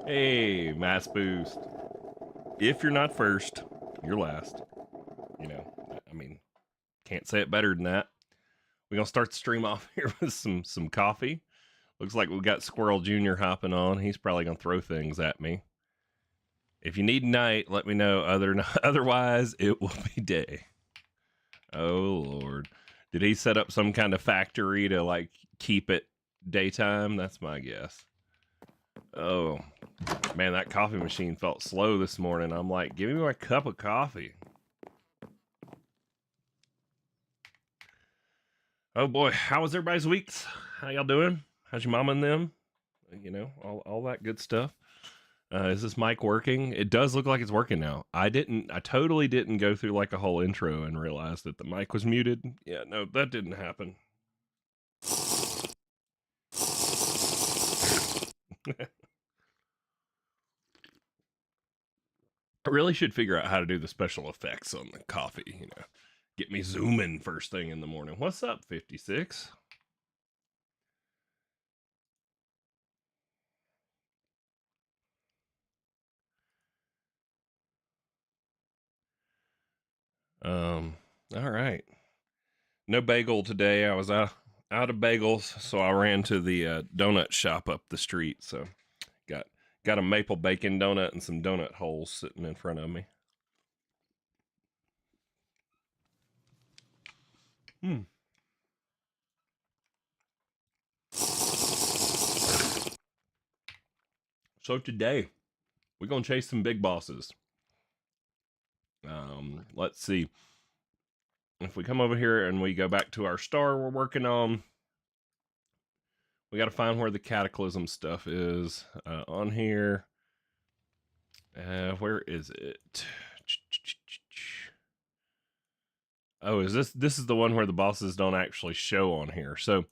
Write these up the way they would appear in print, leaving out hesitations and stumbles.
Hey, mass boost. If you're not first, you're last. You know, I mean, can't say it better than that. We're gonna start the stream off here with some coffee. Looks like we got Squirrel Jr. hopping on. He's probably gonna throw things at me. If you need night, let me know. Otherwise, it will be day. Oh Lord, did he set up some kind of factory to like keep it daytime? That's my guess. Oh man, that coffee machine felt slow this morning. I'm like, give me my cup of coffee. Oh boy, how was everybody's weeks? How y'all doing? How's your mama and them? You know, all that good stuff. Is this mic working? It does look like it's working now. I totally didn't go through like a whole intro and realize that the mic was muted. Yeah, no, that didn't happen. I really should figure out how to do the special effects on the coffee, you know. Get me zooming first thing in the morning. What's up, 56? All right. No bagel today. I was out of bagels, so I ran to the donut shop up the street. So got a maple bacon donut and some donut holes sitting in front of me. So today we're gonna chase some big bosses. Let's see. If we come over here and we go back to our star we're working on, we got to find where the Cataclysm stuff is on here. Where is it? Oh, is this is the one where the bosses don't actually show on here. So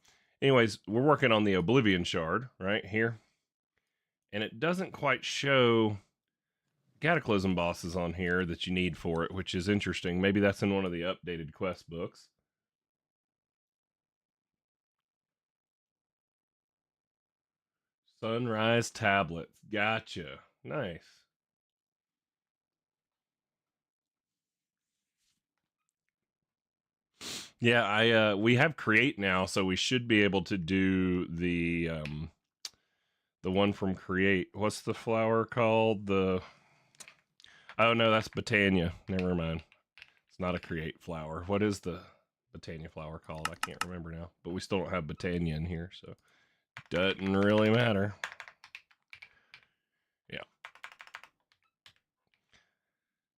anyways, we're working on the Oblivion Shard right here. And it doesn't quite show Cataclysm bosses on here that you need for it, which is interesting. Maybe that's in one of the updated quest books. Sunrise tablets. Gotcha. Nice. Yeah, I we have create now, so we should be able to do the one from create. What's the flower called? Oh no, that's Botania. Never mind. It's not a create flower. What is the Botania flower called? I can't remember now. But we still don't have Botania in here, so doesn't really matter. Yeah.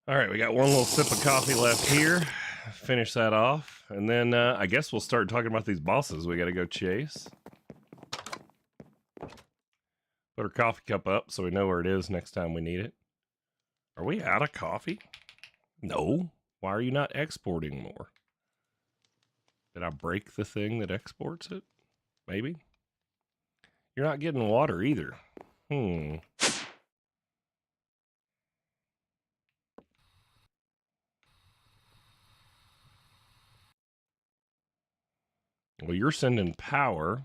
All right, we got one little sip of coffee left here. Finish that off, and then I guess we'll start talking about these bosses we got to go chase. Put our coffee cup up so we know where it is next time we need it. Are we out of coffee? No. Why are you not exporting more? Did I break the thing that exports it? Maybe. You're not getting water either. Well, you're sending power.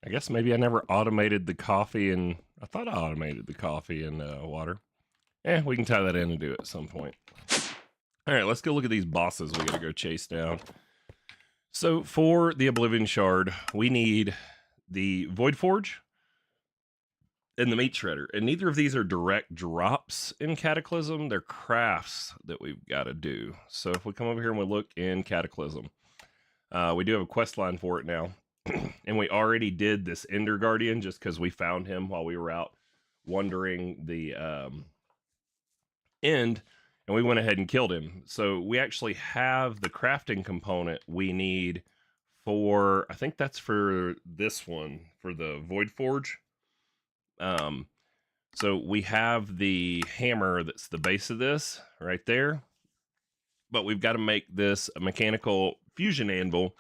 I guess maybe I never automated the coffee, and I thought I automated the coffee and water. We can tie that in and do it at some point. All right, let's go look at these bosses we gotta go chase down. So for the Oblivion Shard, we need the Void Forge and the Meat Shredder. And neither of these are direct drops in Cataclysm. They're crafts that we've got to do. So if we come over here and we look in Cataclysm, we do have a quest line for it now. And we already did this Ender Guardian just because we found him while we were out wandering the end, and we went ahead and killed him. So we actually have the crafting component we need for, I think that's for this one, for the Void Forge. So we have the hammer that's the base of this right there, but we've got to make this a mechanical fusion anvil,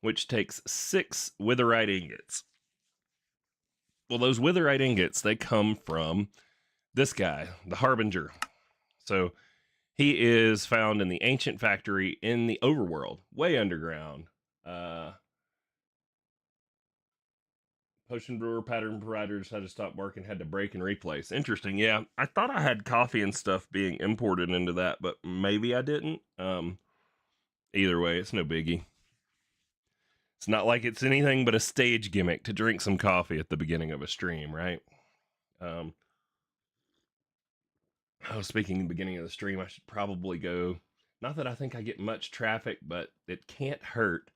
which takes 6 witherite ingots. Well, those witherite ingots, they come from this guy, the Harbinger. So He is found in the ancient factory in the overworld, way underground. Potion brewer pattern providers had to stop working, had to break and replace. Interesting. Yeah, I thought I had coffee and stuff being imported into that, but maybe I didn't. Either way, it's no biggie. It's not like it's anything but a stage gimmick to drink some coffee at the beginning of a stream, right? Speaking of the beginning of the stream, I should probably go. Not that I think I get much traffic, but it can't hurt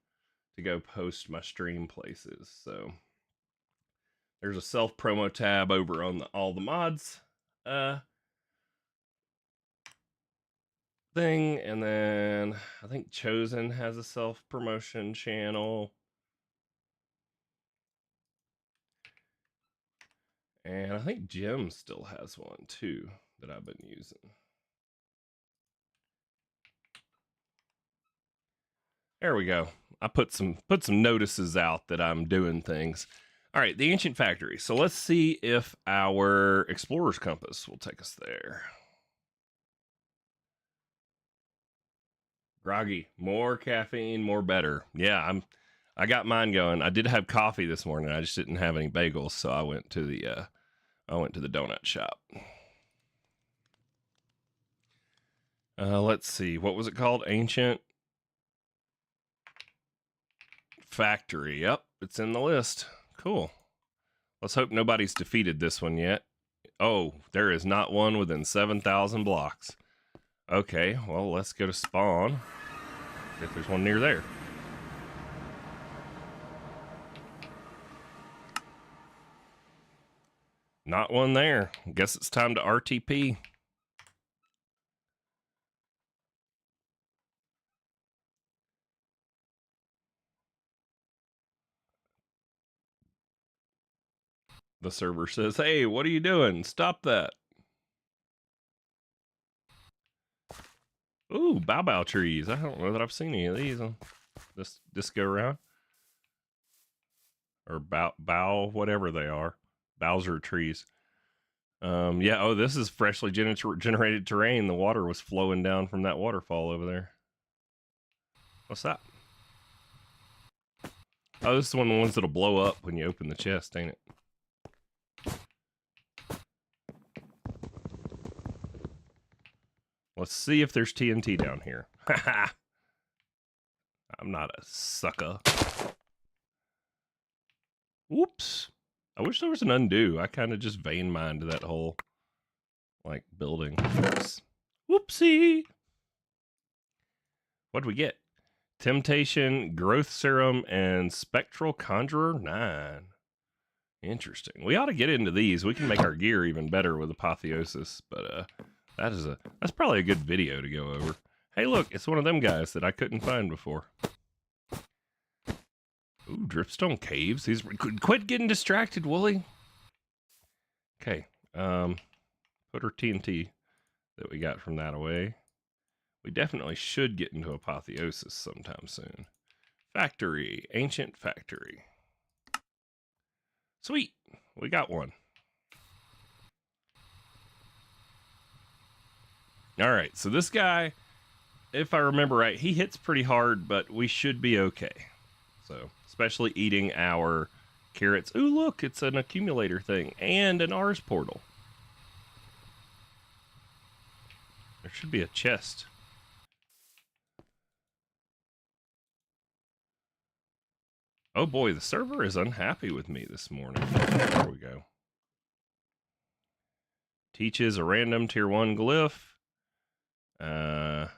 to go post my stream places. So there's a self promo tab over on the all the mods thing, and then I think Chosen has a self promotion channel. And I think Jim still has one too that I've been using. There we go. I put some notices out that I'm doing things. All right, the ancient factory. So let's see if our explorer's compass will take us there. Groggy, more caffeine, more better. Yeah, I got mine going. I did have coffee this morning. I just didn't have any bagels, so I went to the donut shop. Let's see. What was it called? Ancient Factory. Yep, it's in the list. Cool. Let's hope nobody's defeated this one yet. Oh, there is not one within 7,000 blocks. Okay, well, let's go to spawn. If there's one near there. Not one there. Guess it's time to RTP. The server says, hey, what are you doing? Stop that. Ooh, bow trees. I don't know that I've seen any of these on this go around. Or bow, whatever they are. Bowser trees. Yeah, oh, this is freshly generated terrain. The water was flowing down from that waterfall over there. What's that? Oh, this is one of the ones that'll blow up when you open the chest, ain't it? Let's see if there's TNT down here. Haha. I'm not a sucker. Whoops. I wish there was an undo. I kind of just vein mined that whole, like, building. Oops. Whoopsie. What'd we get? Temptation, Growth Serum, and Spectral Conjurer 9. Interesting. We ought to get into these. We can make our gear even better with Apotheosis, but that's probably a good video to go over. Hey, look, it's one of them guys that I couldn't find before. Ooh, Dripstone Caves. Quit getting distracted, Wooly. Okay. Put our TNT that we got from that away. We definitely should get into Apotheosis sometime soon. Factory. Ancient Factory. Sweet. We got one. All right. So this guy, if I remember right, he hits pretty hard, but we should be okay. So, especially eating our carrots. Ooh, look, it's an accumulator thing and an Ars portal. There should be a chest. Oh boy, the server is unhappy with me this morning. There we go. Teaches a random tier 1 glyph. There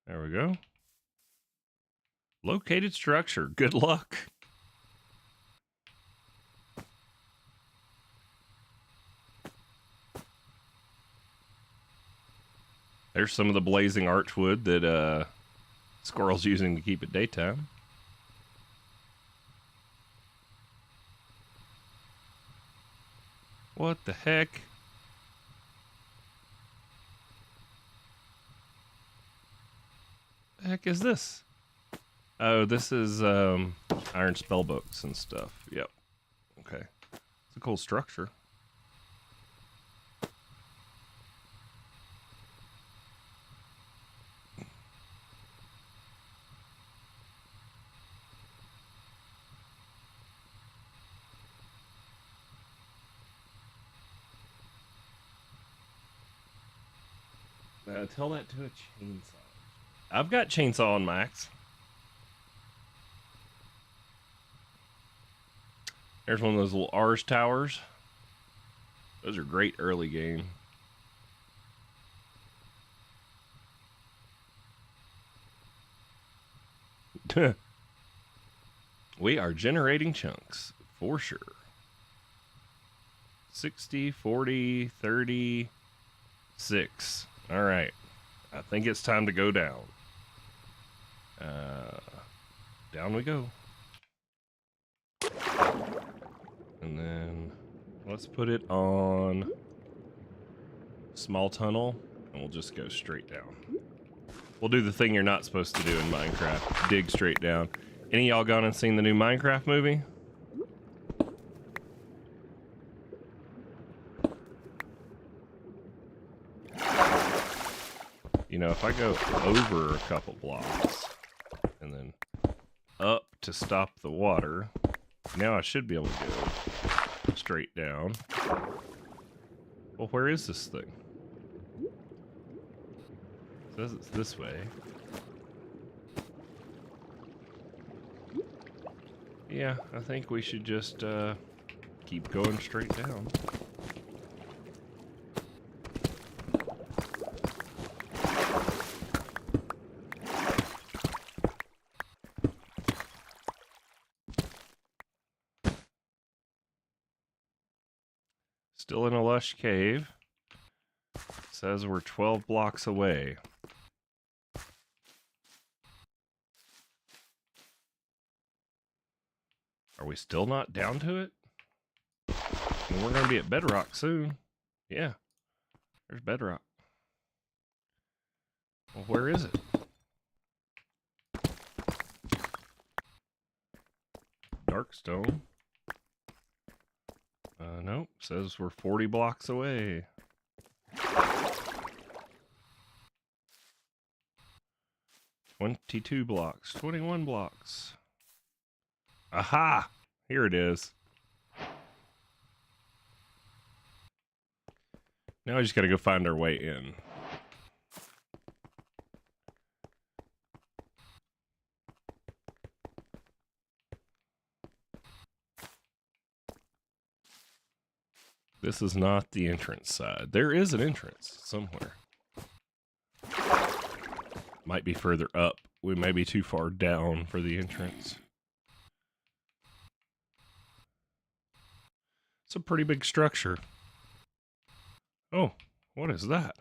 we go. Located structure. Good luck. There's some of the blazing archwood that Squirrel's using to keep it daytime. What the heck? The heck is this? Oh, this is iron spellbooks and stuff. Yep. Okay. It's a cool structure. Tell that to a chainsaw. I've got chainsaw on max. There's one of those little Ars towers. Those are great early game. We are generating chunks for sure. 60, 40, 30, 6. All right. I think it's time to go down. Down we go. And then let's put it on small tunnel, and we'll just go straight down. We'll do the thing you're not supposed to do in Minecraft. Dig straight down. Any of y'all gone and seen the new Minecraft movie? You know, if I go over a couple blocks and then up to stop the water, now I should be able to go straight down. Well, where is this thing? It says it's this way. Yeah, I think we should just keep going straight down. Still in a lush cave. Says we're 12 blocks away. Are we still not down to it? And we're going to be at bedrock soon. Yeah. There's bedrock. Well, where is it? Darkstone. Nope. Says we're 40 blocks away. $22 blocks. 21 blocks. Aha! Here it is. Now we just gotta go find our way in. This is not the entrance side. There is an entrance somewhere. Might be further up. We may be too far down for the entrance. It's a pretty big structure. Oh, what is that?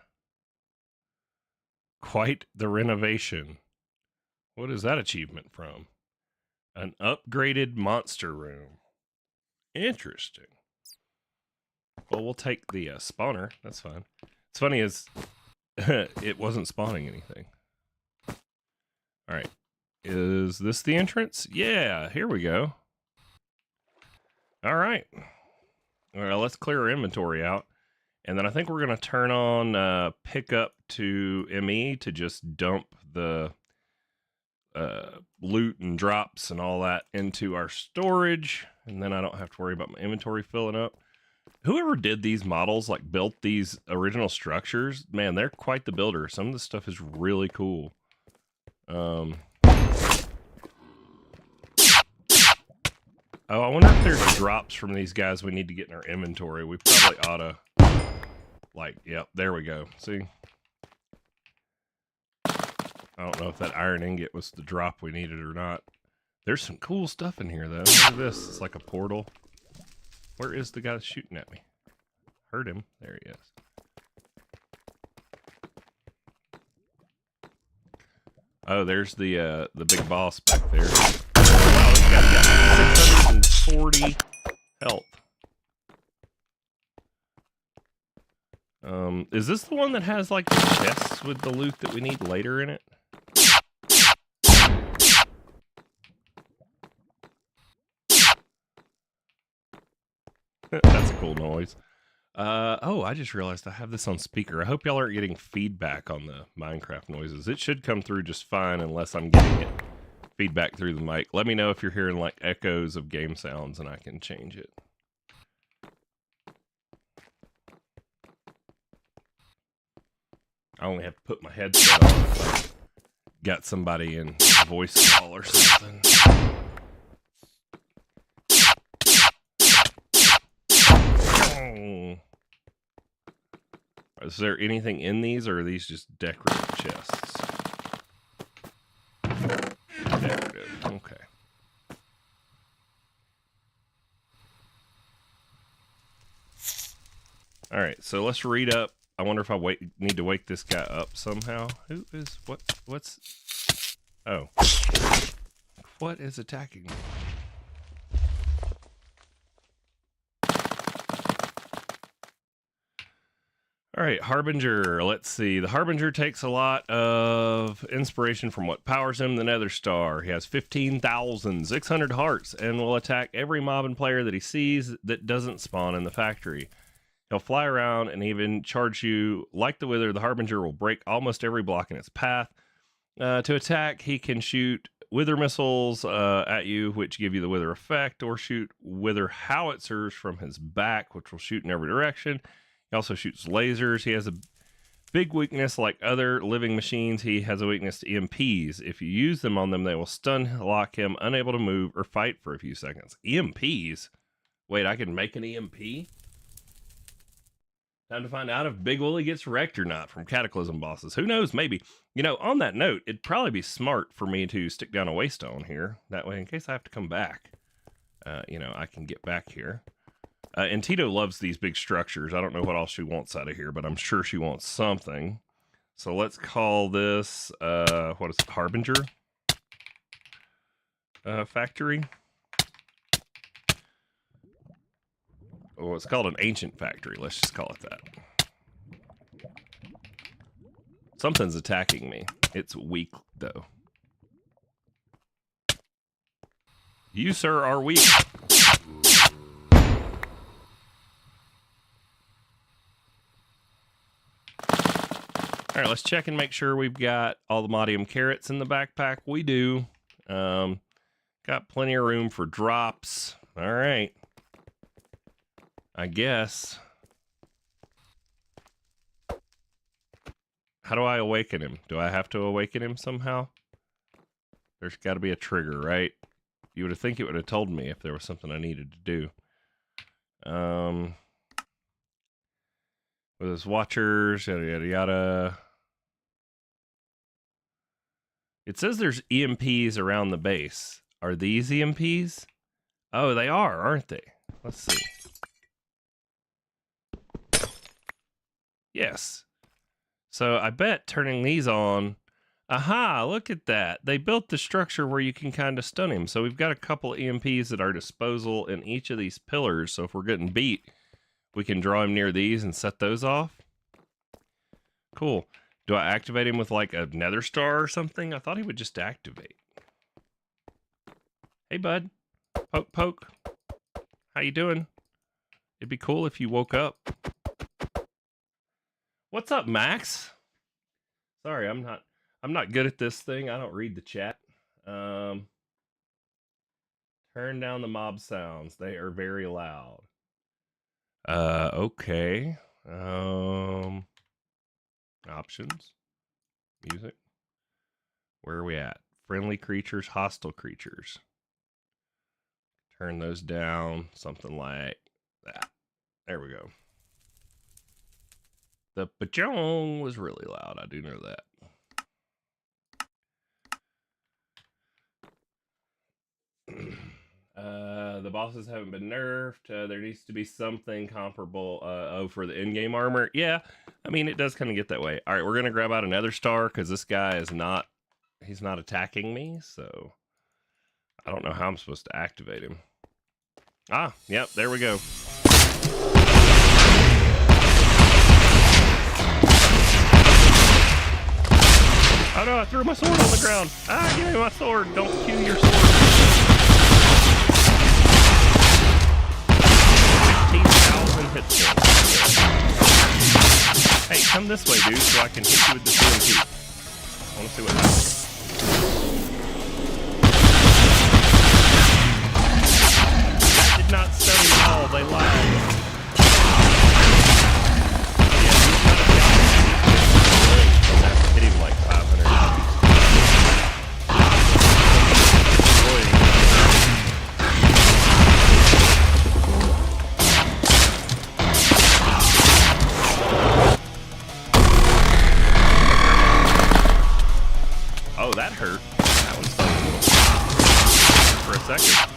Quite the renovation. What is that achievement from? An upgraded monster room. Interesting. Well, we'll take the spawner. That's fine. It's funny is it wasn't spawning anything. All right. Is this the entrance? Yeah, here we go. All right. All right, let's clear our inventory out. And then I think we're going to turn on pick up to ME to just dump the loot and drops and all that into our storage. And then I don't have to worry about my inventory filling up. Whoever did these models, like built these original structures, man, they're quite the builder. Some of this stuff is really cool. Oh, I wonder if there's drops from these guys we need to get in our inventory. We probably ought to, like, yep, there we go. See? I don't know if that iron ingot was the drop we needed or not. There's some cool stuff in here, though. Look at this. It's like a portal. Where is the guy that's shooting at me? Heard him. There he is. Oh, there's the big boss back there. Wow, this guy's got 640 health. Is this the one that has like the chests with the loot that we need later in it? That's a cool noise. Oh, I just realized I have this on speaker. I hope y'all aren't getting feedback on the Minecraft noises. It should come through just fine unless I'm getting it feedback through the mic. Let me know if you're hearing like echoes of game sounds and I can change it. I only have to put my headset on if I got somebody in voice call or something. Oh. Is there anything in these, or are these just decorative chests? Decorative, okay. All right, so let's read up. I wonder if I need to wake this guy up somehow. Who is what's? Oh, what is attacking me? All right, Harbinger. Let's see. The Harbinger takes a lot of inspiration from what powers him, the Nether Star. He has 15,600 hearts and will attack every mob and player that he sees that doesn't spawn in the factory. He'll fly around and even charge you like the Wither. The Harbinger will break almost every block in its path. To attack, he can shoot Wither missiles at you, which give you the Wither effect, or shoot Wither howitzers from his back, which will shoot in every direction. He also shoots lasers. He has a big weakness like other living machines. He has a weakness to EMPs. If you use them on them, they will stun lock him, unable to move or fight for a few seconds. EMPs? Wait, I can make an EMP? Time to find out if Big Willie gets wrecked or not from Cataclysm Bosses. Who knows? Maybe. You know, on that note, it'd probably be smart for me to stick down a waystone here. That way, in case I have to come back, you know, I can get back here. And Tito loves these big structures. I don't know what else she wants out of here, but I'm sure she wants something. So let's call this, what is it, Harbinger? Factory? Oh, it's called an ancient factory. Let's just call it that. Something's attacking me. It's weak, though. You, sir, are weak. All right, let's check and make sure we've got all the Modium carrots in the backpack. We do. Got plenty of room for drops. All right. I guess. How do I awaken him? Do I have to awaken him somehow? There's got to be a trigger, right? You would have think it would have told me if there was something I needed to do. With his watchers, yada, yada, yada. It says there's EMPs around the base. Are these EMPs? Oh, they are, aren't they? Let's see. Yes. So I bet turning these on... Aha, look at that. They built the structure where you can kind of stun him. So we've got a couple of EMPs at our disposal in each of these pillars. So if we're getting beat, we can draw him near these and set those off. Cool. Do I activate him with like a nether star or something? I thought he would just activate. Hey, bud. Poke, poke. How you doing? It'd be cool if you woke up. What's up, Max? Sorry, I'm not good at this thing. I don't read the chat. Turn down the mob sounds. They are very loud. Okay. Options. Music. Where are we at? Friendly creatures, hostile creatures. Turn those down. Something like that. There we go. The pachong was really loud. I do know that. The bosses haven't been nerfed. There needs to be something comparable for the in-game armor. Yeah, I mean, it does kind of get that way. All right, we're going to grab out another star because this guy is not, he's not attacking me, so I don't know how I'm supposed to activate him. Ah, yep, there we go. Oh no, I threw my sword on the ground. Ah, give me my sword. Don't cue your sword. 15,000 hit points. Hey, come this way, dude, so I can hit you with the TNT. I want to see what happens. That did not stun me at all. They lied. Yeah, he's not a guy. a second.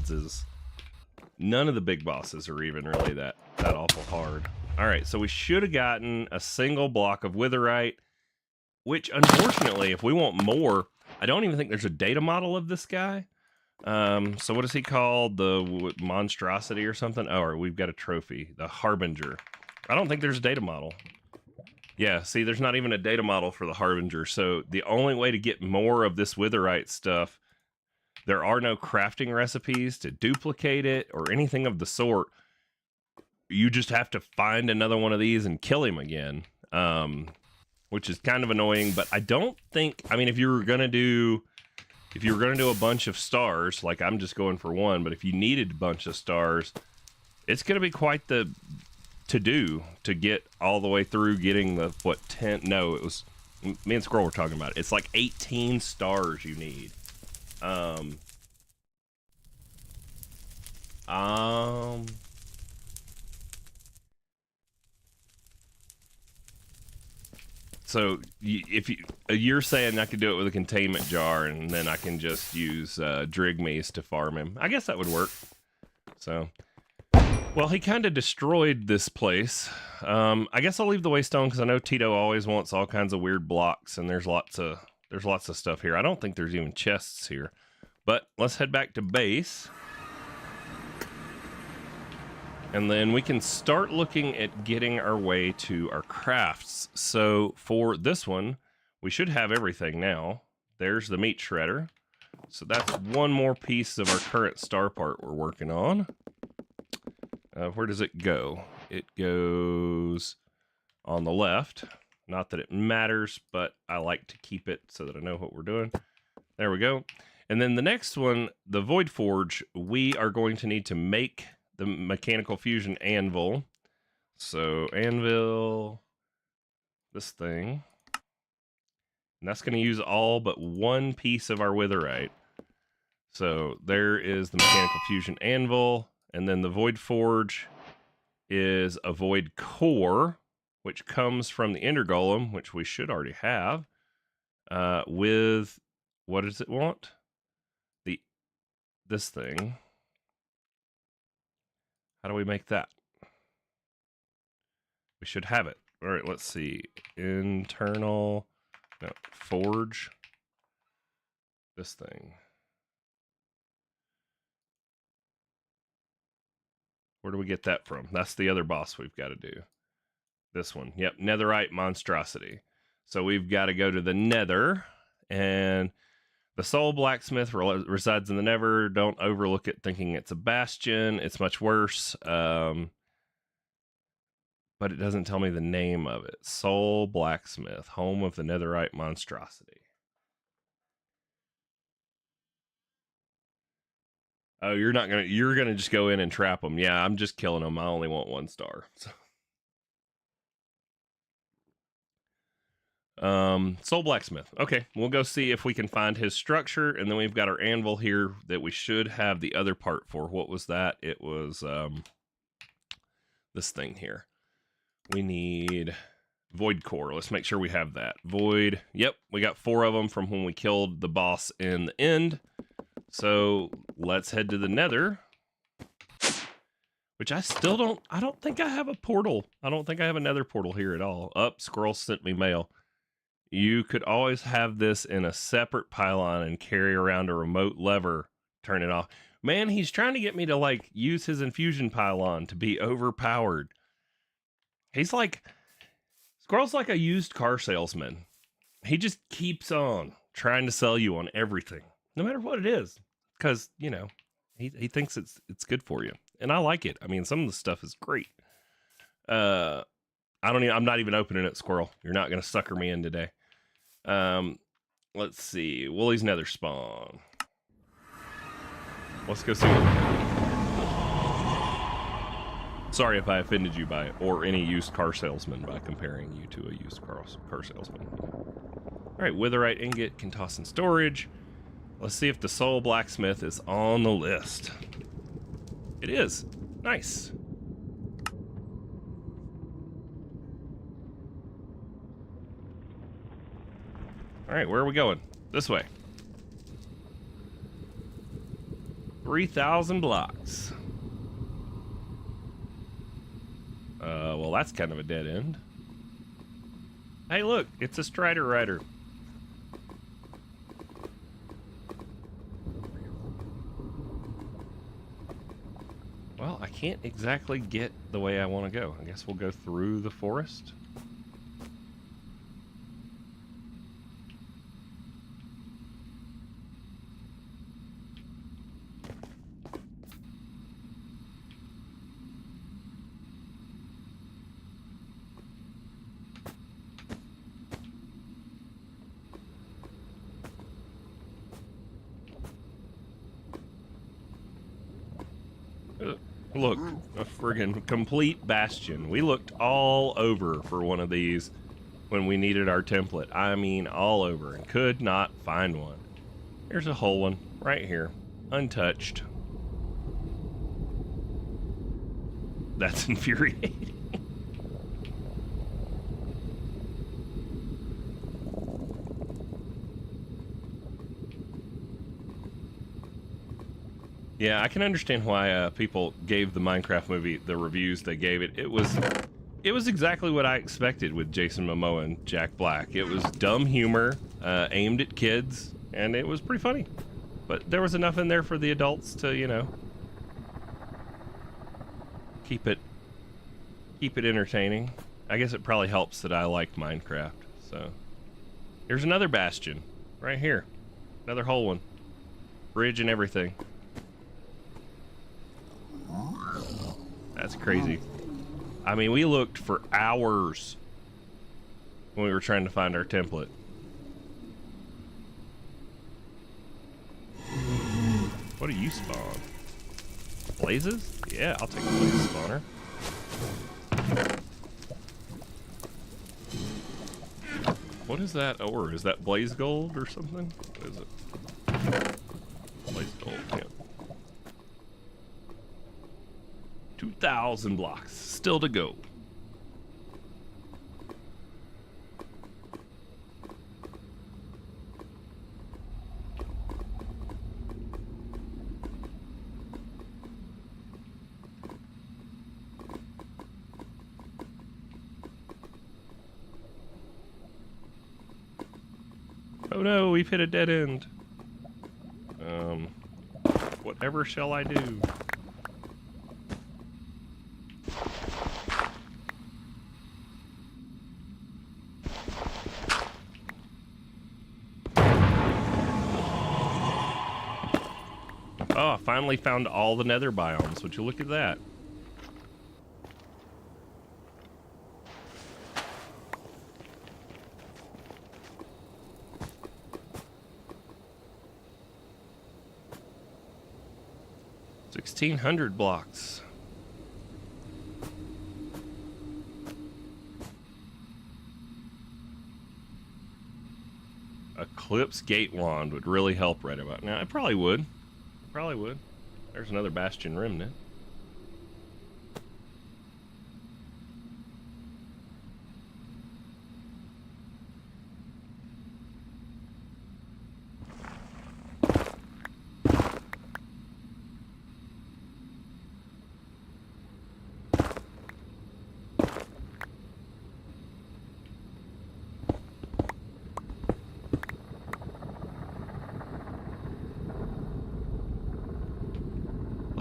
Is none of the big bosses are even really that awful hard. All right, so we should have gotten a single block of witherite, which unfortunately, if we want more, I don't even think there's a data model of this guy. So what is he called? The monstrosity or something? Oh, or we've got a trophy, the harbinger. I don't think there's a data model. Yeah, see, there's not even a data model for the harbinger. So the only way to get more of this witherite stuff, there are no crafting recipes to duplicate it or anything of the sort. You just have to find another one of these and kill him again, which is kind of annoying. But I don't think, I mean, if you were gonna do a bunch of stars, like I'm just going for one, but if you needed a bunch of stars, it's gonna be quite the to-do to get all the way through getting the, what, 10, no, it was, me and Squirrel were talking about it. It's like 18 stars you need. So if you're saying I could do it with a containment jar and then I can just use Drigmees to farm him, I guess that would work. So, well, he kind of destroyed this place. I guess I'll leave the waystone because I know Tito always wants all kinds of weird blocks, and there's lots of stuff here. I don't think there's even chests here, but let's head back to base. And then we can start looking at getting our way to our crafts. So for this one, we should have everything now. There's the meat shredder. So that's one more piece of our current star part we're working on. Where does it go? It goes on the left. Not that it matters, but I like to keep it so that I know what we're doing. There we go. And then the next one, the Void Forge, we are going to need to make the mechanical fusion anvil. So anvil, this thing. And that's going to use all but one piece of our witherite. So there is the mechanical fusion anvil. And then the Void Forge is a Void Core, which comes from the Ender Golem, which we should already have. With, what does it want? This thing. How do we make that? We should have it. All right, let's see. Internal, no, forge. This thing. Where do we get that from? That's the other boss we've got to do. This one. Yep, netherite monstrosity. So we've got to go to the nether, and the soul blacksmith resides in the nether. Don't overlook it thinking it's a bastion. It's much worse. But it doesn't tell me the name of it. Soul blacksmith, home of the netherite monstrosity. Oh, you're gonna just go in and trap them. Yeah, I'm just killing them. I only want 1 star. Soul blacksmith. Okay, we'll go see if we can find his structure, and then we've got our anvil here that we should have the other part for. What was that? It was this thing here. We need Void Core. Let's make sure we have that. Void. Yep, we got 4 of them from when we killed the boss in the end. So let's head to the nether, which I don't think I have a portal. I don't think I have a nether portal here at all. Squirrel sent me mail. You could always have this in a separate pylon and carry around a remote lever, turn it off. Man, he's trying to get me to like use his infusion pylon to be overpowered. He's like, Squirrel's like a used car salesman. He just keeps on trying to sell you on everything, no matter what it is, because, you know, he thinks it's good for you, and I like it. I mean, some of the stuff is great. I'm not even opening it, Squirrel. You're not gonna sucker me in today. Let's see, Woolly's nether spawn. let's go see. Sorry if I offended you by, or any used car salesman by comparing you to a used car salesman. All right, witherite ingot can toss in storage. Let's see if the soul blacksmith is on the list. It is. Nice. All right, where are we going? This way. 3,000 blocks. Well, that's kind of a dead end. Hey, look, it's a Strider Rider. Well, I can't exactly get the way I want to go. I guess we'll go through the forest. Look, a friggin' complete bastion. We looked all over for one of these when we needed our template. I mean, all over, and could not find one. Here's a whole one right here, untouched. That's infuriating. Yeah, I can understand why people gave the Minecraft movie the reviews they gave it. It was exactly what I expected with Jason Momoa and Jack Black. It was dumb humor aimed at kids, and it was pretty funny. But there was enough in there for the adults to, you know, keep it entertaining. I guess it probably helps that I like Minecraft. So here's another bastion right here, another whole one, bridge and everything. That's crazy. I mean, we looked for hours when we were trying to find our template. What do you spawn? Blazes? Yeah, I'll take a blaze spawner. What is that ore? Is that blaze gold or something? What is it? Blaze gold, yeah. 2,000 blocks still to go. Oh no, we've hit a dead end. Whatever shall I do? Oh, I finally found all the nether biomes. Would you look at that? $1,600 blocks. Eclipse Gate Wand would really help right about now. It probably would. Probably would. There's another Bastion Remnant.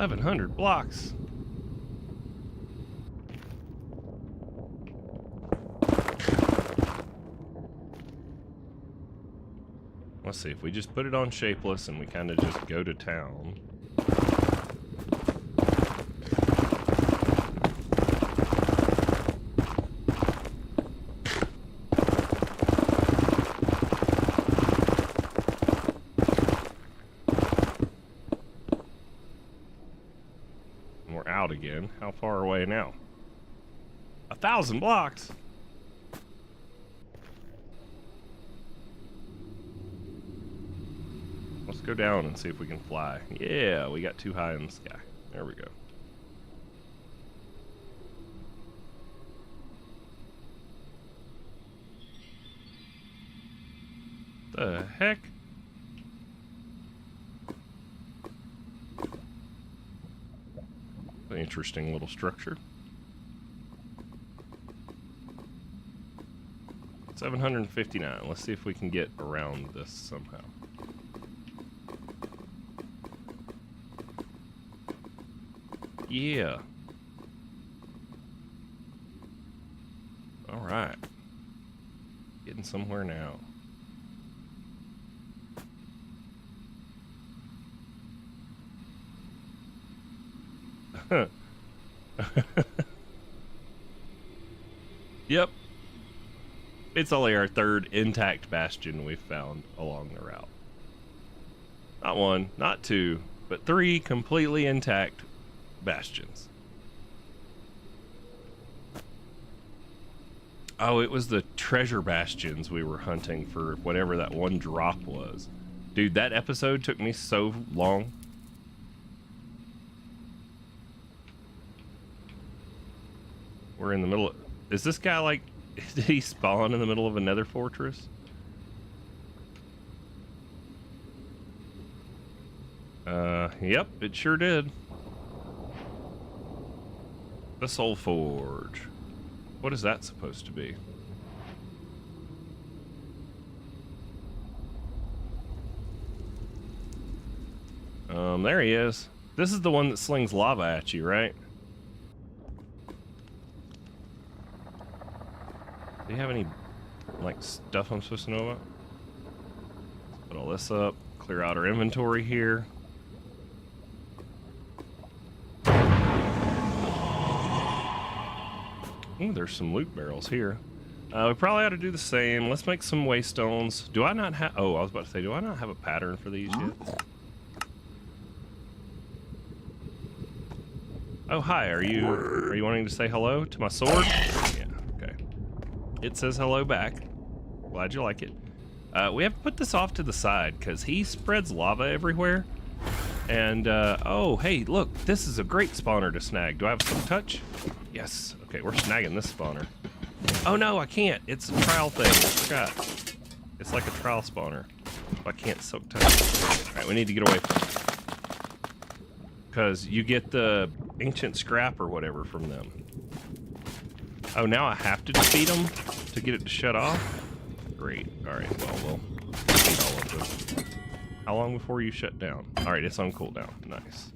$1,100 blocks. Let's see, if we just put it on shapeless and we kind of just go to town. out again. How far away now? 1,000 blocks? Let's go down and see if we can fly. Yeah, we got too high in the sky. There we go. The heck? An interesting little structure. 759. Let's see if we can get around this somehow. Yeah. All right. Getting somewhere now. Yep. It's only our third intact bastion we've found along the route. Not one, not two, but 3 completely intact bastions. Oh, it was the treasure bastions we were hunting for whatever that one drop was. Dude, that episode took me so long. We're in the middle of... Is this guy like... Did he spawn in the middle of another fortress? Yep, it sure did. The Soul Forge. What is that supposed to be? There he is. This is the one that slings lava at you, right? Do you have any, like, stuff I'm supposed to know about? Let's put all this up. Clear out our inventory here. Ooh, there's some loot barrels here. We probably ought to do the same. Let's make some waystones. Do I not have... Oh, I was about to say, do I not have a pattern for these yet? Oh, hi. Are you wanting to say hello to my sword? Yeah, okay. It says hello back. Glad you like it. We have to put this off to the side because he spreads lava everywhere. And, oh, hey, look. This is a great spawner to snag. Do I have some touch? Yes. Okay, we're snagging this spawner. Oh no, I can't. It's a trial thing. I forgot. It's like a trial spawner. I can't soak touch. Alright, we need to get away from it. Because you get the ancient scrap or whatever from them. Oh, now I have to defeat them to get it to shut off? Great. Alright, well, we'll defeat all of them. How long before you shut down? Alright, it's on cooldown. Nice.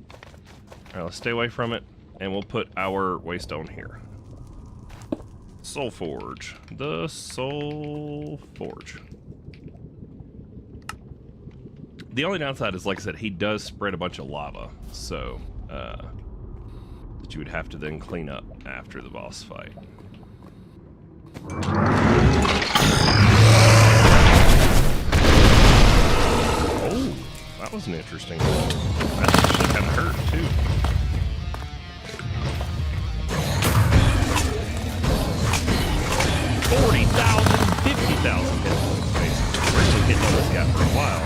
Alright, let's stay away from it. And we'll put our waystone here. Soul Forge. The Soul Forge. The only downside is, like I said, he does spread a bunch of lava. So, that you would have to then clean up after the boss fight. Oh, that was an interesting one. That should have hurt, too. 40,000, 50,000 hit points, basically. We're actually hitting on this guy for a while.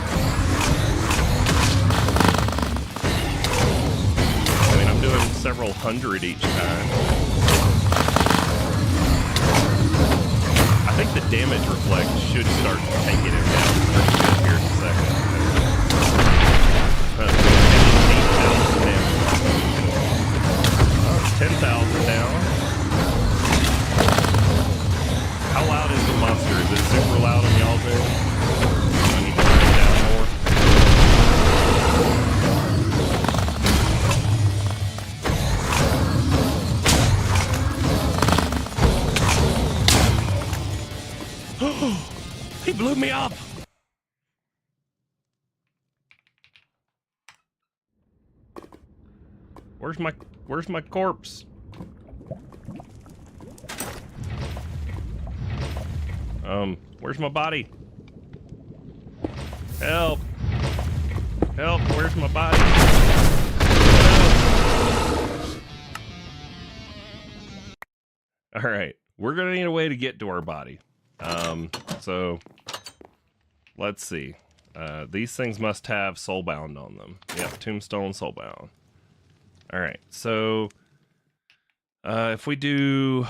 I mean, I'm doing several hundred each time. I think the damage reflect should start taking him down pretty good here in a second. 8,000 damage. 10,000 down. How loud is the monster? Is it super loud on y'all's end? I need to turn it down more. He blew me up! Where's my corpse? Where's my body? Help! Help, where's my body? Help. All right, we're gonna need a way to get to our body. So let's see. These things must have soulbound on them. Yep, tombstone soulbound. All right, so if we do,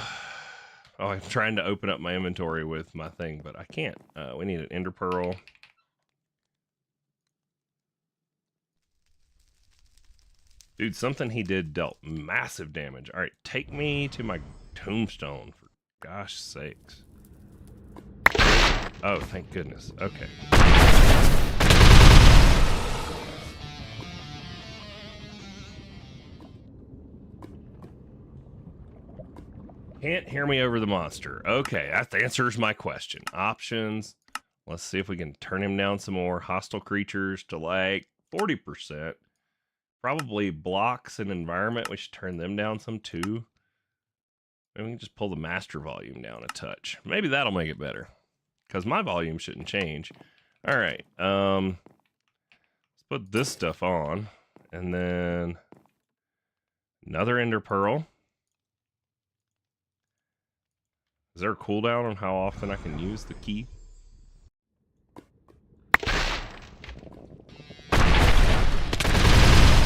oh, I'm trying to open up my inventory with my thing, but I can't. We need an ender pearl. Dude, something he did dealt massive damage. All right, take me to my tombstone, for gosh sakes. Oh, thank goodness. Okay. Can't hear me over the monster. Okay, that answers my question. Options. Let's see if we can turn him down some more. Hostile creatures to like 40%. Probably blocks and environment. We should turn them down some too. Maybe we can just pull the master volume down a touch. Maybe that'll make it better. Because my volume shouldn't change. Alright. Let's put this stuff on. And then another ender pearl. Is there a cooldown on how often I can use the key?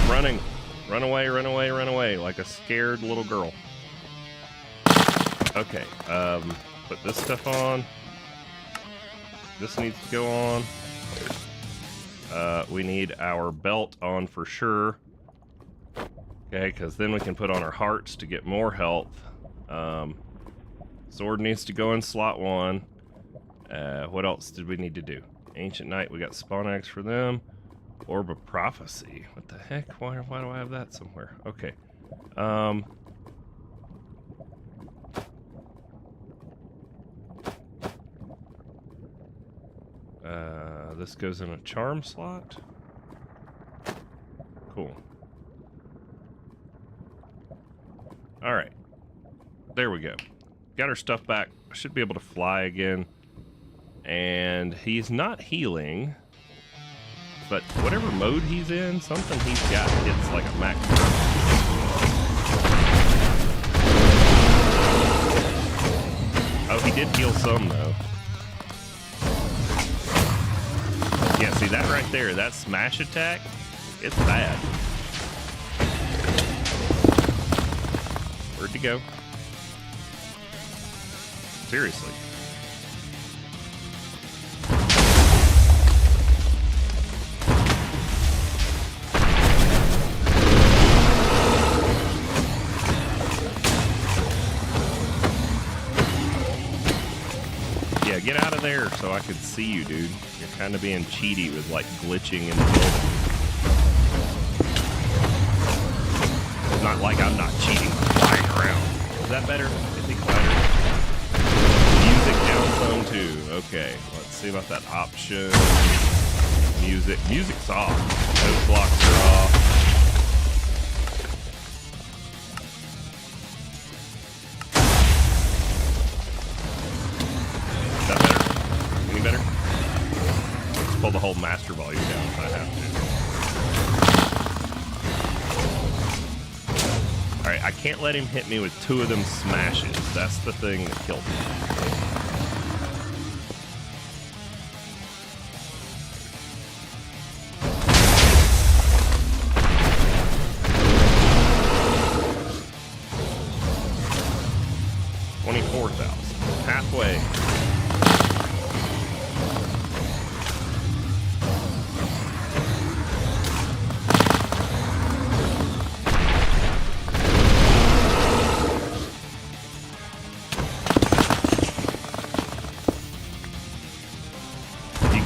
Running. Run away, run away, run away. Like a scared little girl. Okay. Put this stuff on. This needs to go on. We need our belt on for sure. Okay, because then we can put on our hearts to get more health. Sword needs to go in slot 1. What else did we need to do? Ancient Knight, we got Spawn Axe for them. Orb of Prophecy. What the heck? Why do I have that somewhere? Okay. This goes in a charm slot. Cool. Alright. There we go. Got our stuff back. I should be able to fly again. And he's not healing. But whatever mode he's in, something he's got hits like a max. Oh, he did heal some though. Yeah, see that right there, that smash attack, it's bad. Where'd he go? Seriously. Yeah, get out of there so I could see you, dude. You're kind of being cheaty with, like, glitching in the building. It's not like I'm not cheating, flying around. Is that better? Is he quieter? Music down some, too. Okay, let's see about that option. Music. Music's off. Those blocks are off. Pull the whole master volume down if I have to. Alright, I can't let him hit me with 2 of them smashes. That's the thing that killed me. $24,000. Halfway.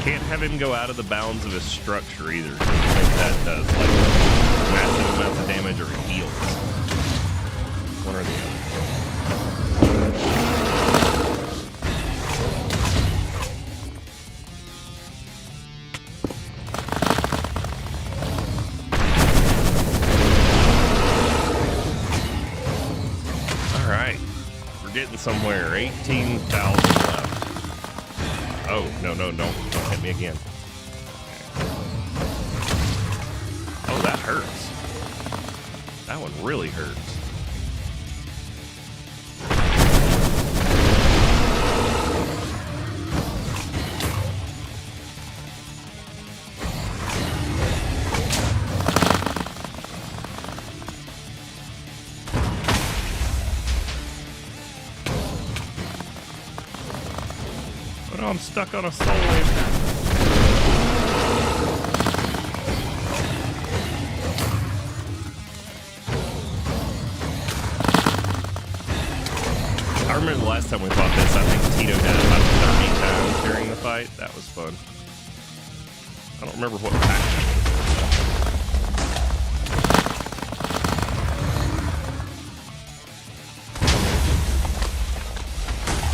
Can't have him go out of the bounds of his structure either. I think that does like massive amounts of damage or heals. One or the other. All right, we're getting somewhere. 18,000 left. Oh, no, don't hit me again. Oh, that hurts. That one really hurts. Oh, I'm stuck on a soul wave. I remember the last time we fought this, I think Tito died about 30 times during the fight. That was fun. I don't remember what faction.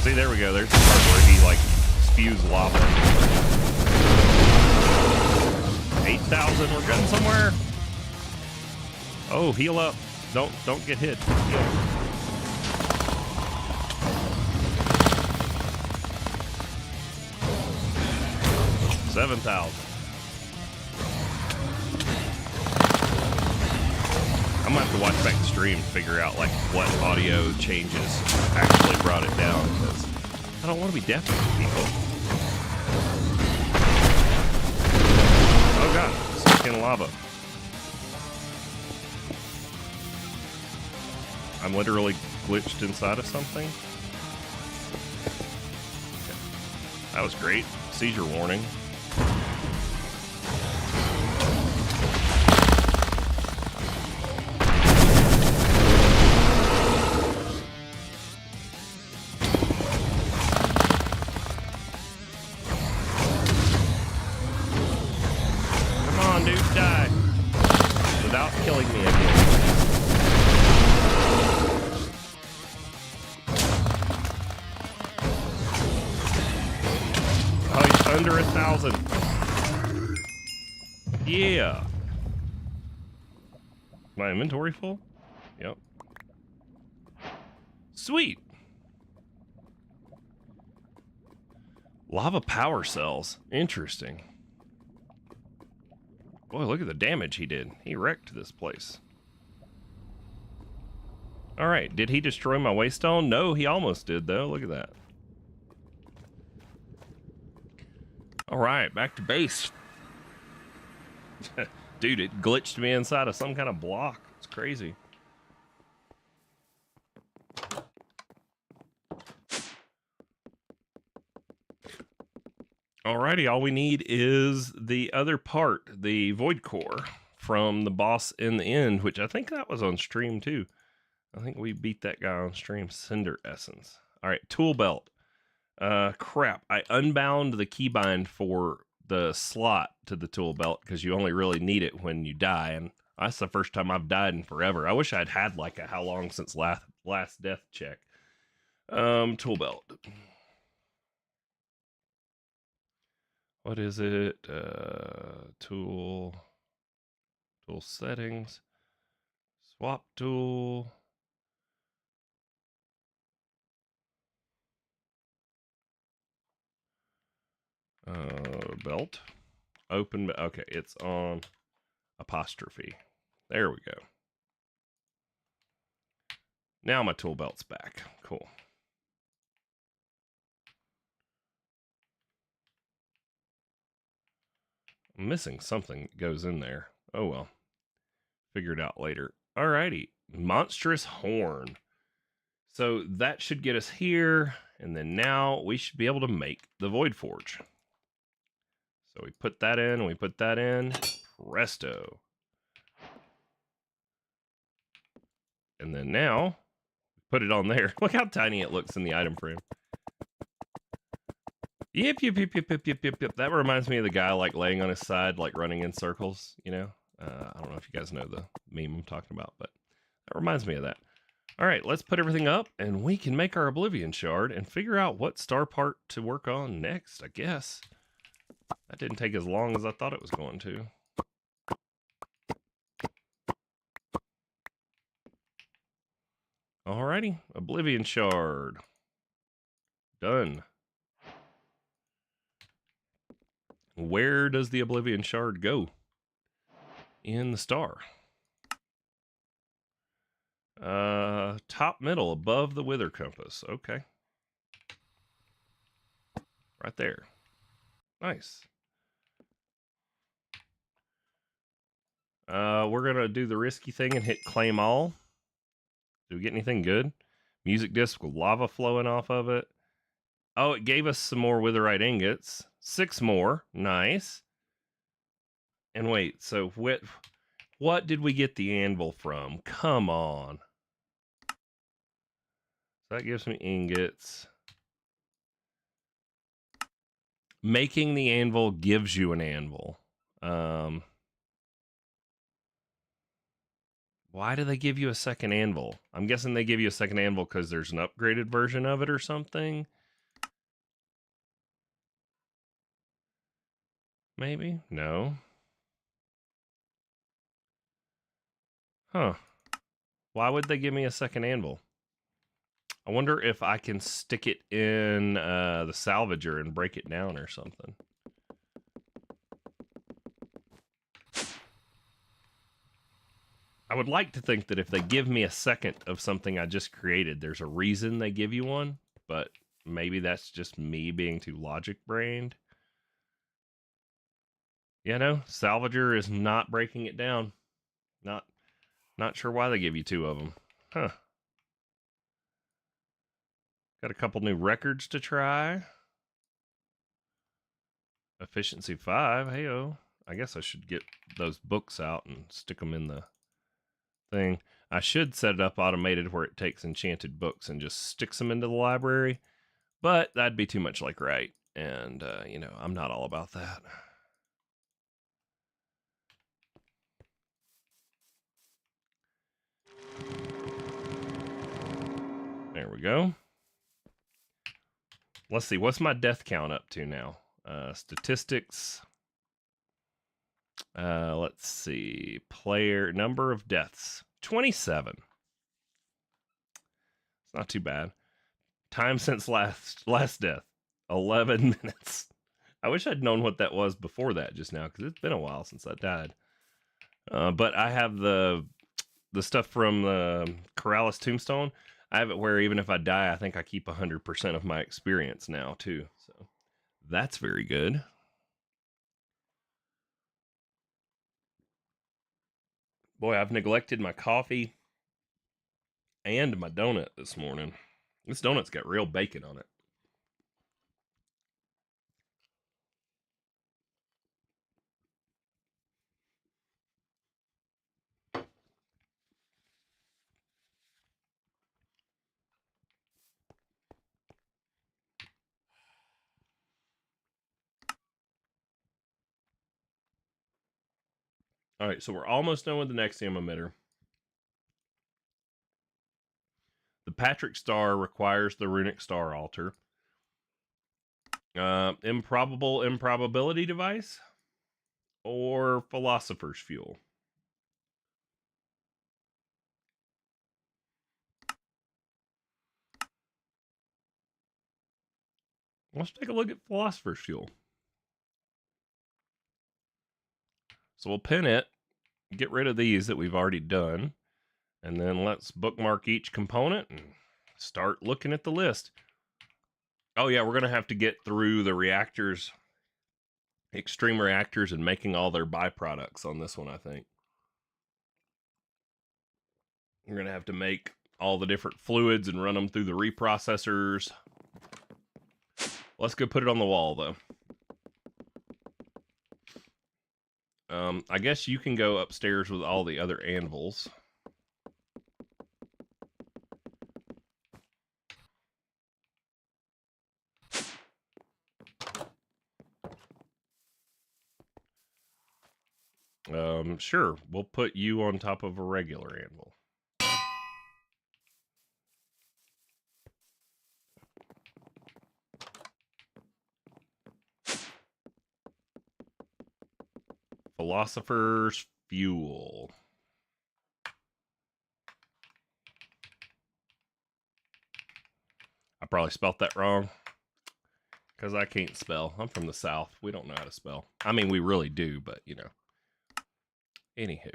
See, there we go. There's the part where he, like, spews lava. 8,000. We're getting somewhere. Oh, heal up. Don't get hit. Heal. 7,000. I'm gonna have to watch back the stream to figure out like what audio changes actually brought it down, because I don't want to be deaf to people. Oh god, stuck in lava. I'm literally glitched inside of something. Okay. That was great. Seizure warning. Killing me again. Oh, he's under 1,000. Yeah. My inventory full? Yep. Sweet. Lava power cells. Interesting. Boy, look at the damage he did. He wrecked this place. Alright, did he destroy my waystone? No, he almost did, though. Look at that. Alright, back to base. Dude, it glitched me inside of some kind of block. It's crazy. Alrighty, all we need is the other part, the Void Core from the boss in the end, which I think that was on stream too. I think we beat that guy on stream, Cinder Essence. Alright, tool belt. Crap, I unbound the keybind for the slot to the tool belt because you only really need it when you die, and that's the first time I've died in forever. I wish I'd had like a how long since last death check. Tool belt. What is it? Tool settings, swap tool. Belt. Open. Okay, it's on apostrophe. There we go. Now my tool belt's back. Cool. I'm missing something that goes in there. Oh well. Figure it out later. Alrighty. Monstrous horn. So that should get us here. And then now we should be able to make the Void Forge. So we put that in, we put that in. Presto. And then now, put it on there. Look how tiny it looks in the item frame. Yep. That reminds me of the guy like laying on his side, like running in circles, you know? I don't know if you guys know the meme I'm talking about, but that reminds me of that. All right, let's put everything up and we can make our Oblivion Shard and figure out what star part to work on next, I guess. That didn't take as long as I thought it was going to. Alrighty, Oblivion Shard. Done. Where does the Oblivion Shard go? In the star. Top middle, above the Wither Compass. Okay. Right there. Nice. We're gonna do the risky thing and hit claim all. Do we get anything good? Music disc with lava flowing off of it. Oh, it gave us some more witherite ingots. 6 more. Nice. And wait, so what did we get the anvil from? Come on. So that gives me ingots. Making the anvil gives you an anvil. Why do they give you a second anvil? I'm guessing they give you a second anvil because there's an upgraded version of it or something. Maybe? No. Huh. Why would they give me a second anvil? I wonder if I can stick it in the salvager and break it down or something. I would like to think that if they give me a second of something I just created, there's a reason they give you one, but maybe that's just me being too logic-brained. You know, salvager is not breaking it down. Not sure why they give you 2 of them. Huh. Got a couple new records to try. Efficiency 5. Hey-oh. I guess I should get those books out and stick them in the thing. I should set it up automated where it takes enchanted books and just sticks them into the library, but that'd be too much like right. And, you know, I'm not all about that. There we go. Let's see, what's my death count up to now? Statistics. Let's see. Player number of deaths. 27. It's not too bad. Time since last death. 11 minutes. I wish I'd known what that was before that just now, because it's been a while since I died. But I have the stuff from the Corrales Tombstone. I have it where even if I die, I think I keep 100% of my experience now, too. So that's very good. Boy, I've neglected my coffee and my donut this morning. This donut's got real bacon on it. All right, so we're almost done with the Nexium emitter. The Patrick Star requires the Runic Star Altar. Improbable Improbability Device or Philosopher's Fuel. Let's take a look at Philosopher's Fuel. So we'll pin it, get rid of these that we've already done, and then let's bookmark each component and start looking at the list. Oh yeah, we're going to have to get through the reactors, extreme reactors, and making all their byproducts on this one, I think. We're going to have to make all the different fluids and run them through the reprocessors. Let's go put it on the wall, though. I guess you can go upstairs with all the other anvils. Sure, we'll put you on top of a regular anvil. Philosopher's Fuel. I probably spelt that wrong because I can't spell. I'm from the South. We don't know how to spell. I mean, we really do, but you know. Anywho,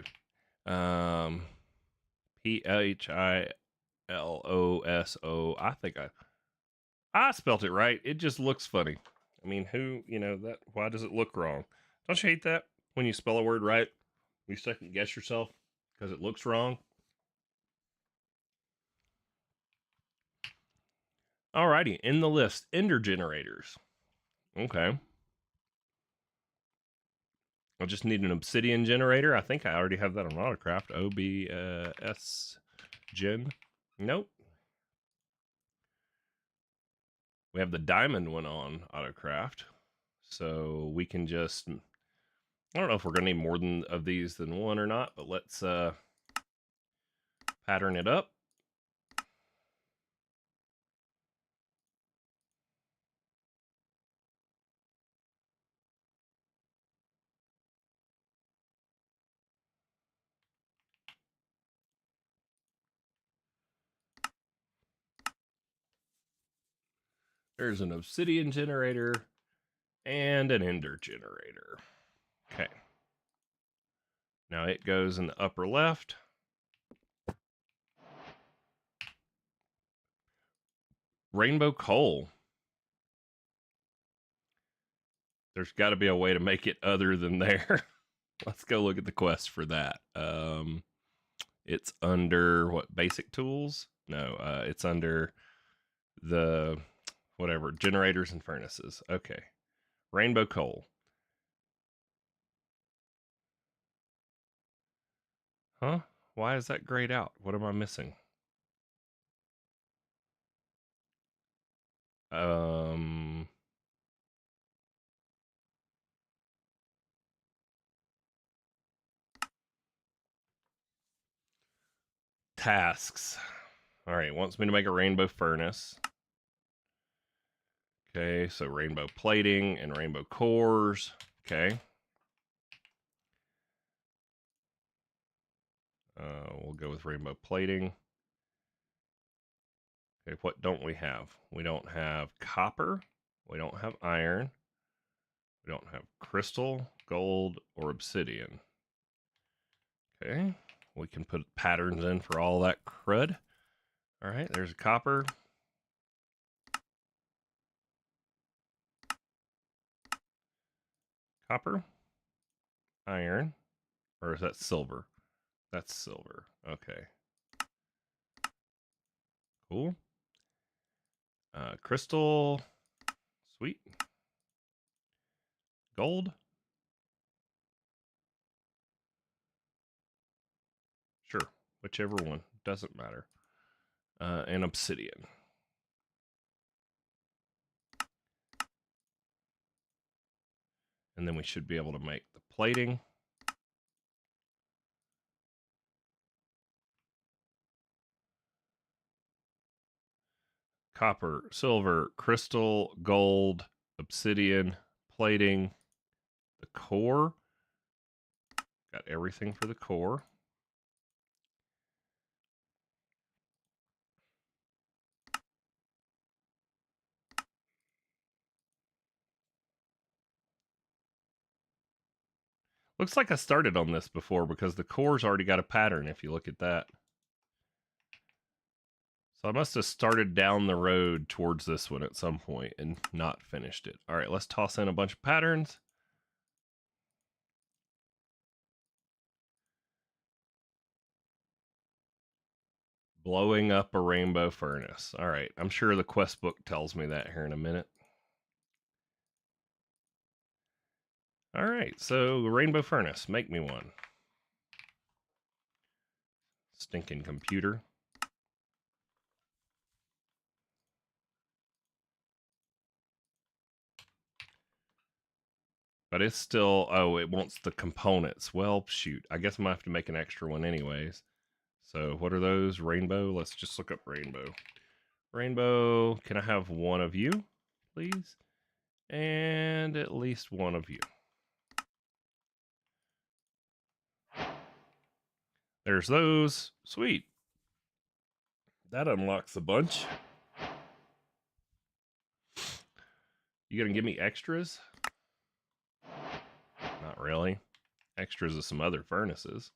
Philloso. I think I spelt it right. It just looks funny. I mean, who, you know, that, why does it look wrong? Don't you hate that when you spell a word right? You second guess yourself because it looks wrong. Alrighty, in the list, ender generators. Okay. I just need an obsidian generator. I think I already have that on Autocraft. OBS gen. Nope. We have the diamond one on Autocraft. So we can just, I don't know if we're going to need more of these than one or not, but let's pattern it up. There's an obsidian generator and an ender generator. Okay. Now it goes in the upper left. Rainbow coal. There's got to be a way to make it other than there. Let's go look at the quest for that. It's under what, basic tools? No, it's under the whatever, generators and furnaces. Okay. Rainbow coal. Huh? Why is that grayed out? What am I missing? Tasks. All right, wants me to make a rainbow furnace. Okay, so rainbow plating and rainbow cores. Okay. We'll go with rainbow plating. Okay, what don't we have? We don't have copper. We don't have iron. We don't have crystal, gold, or obsidian. Okay, we can put patterns in for all that crud. All right, there's a copper. Copper, iron, or is that silver? That's silver. Okay. Cool. Crystal. Sweet. Gold. Sure. Whichever one. Doesn't matter. And obsidian. And then we should be able to make the plating. Copper, silver, crystal, gold, obsidian, plating, the core. Got everything for the core. Looks like I started on this before because the core's already got a pattern if you look at that. So I must have started down the road towards this one at some point and not finished it. All right, let's toss in a bunch of patterns. Blowing up a rainbow furnace. All right, I'm sure the quest book tells me that here in a minute. All right, so rainbow furnace, make me one. Stinking computer. But it's still, oh, it wants the components. Well, shoot, I guess I'm gonna have to make an extra one anyways. So what are those? Rainbow, let's just look up rainbow. Rainbow, can I have one of you, please? And at least one of you. There's those. Sweet. That unlocks a bunch. You gonna give me extras? Not really. Extras of some other furnaces.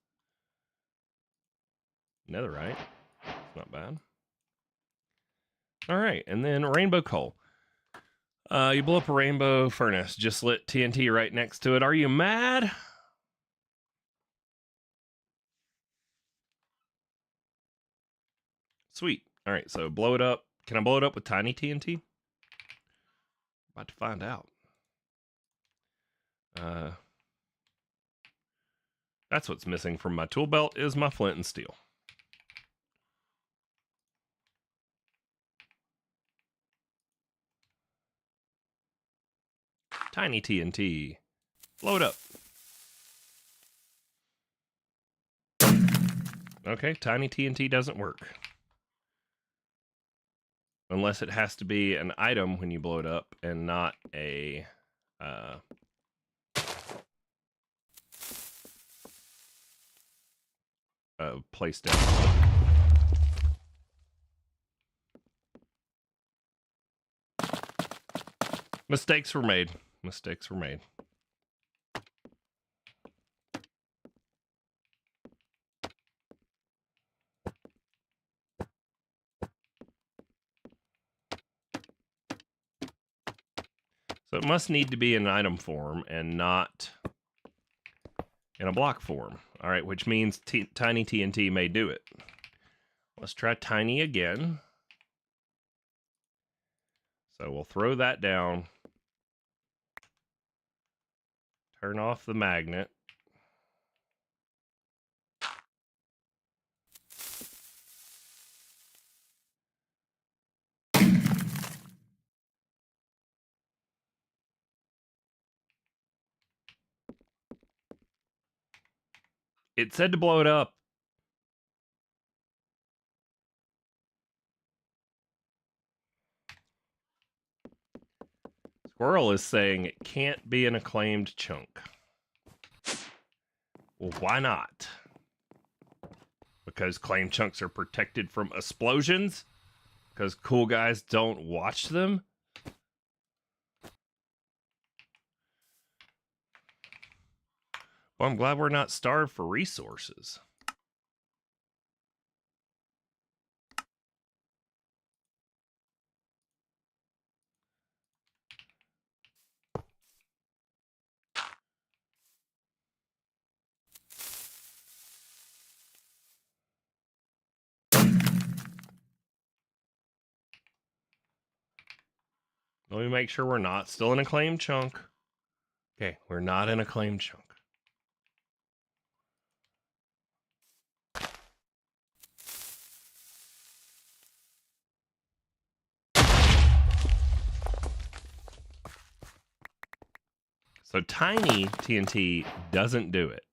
Netherite. Not bad. All right, and then rainbow coal. You blow up a rainbow furnace. Just lit TNT right next to it. Are you mad? Sweet. All right, so blow it up. Can I blow it up with tiny TNT? About to find out. That's what's missing from my tool belt is my flint and steel. Tiny TNT. Blow it up. Okay, tiny TNT doesn't work. Unless it has to be an item when you blow it up and not a place down. Mistakes were made. Mistakes were made. So it must need to be in item form and not in a block form. All right, which means tiny TNT may do it. Let's try tiny again. So we'll throw that down. Turn off the magnet. It said to blow it up. Squirrel is saying it can't be an acclaimed chunk. Well, why not? Because claimed chunks are protected from explosions? Because cool guys don't watch them? Well, I'm glad we're not starved for resources. Let me make sure we're not still in a claimed chunk. Okay, we're not in a claimed chunk. So tiny TNT doesn't do it.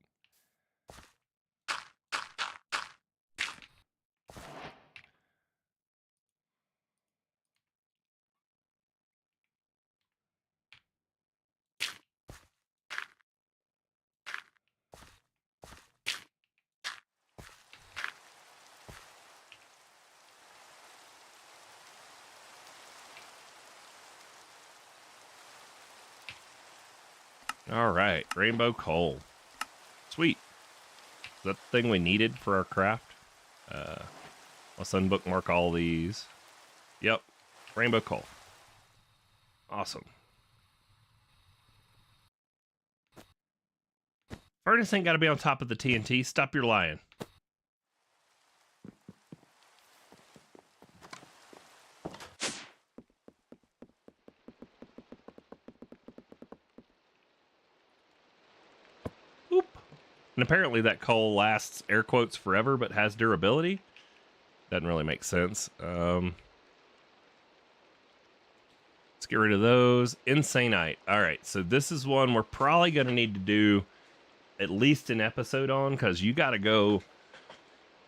All right, rainbow coal. Sweet. Is that the thing we needed for our craft? Let's unbookmark all these. Yep, rainbow coal. Awesome. Furnace ain't got to be on top of the TNT. Stop your lying. Oop. And apparently that coal lasts air quotes forever, but has durability. Doesn't really make sense. Let's get rid of those. Insanite. All right, so this is one we're probably going to need to do at least an episode on, because you got to go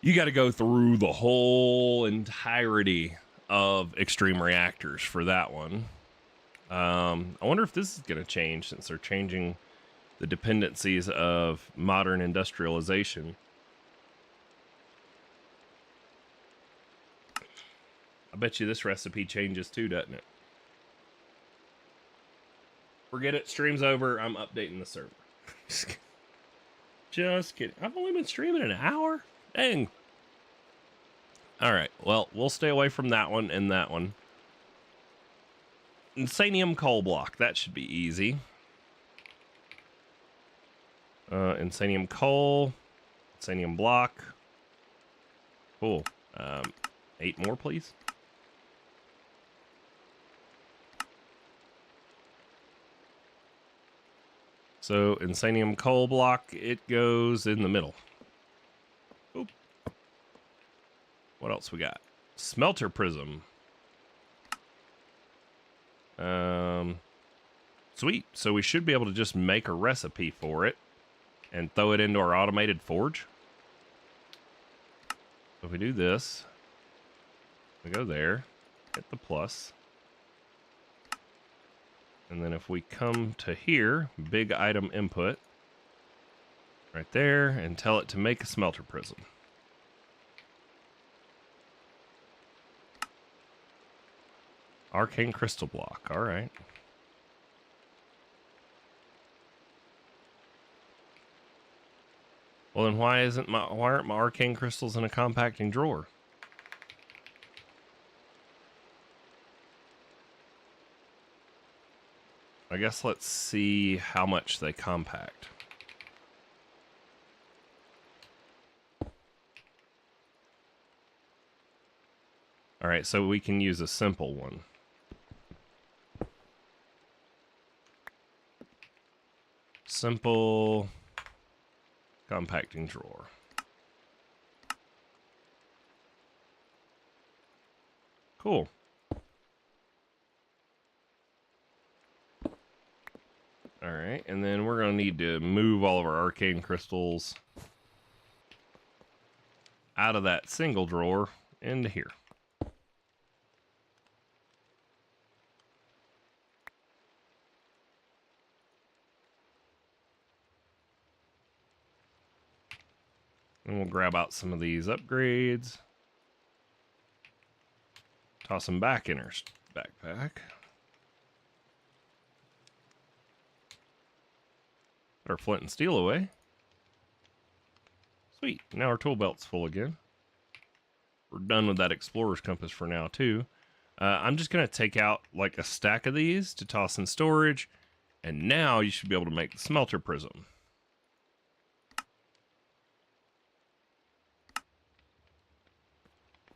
through the whole entirety of extreme reactors for that one. I wonder if this is going to change, since they're changing the dependencies of modern industrialization. I bet you this recipe changes too, doesn't it? Forget it. Stream's over. I'm updating the server. Just kidding. I've only been streaming an hour? Dang. All right. Well, we'll stay away from that one and that one. Insanium coal block. That should be easy. Insanium coal. Insanium block. Cool. 8 more, please. So insanium coal block, it goes in the middle. Oop. What else we got? Smelter prism. Sweet. So we should be able to just make a recipe for it and throw it into our automated forge. So if we do this, we go there, hit the plus. And then if we come to here, big item input, right there, and tell it to make a smelter prism. Arcane crystal block, all right. Well, then why aren't my arcane crystals in a compacting drawer? I guess let's see how much they compact. All right, so we can use a simple one. Simple compacting drawer. Cool. All right, and then we're going to need to move all of our arcane crystals out of that single drawer into here. And we'll grab out some of these upgrades. Toss them back in our backpack. Put our flint and steel away. Sweet, now our tool belt's full again. We're done with that explorer's compass for now too. I'm just gonna take out like a stack of these to toss in storage, and now you should be able to make the smelter prism.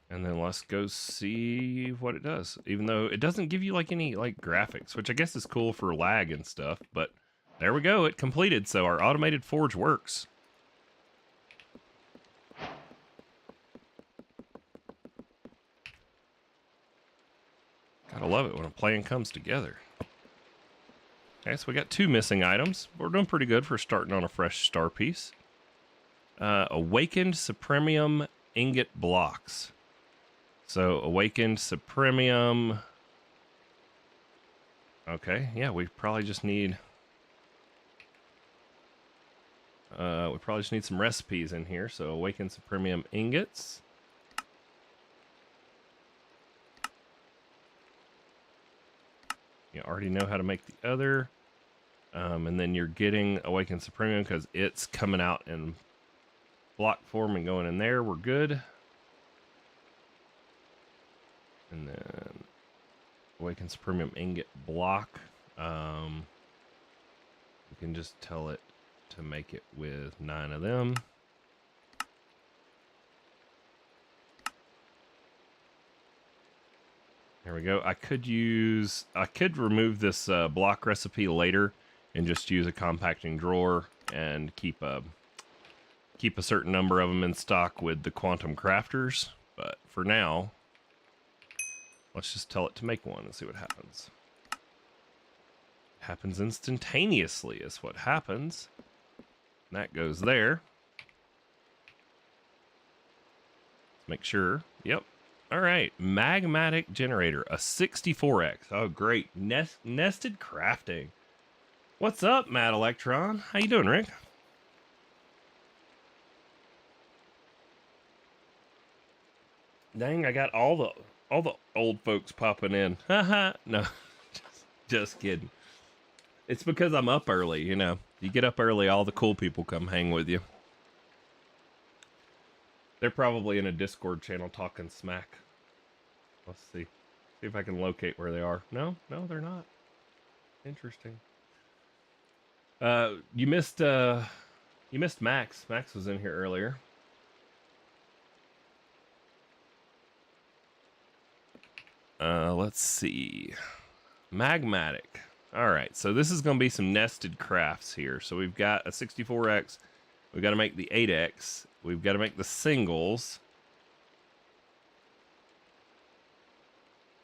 And then let's go see what it does. Even though it doesn't give you like any like graphics, which I guess is cool for lag and stuff, but there we go, it completed, so our automated forge works. Gotta love it when a plan comes together. Okay, so we got 2 missing items. We're doing pretty good for starting on a fresh star piece. Awakened Supremium Ingot Blocks. So, Awakened Supremium. Okay, yeah, we probably just need... some recipes in here. So, Awakened Supremium Ingots. You already know how to make the other. And then you're getting Awakened Supremium because it's coming out in block form and going in there. We're good. And then Awakened Supremium Ingot Block. We can just tell it to make it with 9 of them. There we go. I could remove this block recipe later and just use a compacting drawer and keep a certain number of them in stock with the quantum crafters. But for now, let's just tell it to make one and see what happens. Happens instantaneously is what happens. And that goes there. Let's make sure. Yep. All right, magmatic generator, a 64x. Oh, great. Nested crafting. What's up, Mad Electron? How you doing, Rick? Dang, I got all the old folks popping in. Haha. No, just kidding. It's because I'm up early, you know. You get up early, all the cool people come hang with you. They're probably in a Discord channel talking smack. Let's see. See if I can locate where they are. No, they're not. Interesting. You missed Max. Max was in here earlier. Let's see. Magmatic. All right, so this is going to be some nested crafts here. So we've got a 64X. We've got to make the 8X. We've got to make the singles.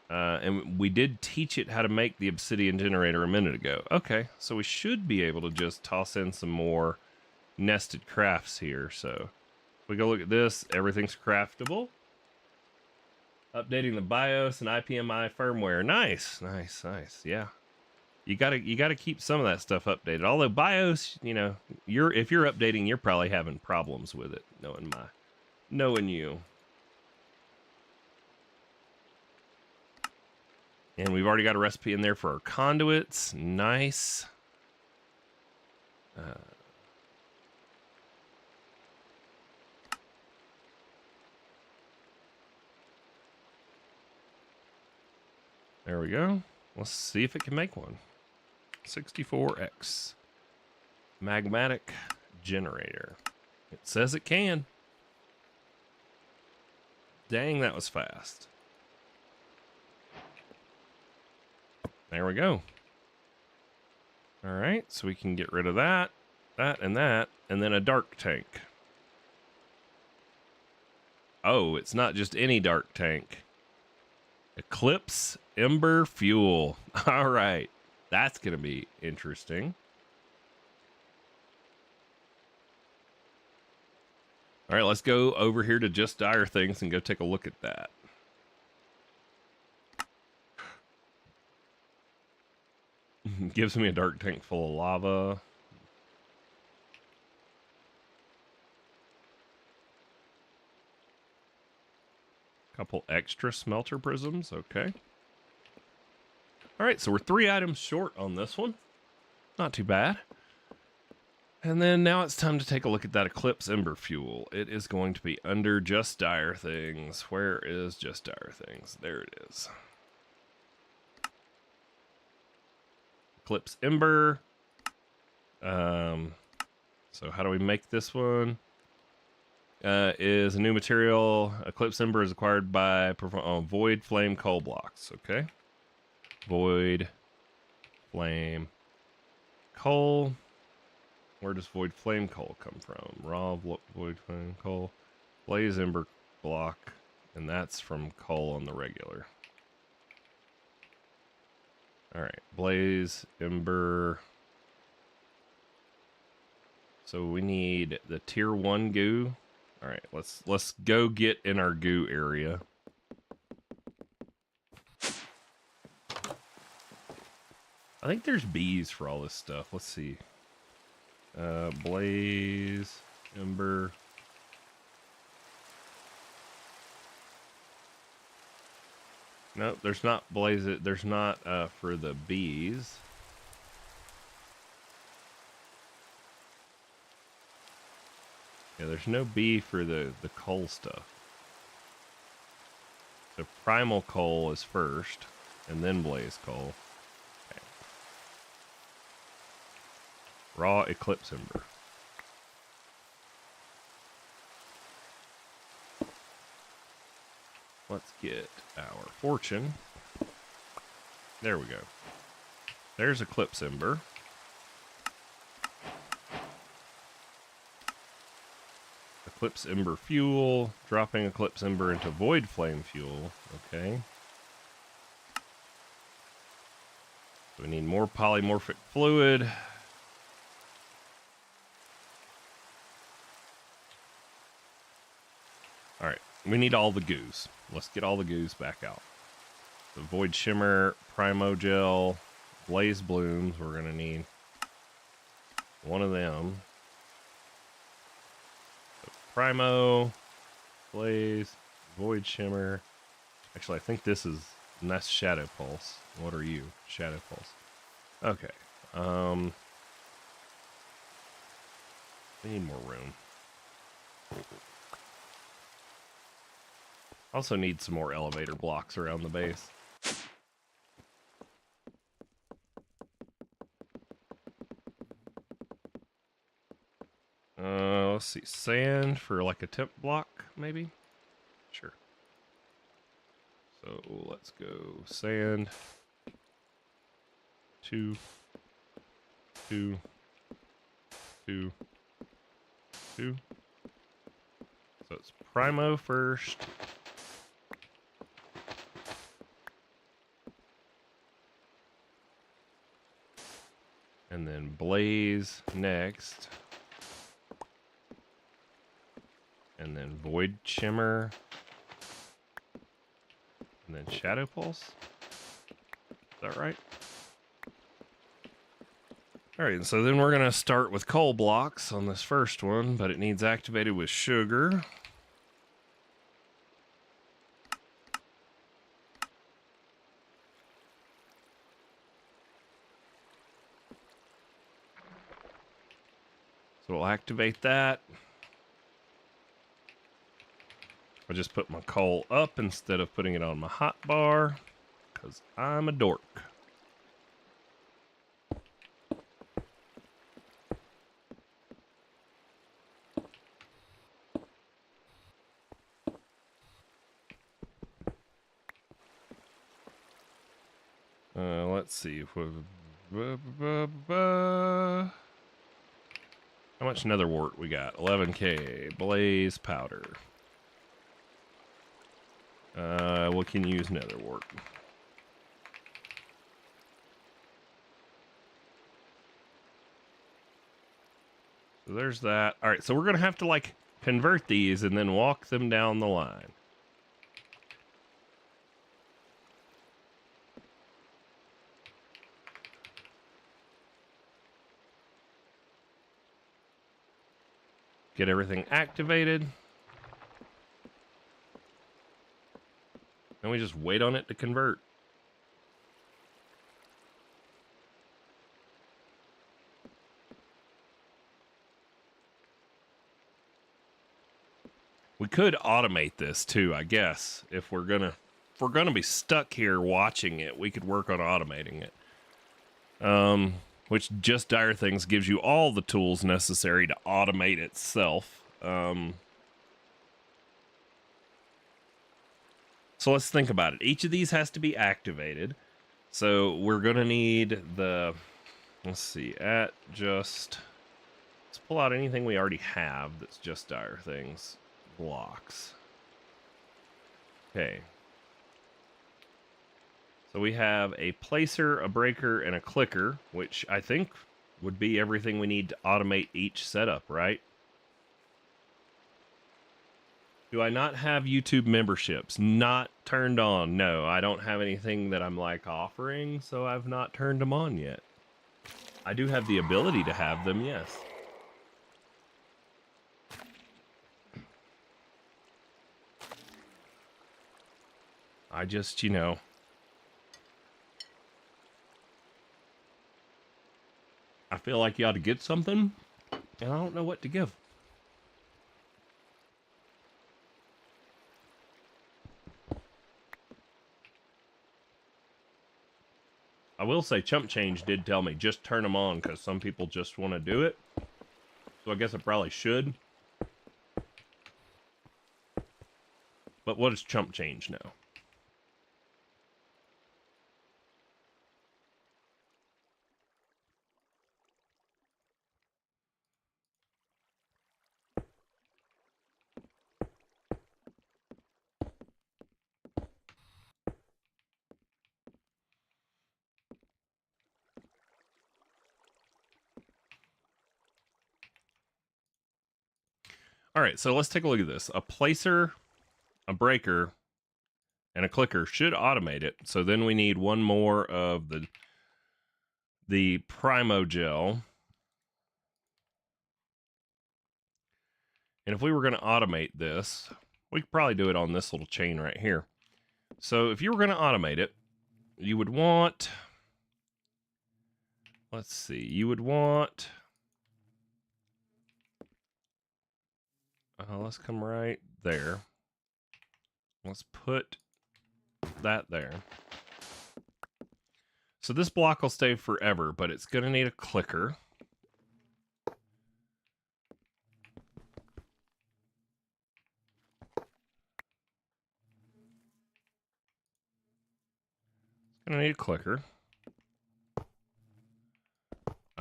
And we did teach it how to make the obsidian generator a minute ago. Okay, so we should be able to just toss in some more nested crafts here. So if we go look at this, everything's craftable. Updating the BIOS and IPMI firmware. Nice, nice, nice. Yeah. You gotta keep some of that stuff updated. Although BIOS, you know, if you're updating, you're probably having problems with it, knowing you. And we've already got a recipe in there for our conduits. Nice. There we go. Let's see if it can make one. 64X. Magmatic generator. It says it can. Dang, that was fast. There we go. All right, so we can get rid of that, and then a dark tank. Oh, it's not just any dark tank. Eclipse Ember Fuel. All right, that's going to be interesting. All right, let's go over here to Just Dire Things and go take a look at that. Gives me a dark tank full of lava. Couple extra smelter prisms, okay. All right, so we're 3 items short on this one. Not too bad. And then now it's time to take a look at that Eclipse Ember Fuel. It is going to be under Just Dire Things. Where is Just Dire Things? There it is. Eclipse Ember. So how do we make this one? Is a new material. Eclipse Ember is acquired by Void Flame Coal Blocks. Okay. Void Flame Coal. Where does Void Flame Coal come from? Raw Void Flame Coal. Blaze Ember Block. And that's from coal on the regular. Alright. Blaze Ember. So we need the tier 1 goo. All right, let's go get in our goo area. I think there's bees for all this stuff. Let's see. Blaze, Ember. Nope, there's not blaze. There's not for the bees. Yeah, there's no bee for the coal stuff. So primal coal is first, and then blaze coal. Okay. Raw Eclipse Ember. Let's get our fortune. There we go. There's Eclipse Ember. Eclipse Ember Fuel, dropping Eclipse Ember into Void Flame Fuel. Okay. We need more polymorphic fluid. Alright, we need all the goos. Let's get all the goos back out. The Void Shimmer, Primo Gel, Blaze Blooms. We're going to need one of them. Primo, Blaze, Void Shimmer. Actually, I think this is, and that's Shadow Pulse. What are you? Shadow Pulse. Okay. We need more room. Also need some more elevator blocks around the base. Let's see, sand for like a temp block, maybe? Sure. So let's go sand. 2, 2, 2, 2. So it's Primo first. And then Blaze next. And then Void Shimmer. And then Shadow Pulse. Is that right? Alright, so then we're going to start with coal blocks on this first one, but it needs activated with sugar. So we'll activate that. I just put my coal up instead of putting it on my hot bar, because I'm a dork. Let's see. How much nether wart we got? 11k. Blaze powder. We can use nether wart. So there's that. Alright, so we're going to have to, like, convert these and then walk them down the line. Get everything activated. And we just wait on it to convert. We could automate this too, I guess. If we're gonna be stuck here watching it, we could work on automating it. Which Just Dire Things gives you all the tools necessary to automate itself. So let's think about it. Each of these has to be activated. So we're gonna need the, let's see, let's pull out anything we already have that's Just Dire Things. Blocks. Okay. So we have a placer, a breaker, and a clicker, which I think would be everything we need to automate each setup, right? Do I not have YouTube memberships? Not turned on. No, I don't have anything that I'm like offering, so I've not turned them on yet. I do have the ability to have them, yes. I just, I feel like you ought to get something, and I don't know what to give. I will say Chump Change did tell me, just turn them on, because some people just want to do it. So I guess I probably should. But what does Chump Change know? All right, so let's take a look at this. A placer, a breaker, and a clicker should automate it. So then we need one more of the Primo gel. And if we were going to automate this, we could probably do it on this little chain right here. So if you were going to automate it, you would want, let's see, you would want, let's come right there. Let's put that there. So this block will stay forever, but it's going to need a clicker. It's going to need a clicker.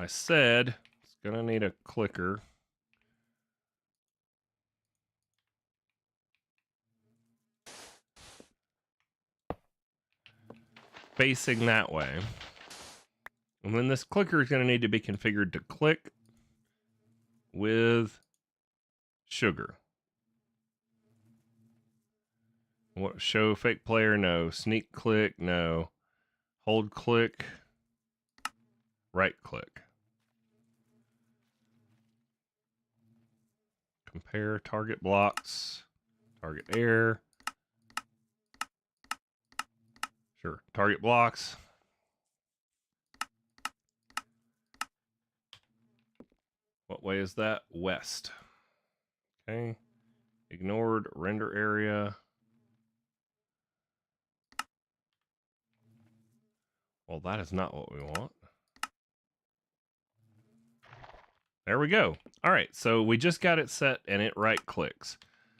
I said it's gonna need a clicker. Facing that way. And then this clicker is going to need to be configured to click with sugar. What, show fake player? No. Sneak click? No. Hold click? Right click. Compare target blocks. Target air. Sure. Target blocks. What way is that? West. Okay. Ignored render area. Well, that is not what we want. There we go. All right, so we just got it set and it right clicks.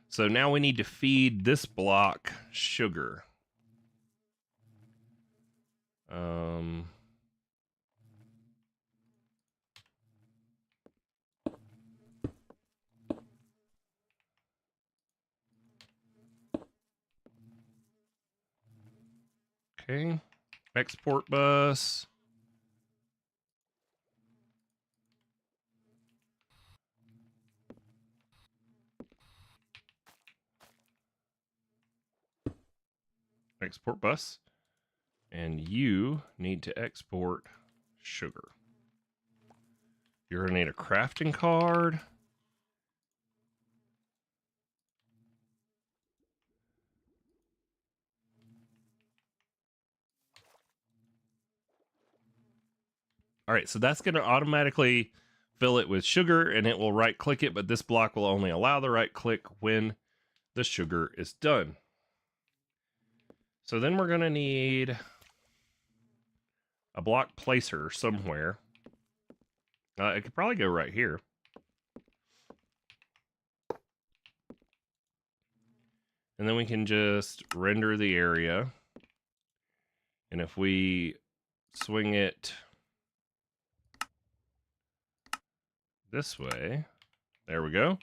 So now we need to feed this block sugar. Okay, export bus. Export bus. And you need to export sugar. You're gonna need a crafting card. All right, so that's gonna automatically fill it with sugar and it will right click it, but this block will only allow the right click when the sugar is done. So then we're gonna need a block placer somewhere. It could probably go right here. And then we can just render the area. And if we swing it this way, there we go.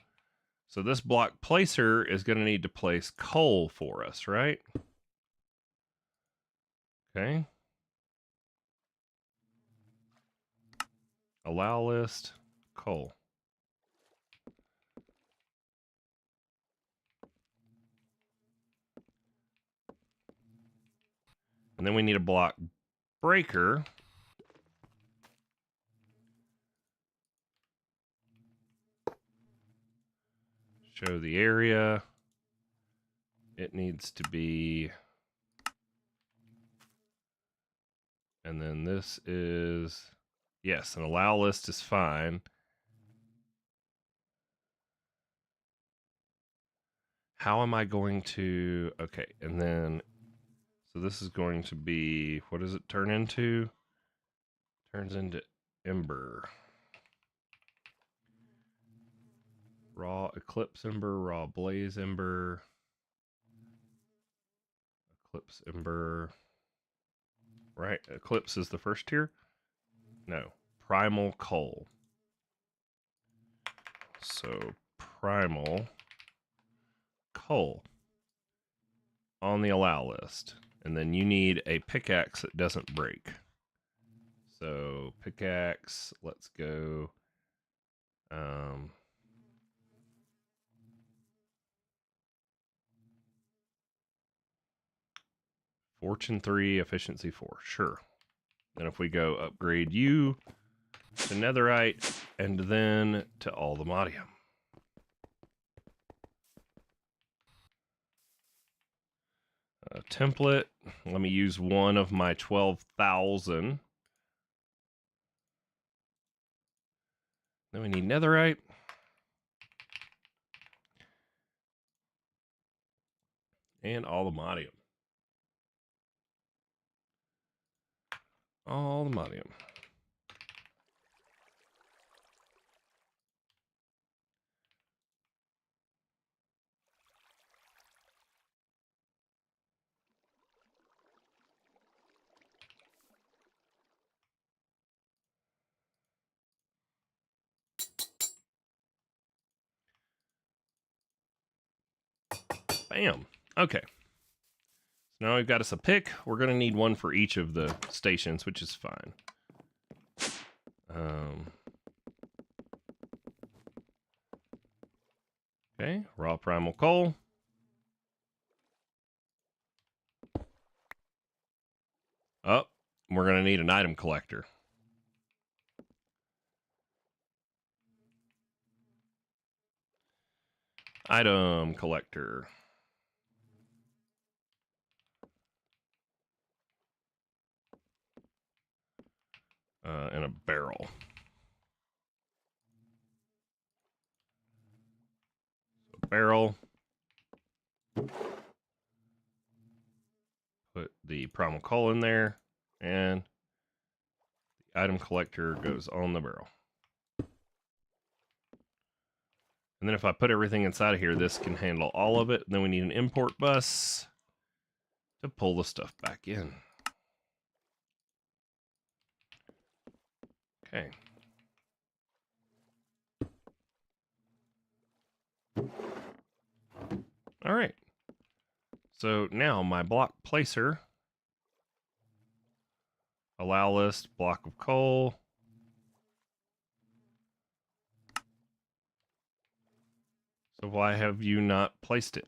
So this block placer is going to need to place coal for us, right? Okay. Allow list, coal. And then we need a block breaker. Show the area. It needs to be... And then this is... Yes, an allow list is fine. How am I going to... Okay, and then... So this is going to be... What does it turn into? Turns into ember. Raw eclipse ember, raw blaze ember. Eclipse ember. Right, eclipse is the first tier? No, primal coal. So primal coal on the allow list. And then you need a pickaxe that doesn't break. So pickaxe, let's go. Fortune 3, efficiency 4, sure. And if we go upgrade you to netherite and then to aluminium. Template, let me use one of my 12,000. Then we need netherite. And aluminium. Aluminium. Bam. Okay. So now we've got us a pick. We're going to need one for each of the stations, which is fine. Okay, raw primal coal. Oh, we're going to need an item collector. Item collector. And a barrel. So barrel. Put the primal coal in there, and the item collector goes on the barrel. And then if I put everything inside of here, this can handle all of it. And then we need an import bus to pull the stuff back in. Okay. All right. So now my block placer, allow list, block of coal. So why have you not placed it?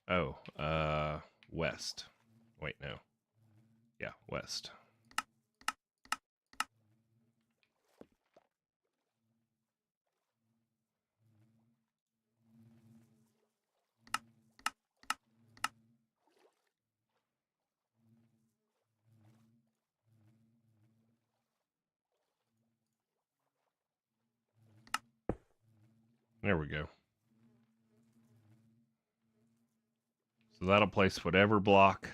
Oh, west. Wait, no. Yeah, west. There we go. So that'll place whatever block.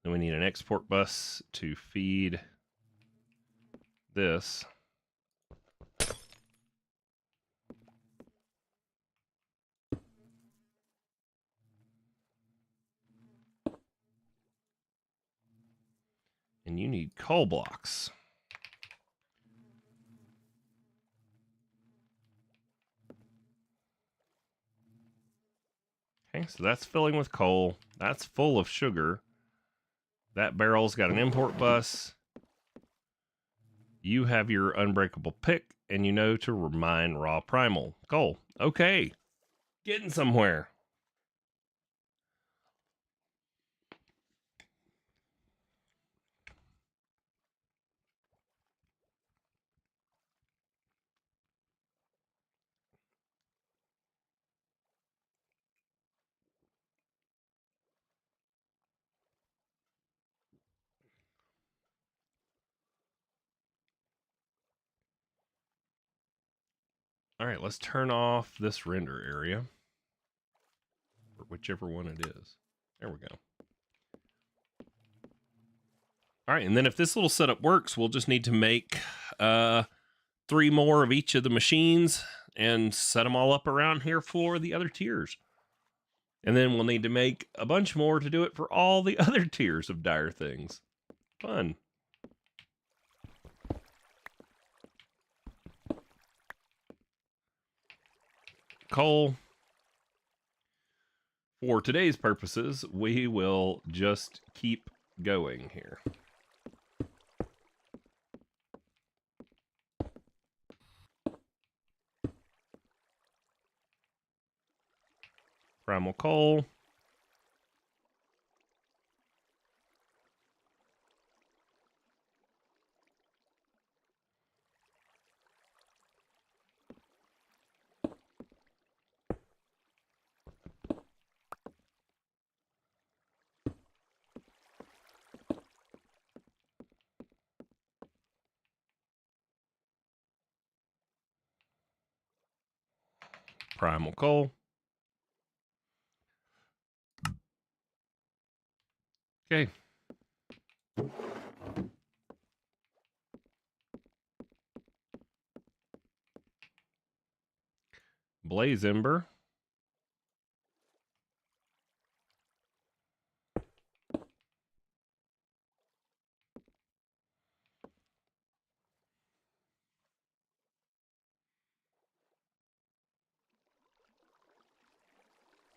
Then we need an export bus to feed this. And you need coal blocks. Okay, so that's filling with coal. That's full of sugar. That barrel's got an import bus. You have your unbreakable pick, and you know to mine raw primal coal. Okay, getting somewhere. All right, let's turn off this render area, or whichever one it is. There we go. All right, and then if this little setup works, we'll just need to make 3 more of each of the machines and set them all up around here for the other tiers. And then we'll need to make a bunch more to do it for all the other tiers of dire things. Fun. Coal. For today's purposes, we will just keep going here. Primal coal. Primal coal. Okay. Blaze ember.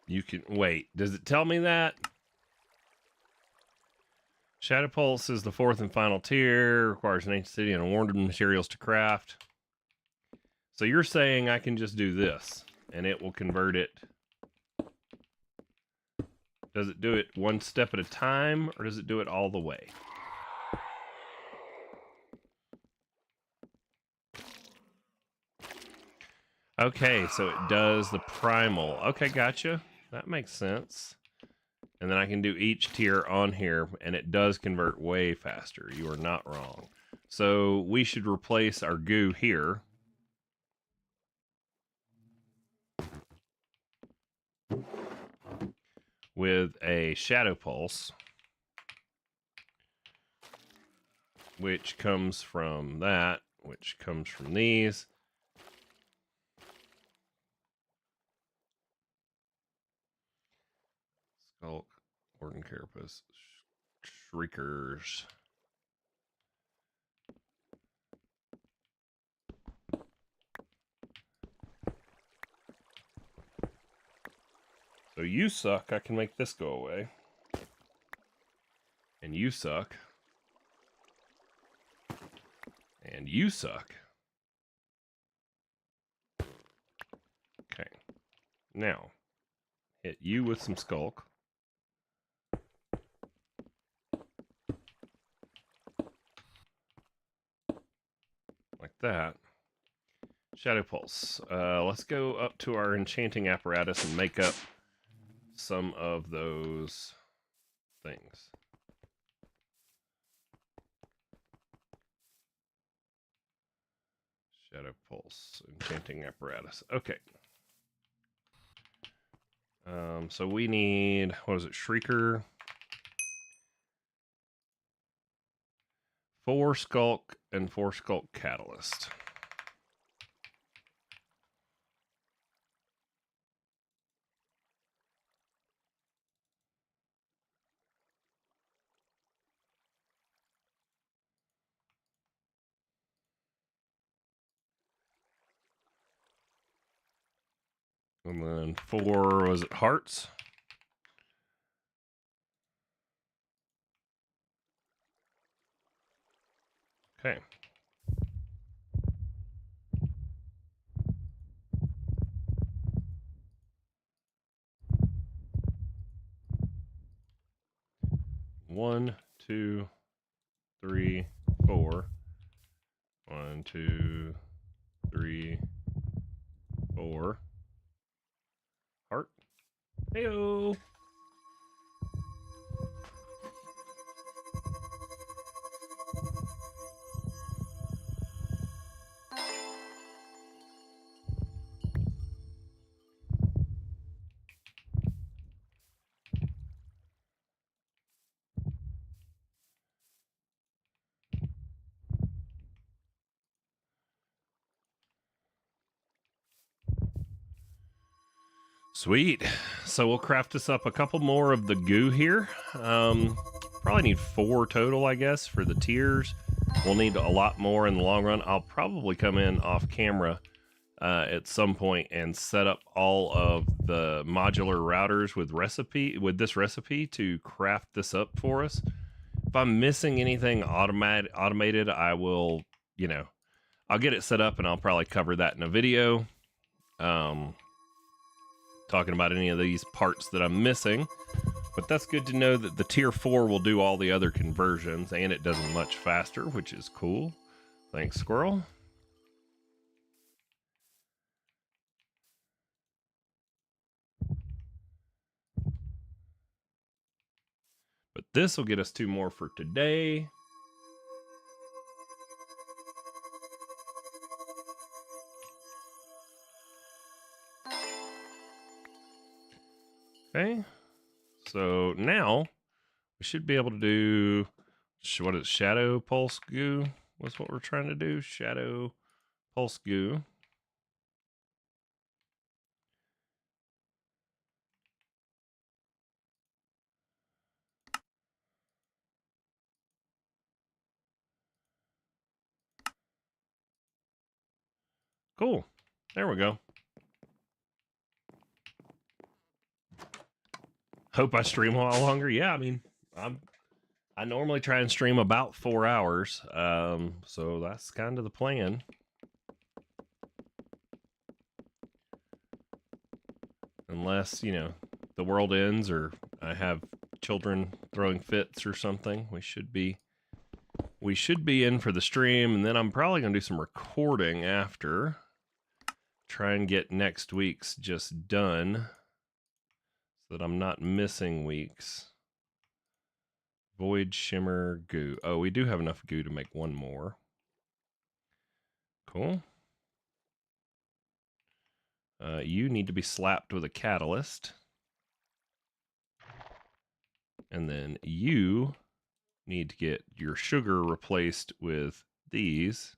You can wait. Does it tell me that? Shadow Pulse is the fourth and final tier. Requires an ancient city and awarded materials to craft. So you're saying I can just do this and it will convert it. Does it do it one step at a time or does it do it all the way? Okay, so it does the primal. Okay, gotcha. That makes sense. And then I can do each tier on here, and it does convert way faster. You are not wrong. So we should replace our goo here. With a Shadow Pulse. Which comes from that, which comes from these. Skulk, Warden Carapace, Shriekers. So you suck, I can make this go away. And you suck. And you suck. Okay. Now, hit you with some Skulk. Like that. Shadow Pulse. Let's go up to our enchanting apparatus and make up some of those things. Shadow Pulse, enchanting apparatus. Okay. So we need, what is it, Shrieker. 4 Skulk and 4 Skulk Catalyst. And then 4, was it Hearts? Okay. One, 2, 3, 4. 1, 2, 3, 4. Heart. Heyo. Sweet. So we'll craft us up a couple more of the goo here. Probably need 4 total, I guess, for the tiers. We'll need a lot more in the long run. I'll probably come in off camera at some point and set up all of the modular routers with this recipe to craft this up for us. If I'm missing anything automated, I will, I'll get it set up and I'll probably cover that in a video. Talking about any of these parts that I'm missing. But that's good to know that the tier 4 will do all the other conversions and it does them much faster, which is cool. Thanks, Squirrel. But this will get us 2 more for today. Okay. So now we should be able to do, what is it, Shadow Pulse Goo? What's what we're trying to do? Shadow Pulse Goo. Cool. There we go. Hope I stream a while longer. Yeah, I mean, I normally try and stream about 4 hours. So that's kind of the plan. Unless, you know, the world ends or I have children throwing fits or something, we should be in for the stream, and then I'm probably going to do some recording after. Try and get next week's just done so that I'm not missing weeks. Void, shimmer, goo. Oh, we do have enough goo to make one more. Cool. You need to be slapped with a catalyst. And then you need to get your sugar replaced with these.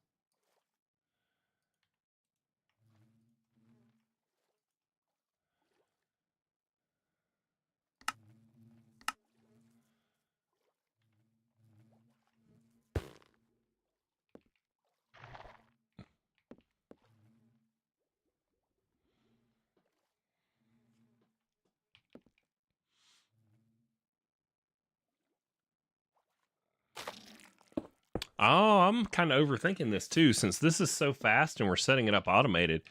Oh, I'm kind of overthinking this too. Since this is so fast and we're setting it up automated,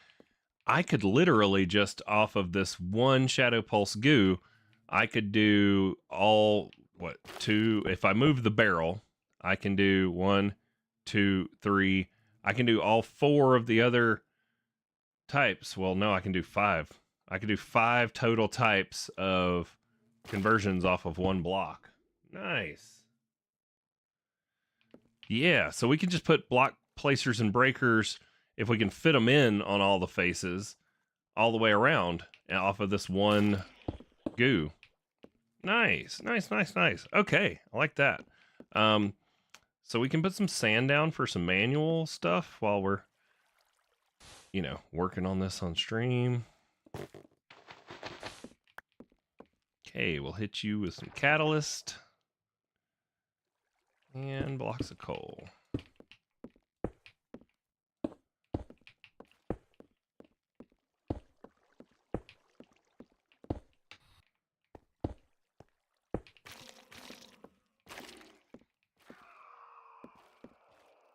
I could literally just off of this one Shadow Pulse goo, I could do all, what, 2, if I move the barrel, I can do 1, 2, 3, I can do all 4 of the other types. Well, no, I can do 5. I can do 5 total types of conversions off of one block. Nice. Yeah, so we can just put block placers and breakers, if we can fit them in on all the faces, all the way around and off of this one goo. Nice, nice, nice, nice. Okay, I like that. So we can put some sand down for some manual stuff while we're, you know, working on this on stream. Okay, we'll hit you with some catalyst and blocks of coal.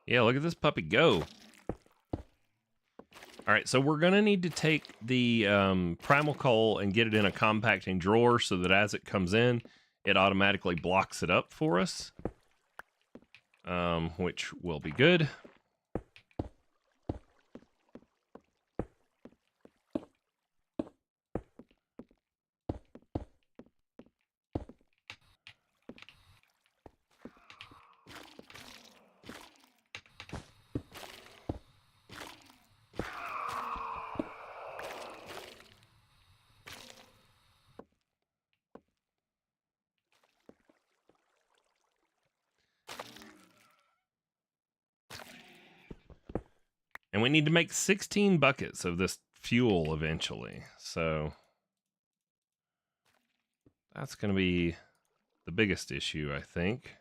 Yeah, look at this puppy go. All right, so we're going to need to take the primal coal and get it in a compacting drawer so that as it comes in, it automatically blocks it up for us, which will be good. And we need to make 16 buckets of this fuel eventually. So that's going to be the biggest issue, I think.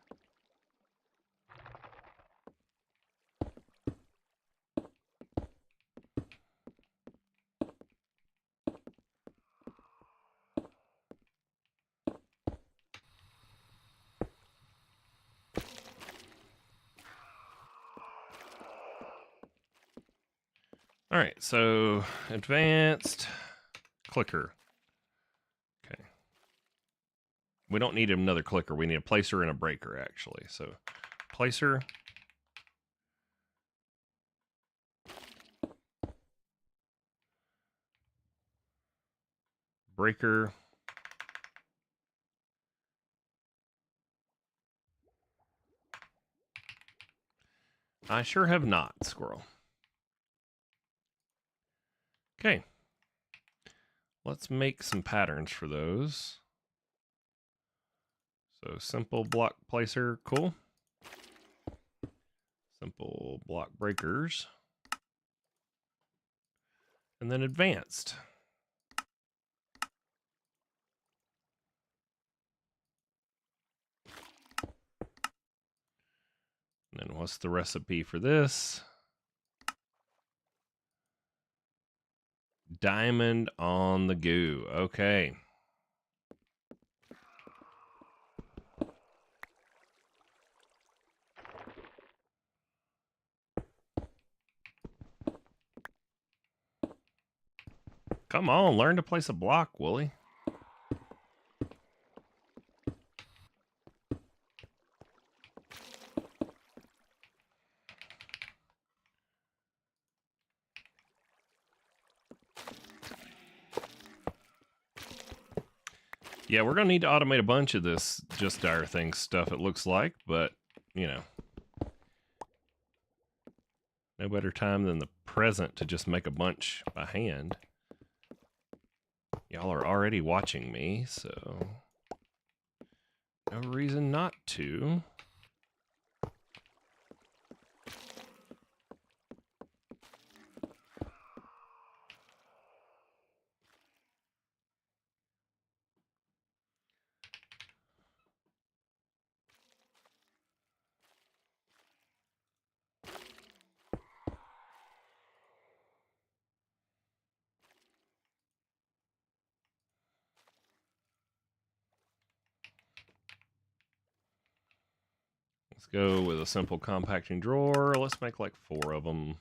All right, so advanced clicker. Okay. We don't need another clicker. We need a placer and a breaker, actually. So placer. Breaker. I sure have not, squirrel. Okay. Let's make some patterns for those. So simple block placer, cool. Simple block breakers. And then advanced. And then what's the recipe for this? Diamond on the goo. Okay. Come on, learn to place a block, Wooly. Yeah, we're going to need to automate a bunch of this Just Dire Things stuff, it looks like, but, you know. No better time than the present to just make a bunch by hand. Y'all are already watching me, so no reason not to. Let's go with a simple compacting drawer. Let's make like 4 of them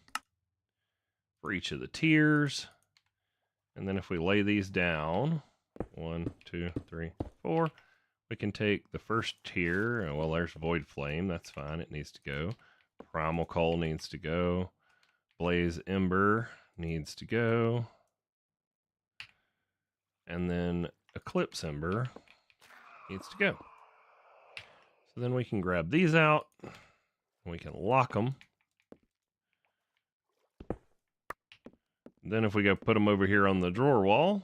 for each of the tiers. And then if we lay these down, 1, 2, 3, 4, we can take the first tier. Well, there's Void Flame. That's fine. It needs to go. Primal Coal needs to go. Blaze Ember needs to go. And then Eclipse Ember needs to go. So then we can grab these out. We can lock them. Then if we go put them over here on the drawer wall,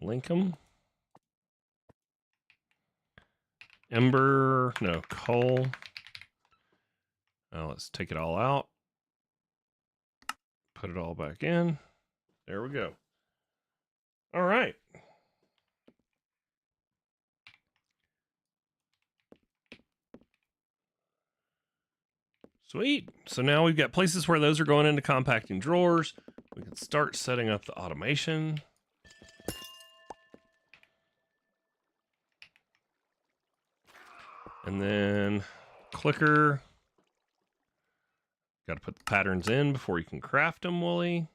link them. Ember, no, coal. Now let's take it all out. Put it all back in. There we go. All right. Sweet. So now we've got places where those are going into compacting drawers. We can start setting up the automation. And then clicker. Got to put the patterns in before you can craft them, Wooly.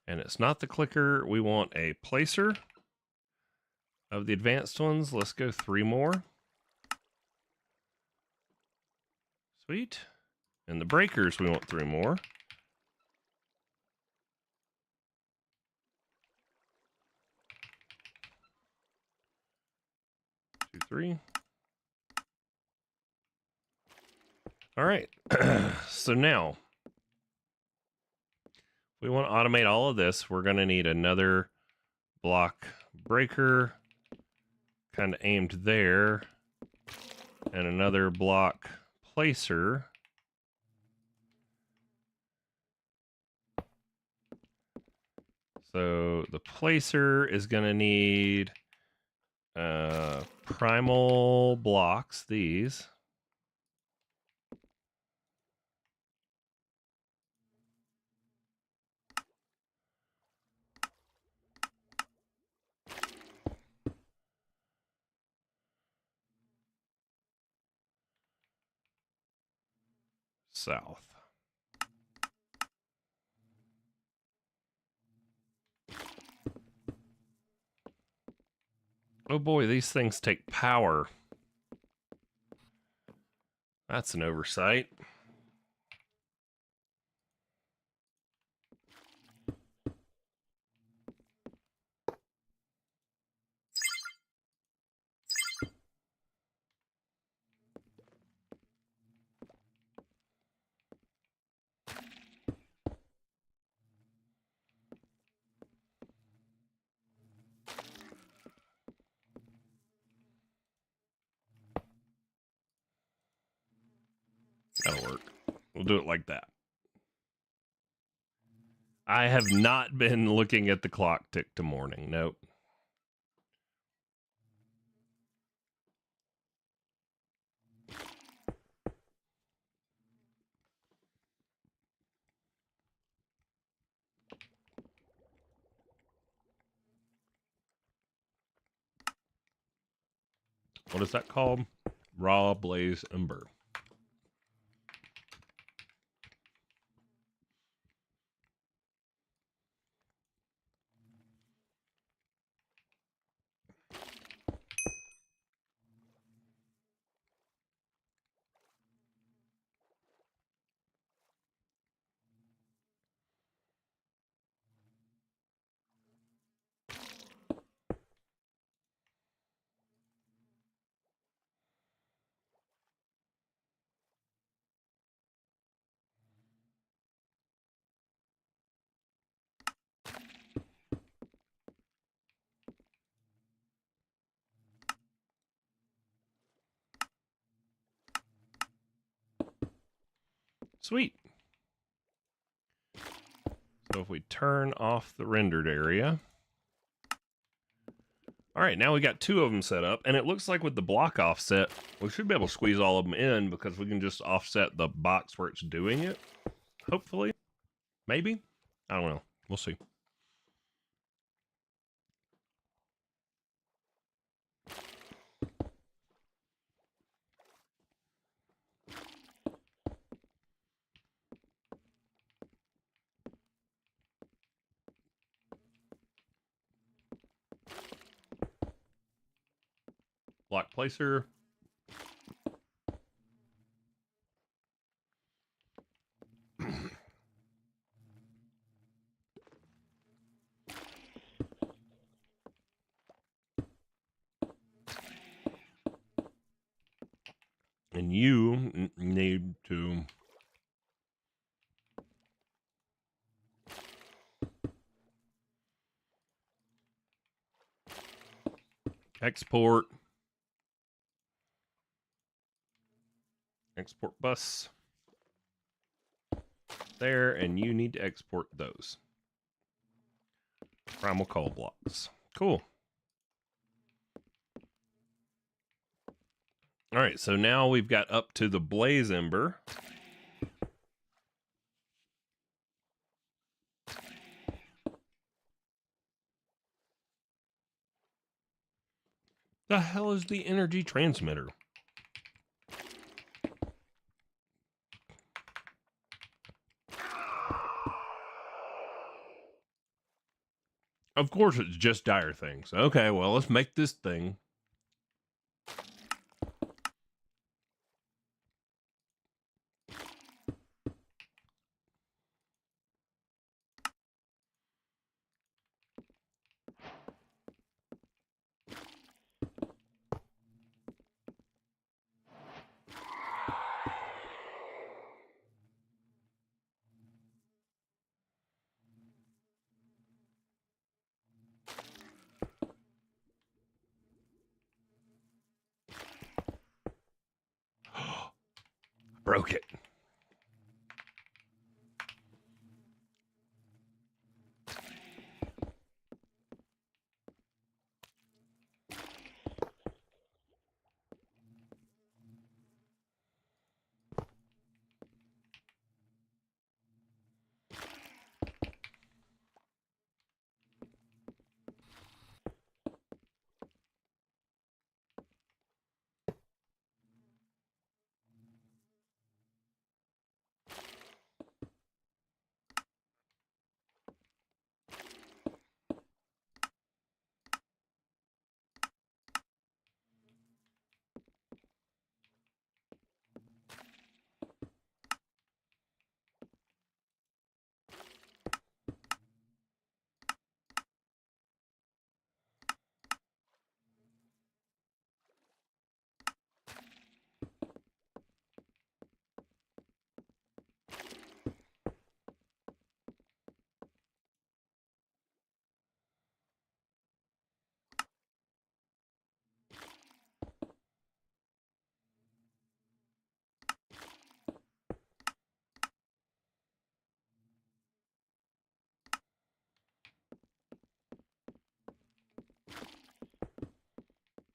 And it's not the clicker. We want a placer of the advanced ones. Let's go 3 more. Sweet. And the breakers, we want 3 more. 2, 3. All right. So now, if we want to automate all of this, we're going to need another block breaker kind of aimed there, and another block placer. So the placer is going to need primal blocks, these. South. Oh boy, these things take power. That's an oversight. That'll work. We'll do it like that. I have not been looking at the clock tick to morning. Nope. What is that called? Raw blaze ember. Sweet. So if we turn off the rendered area. All right, now we got 2 of them set up, and it looks like with the block offset, we should be able to squeeze all of them in because we can just offset the box where it's doing it, hopefully. Maybe? I don't know. We'll see. Block placer. And you need to export bus there, and you need to export those primal coal blocks. Cool. All right, so now we've got up to the blaze ember. The hell is the energy transmitter? Of course, it's just dire things. Okay, well, let's make this thing. Broke it.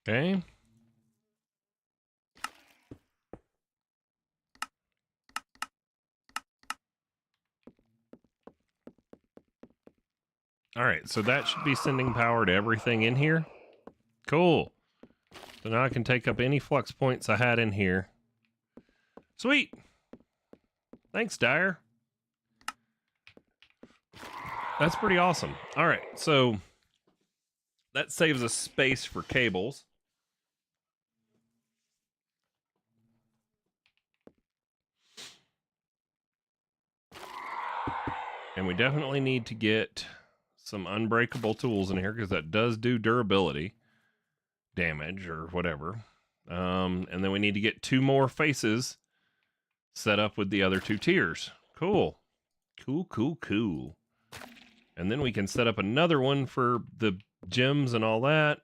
Okay. All right, so that should be sending power to everything in here. Cool. So now I can take up any flux points I had in here. Sweet. Thanks, Dyer. That's pretty awesome. All right, so that saves us space for cables. And we definitely need to get some unbreakable tools in here because that does do durability damage or whatever. And then we need to get 2 more faces set up with the other 2 tiers. Cool. Cool. And then we can set up another one for the gems and all that.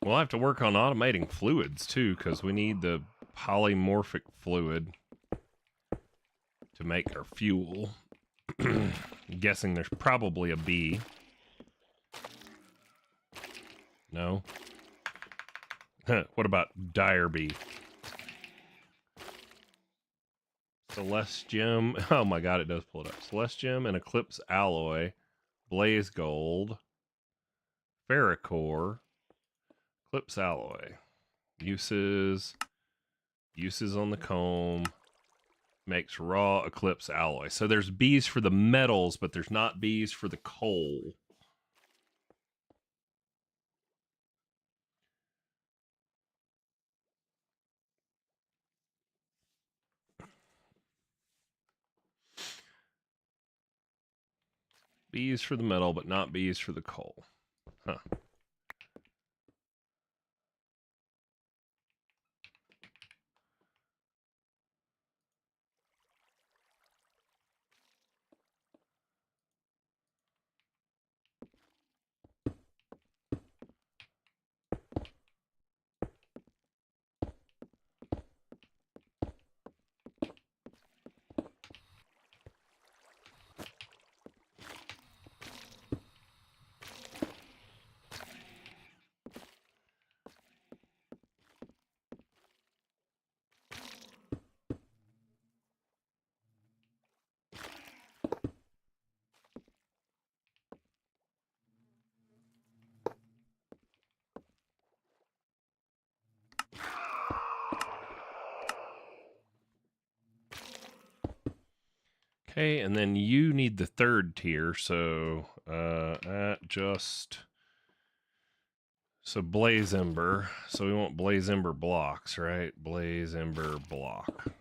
We'll have to work on automating fluids too, because we need the polymorphic fluid to make our fuel. I'm guessing there's probably a bee. No? What about dire bee? Celestium. Oh my god, it does pull it up. Celestium and Eclipse Alloy. Blaze Gold. Ferrocore. Eclipse Alloy. Uses on the comb. Makes raw Eclipse Alloy. So there's bees for the metals, but there's not bees for the coal. Bees for the metal, but not bees for the coal. Huh. Okay, and then you need the 3rd tier, so so Blaze Ember. So we want Blaze Ember blocks, right? Blaze Ember block.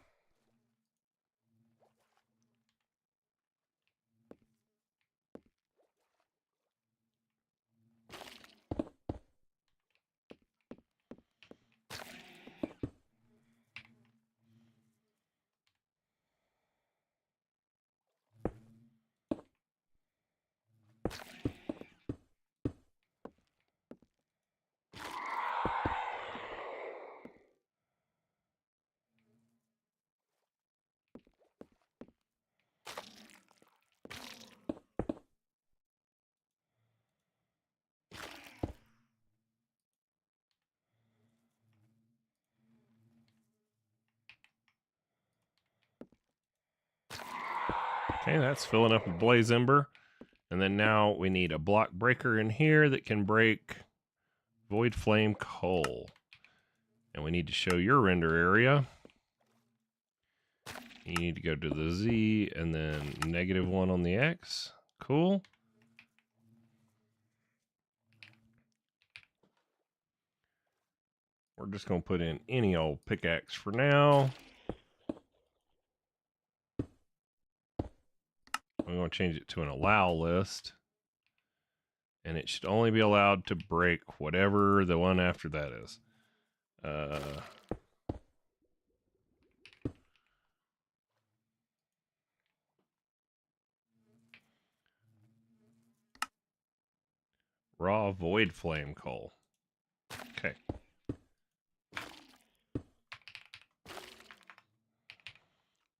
Okay, that's filling up with Blaze Ember. And then now we need a block breaker in here that can break Void Flame Coal. And we need to show your render area. You need to go to the Z and then -1 on the X. Cool. We're just going to put in any old pickaxe for now. I'm going to change it to an allow list. And it should only be allowed to break whatever the one after that is. Raw Void Flame Coal. Okay.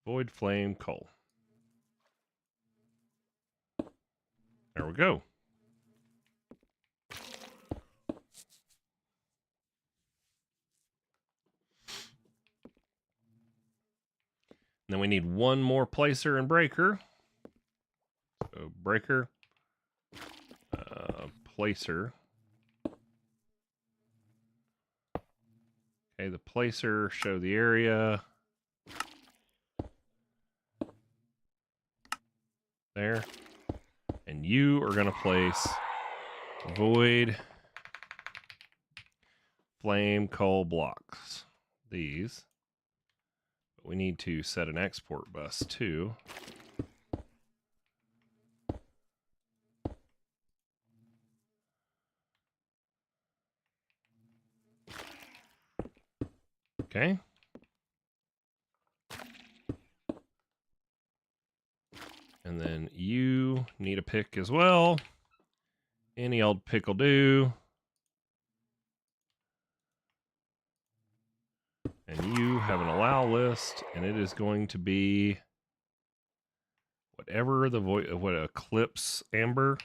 Void Flame Coal. There we go. then we need one more placer and breaker. So breaker, placer. Okay, the placer, show the area. There. And you are going to place void flame coal blocks. These. But we need to set an export bus too. Okay. And then you need a pick as well. Any old pick will do. And you have an allow list, and it is going to be whatever the void, what, Eclipse Amber.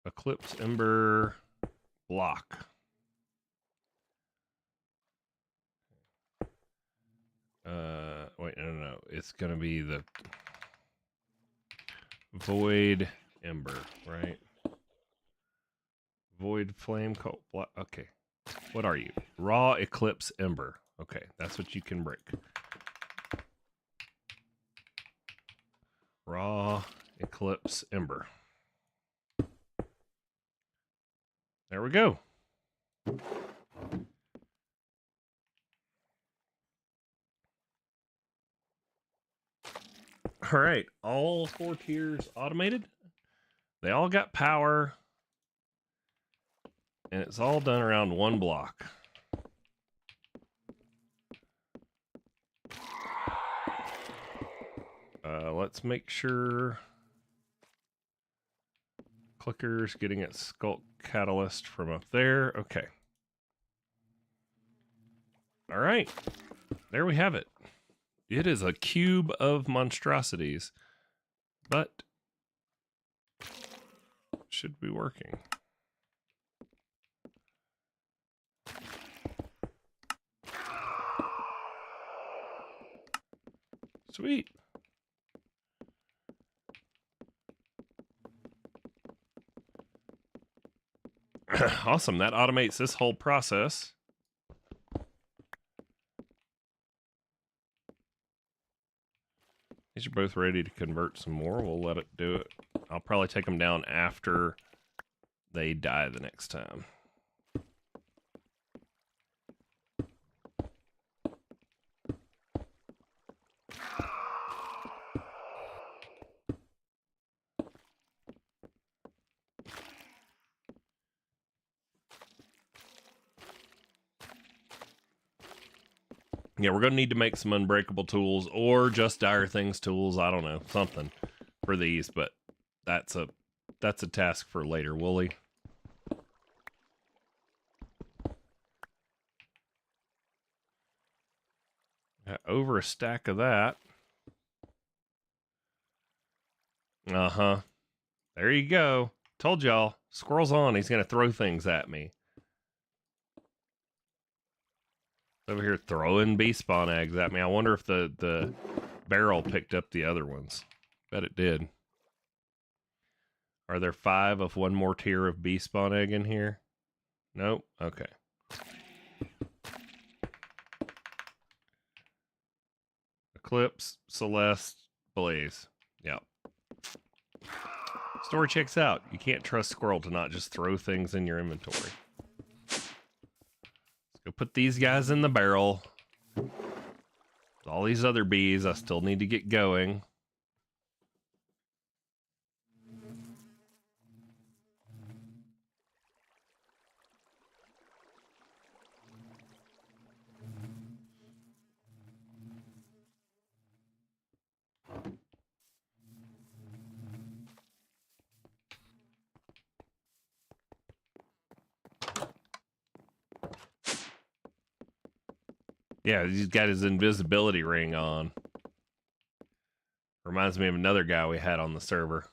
Eclipse Ember block. Wait, no. It's gonna be the Void Ember, right? Void Flame Coal block. Okay. What are you? Raw Eclipse Ember. Okay, that's what you can break. Raw Eclipse Ember. There we go. All right, all 4 tiers automated. They all got power, and it's all done around 1 block. Let's make sure clicker's getting its Sculk Catalyst from up there. Okay. All right, there we have it. It is a cube of monstrosities, but should be working. Sweet. Awesome. That automates this whole process. These are both ready to convert some more. We'll let it do it. I'll probably take them down after they die the next time. Yeah, we're going to need to make some unbreakable tools or just dire things tools. I don't know, something for these, but that's a task for later, Wooly. Got over a stack of that. Uh-huh. There you go. Told y'all. Squirrel's on. He's going to throw things at me. Over here throwing bee spawn eggs at me. I wonder if the barrel picked up the other ones. Bet it did. Are there 5 of one more tier of bee spawn egg in here? Nope. Okay. Eclipse, Celeste, Blaze. Yep. Story checks out. You can't trust Squirrel to not just throw things in your inventory. Go put these guys in the barrel. All these other bees, I still need to get going. Yeah, he's got his invisibility ring on. Reminds me of another guy we had on the server.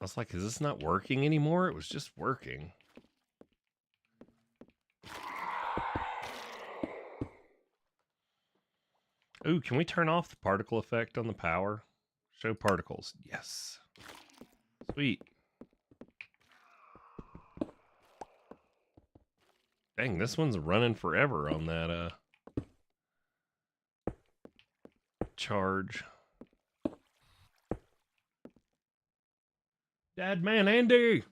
I was like, is this not working anymore? It was just working. Ooh, can we turn off the particle effect on the power? Show particles. Yes. Sweet. Dang, this one's running forever on that charge. Dadman Andy!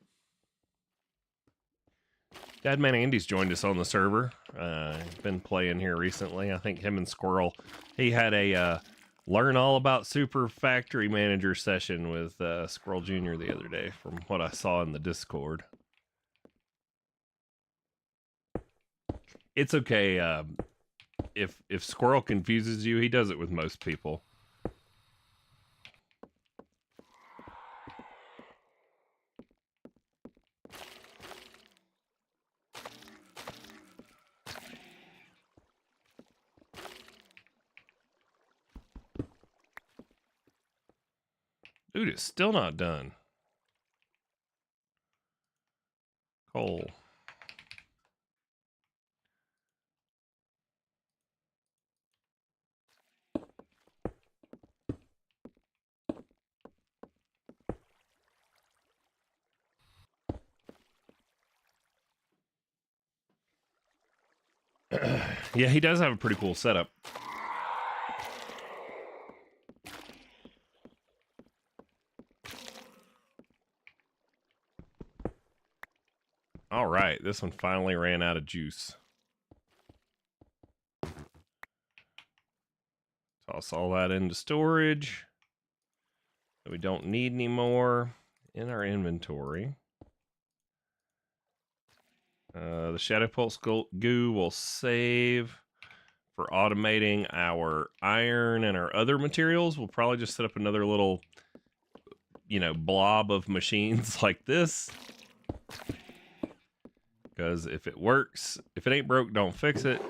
Dadman Andy's joined us on the server. Been playing here recently. I think him and Squirrel, he had a learn all about Super Factory Manager session with Squirrel Jr. the other day, from what I saw in the Discord. It's okay. If Squirrel confuses you, he does it with most people. Dude, it's still not done. Coal. Yeah, he does have a pretty cool setup. All right, this one finally ran out of juice. Toss all that into storage. We don't need any more in our inventory. The Shadow Pulse goo will save for automating our iron and our other materials. We'll probably just set up another little, blob of machines like this. Because if it works, if it ain't broke, don't fix it.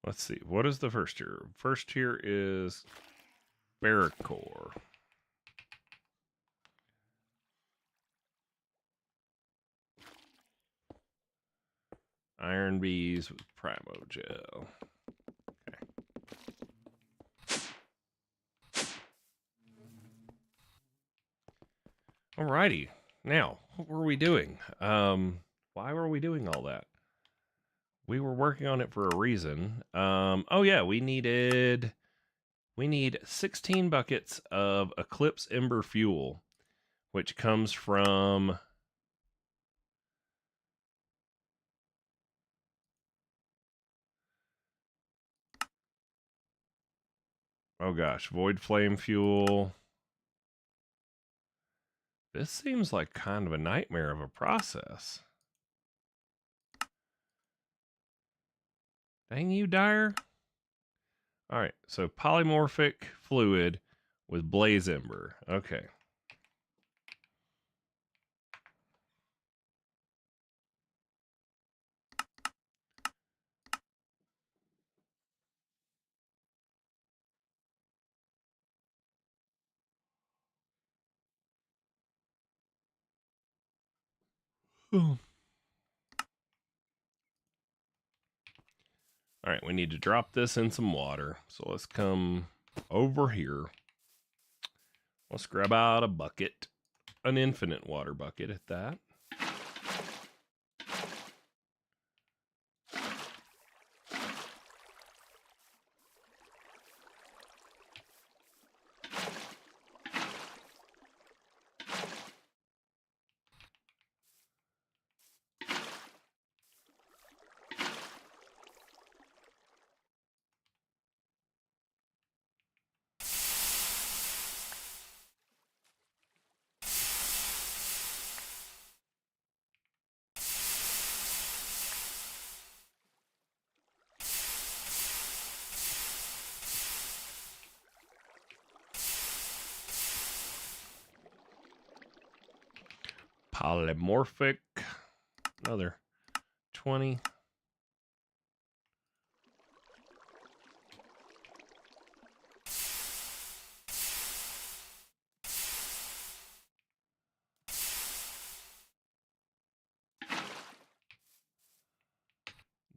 Let's see. What is the first tier? First tier is Barracore. Iron bees with Primo Gel. Okay. Alrighty. Now, what were we doing? Why were we doing all that? We were working on it for a reason. Oh yeah, we need 16 buckets of Eclipse Ember fuel, which comes from oh gosh, Void Flame fuel. This seems like kind of a nightmare of a process. Dang you, Dyer. All right, so polymorphic fluid with Blaze Ember. Okay. All right, we need to drop this in some water. So let's come over here. Let's grab out a bucket, an infinite water bucket at that. Polymorphic. Another 20.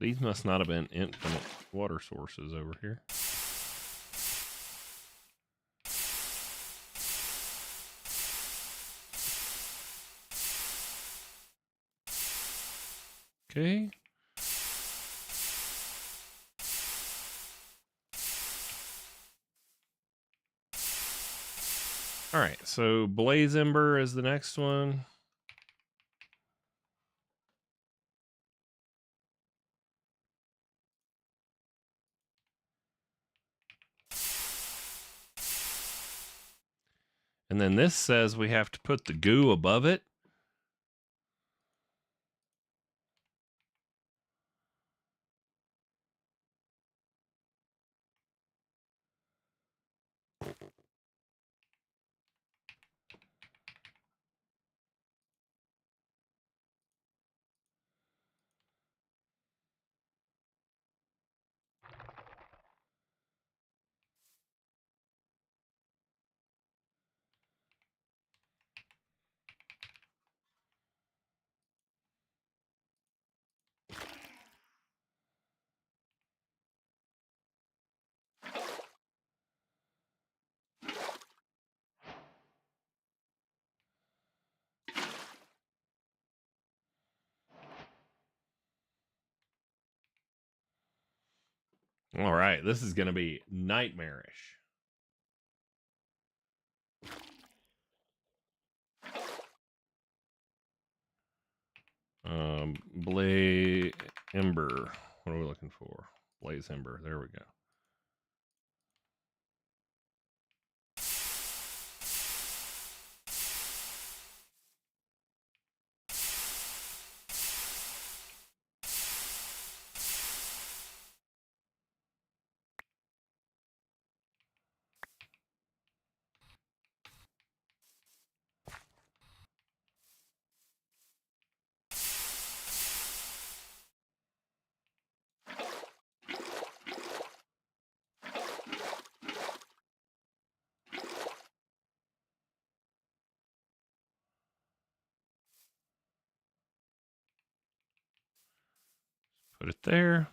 These must not have been infinite water sources over here. Okay. All right, so Blaze Ember is the next one. And then this says we have to put the goo above it. All right, this is going to be nightmarish. Blaze Ember. What are we looking for? Blaze Ember. There we go. Put it there.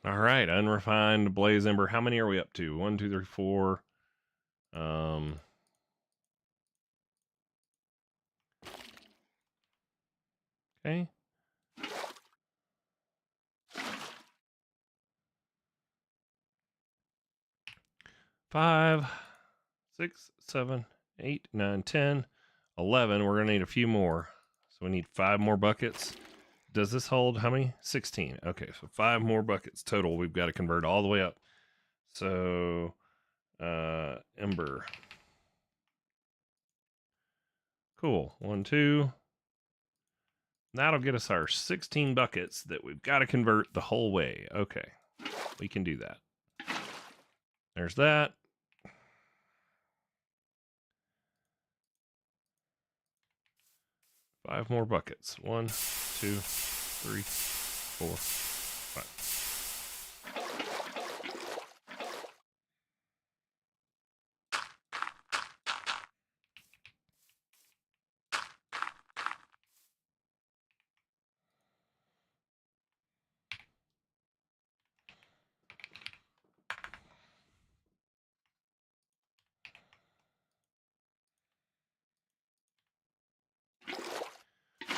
All right, unrefined Blaze Ember. How many are we up to? 1, 2, 3, 4. Okay. 5, 6, 7, 8, 9, 10, 11. We're gonna need a few more, so we need 5 more buckets. Does this hold how many? 16. Okay, so 5 more buckets total. We've got to convert all the way up. So, Ember. Cool. 1, 2. That'll get us our 16 buckets that we've got to convert the whole way. Okay, we can do that. There's that. Five more buckets. 1, 2, 3, 4, 5.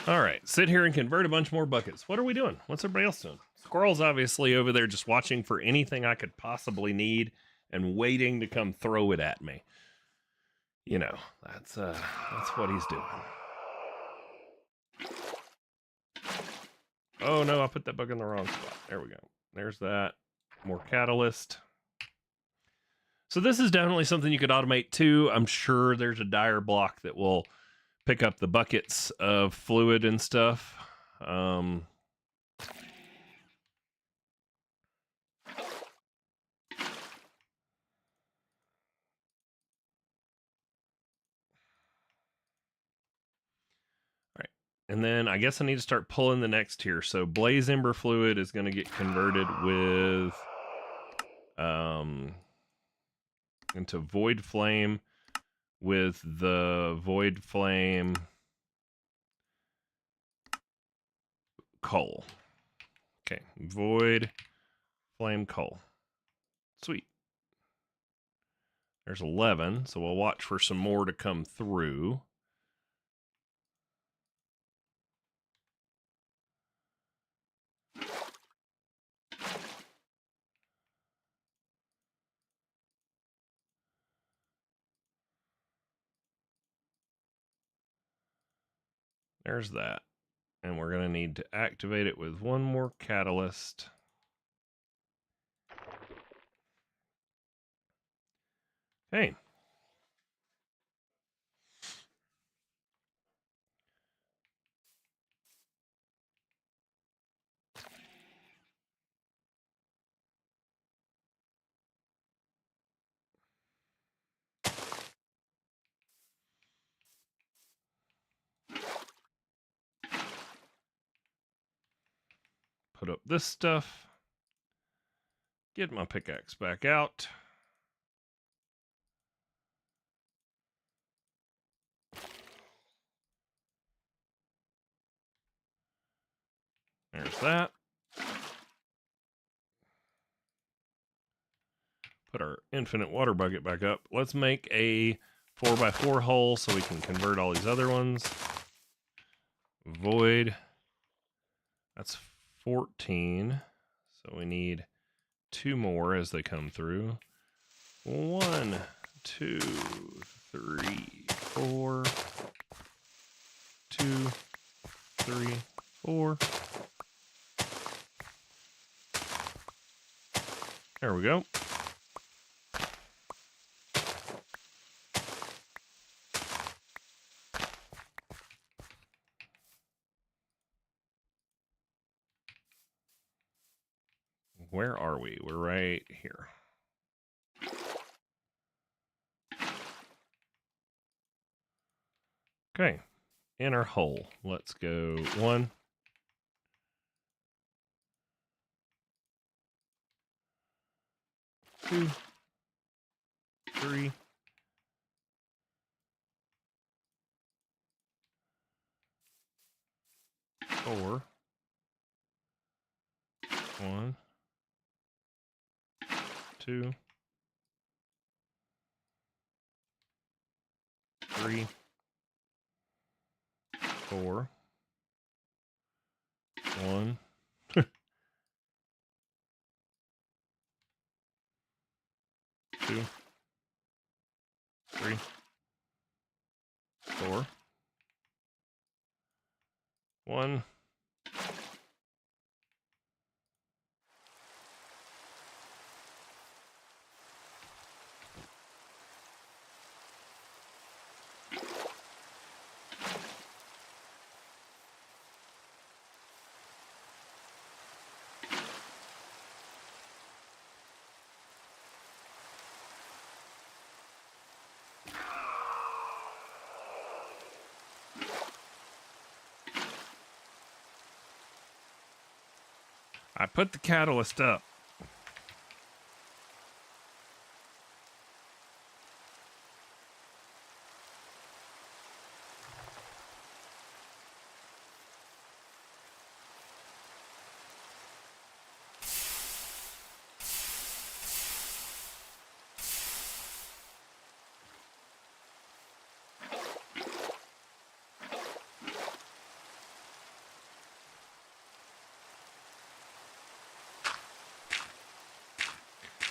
All right, sit here and convert a bunch more buckets. What are we doing? What's everybody else doing? Squirrel's obviously over there just watching for anything I could possibly need and waiting to come throw it at me. You know, that's what he's doing. Oh no, I put that bug in the wrong spot. There we go. There's that. More catalyst. So this is definitely something you could automate too. I'm sure there's a dyer block that will pick up the buckets of fluid and stuff. And then I guess I need to start pulling the next tier. So blaze ember fluid is going to get converted with into void flame with the void flame coal. Okay, void flame coal. Sweet. There's 11, so we'll watch for some more to come through. There's that. And we're going to need to activate it with one more catalyst. Okay. Put up this stuff. Get my pickaxe back out. There's that. Put our infinite water bucket back up. Let's make a 4x4 hole so we can convert all these other ones. Void. That's 14. So we need 2 more as they come through. 1, 2, 3, 4. 2, 3, 4. There we go. Where are we? We're right here. Okay. Inner hole. Let's go 1, 2, 3, 4. 1, 2, 3, 4. 1, 2, 3, 4. 1. I put the catalyst up.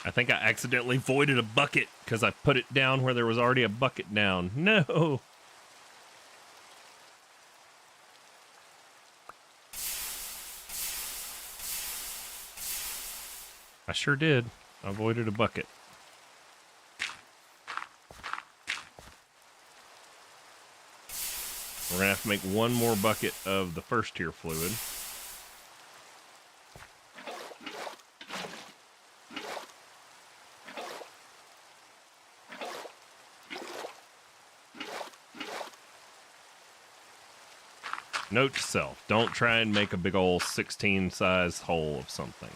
I think I accidentally voided a bucket because I put it down where there was already a bucket down. No. I sure did. I voided a bucket. We're going to have to make one more bucket of the first tier fluid. Note to self, don't try and make a big old 16 size hole of something.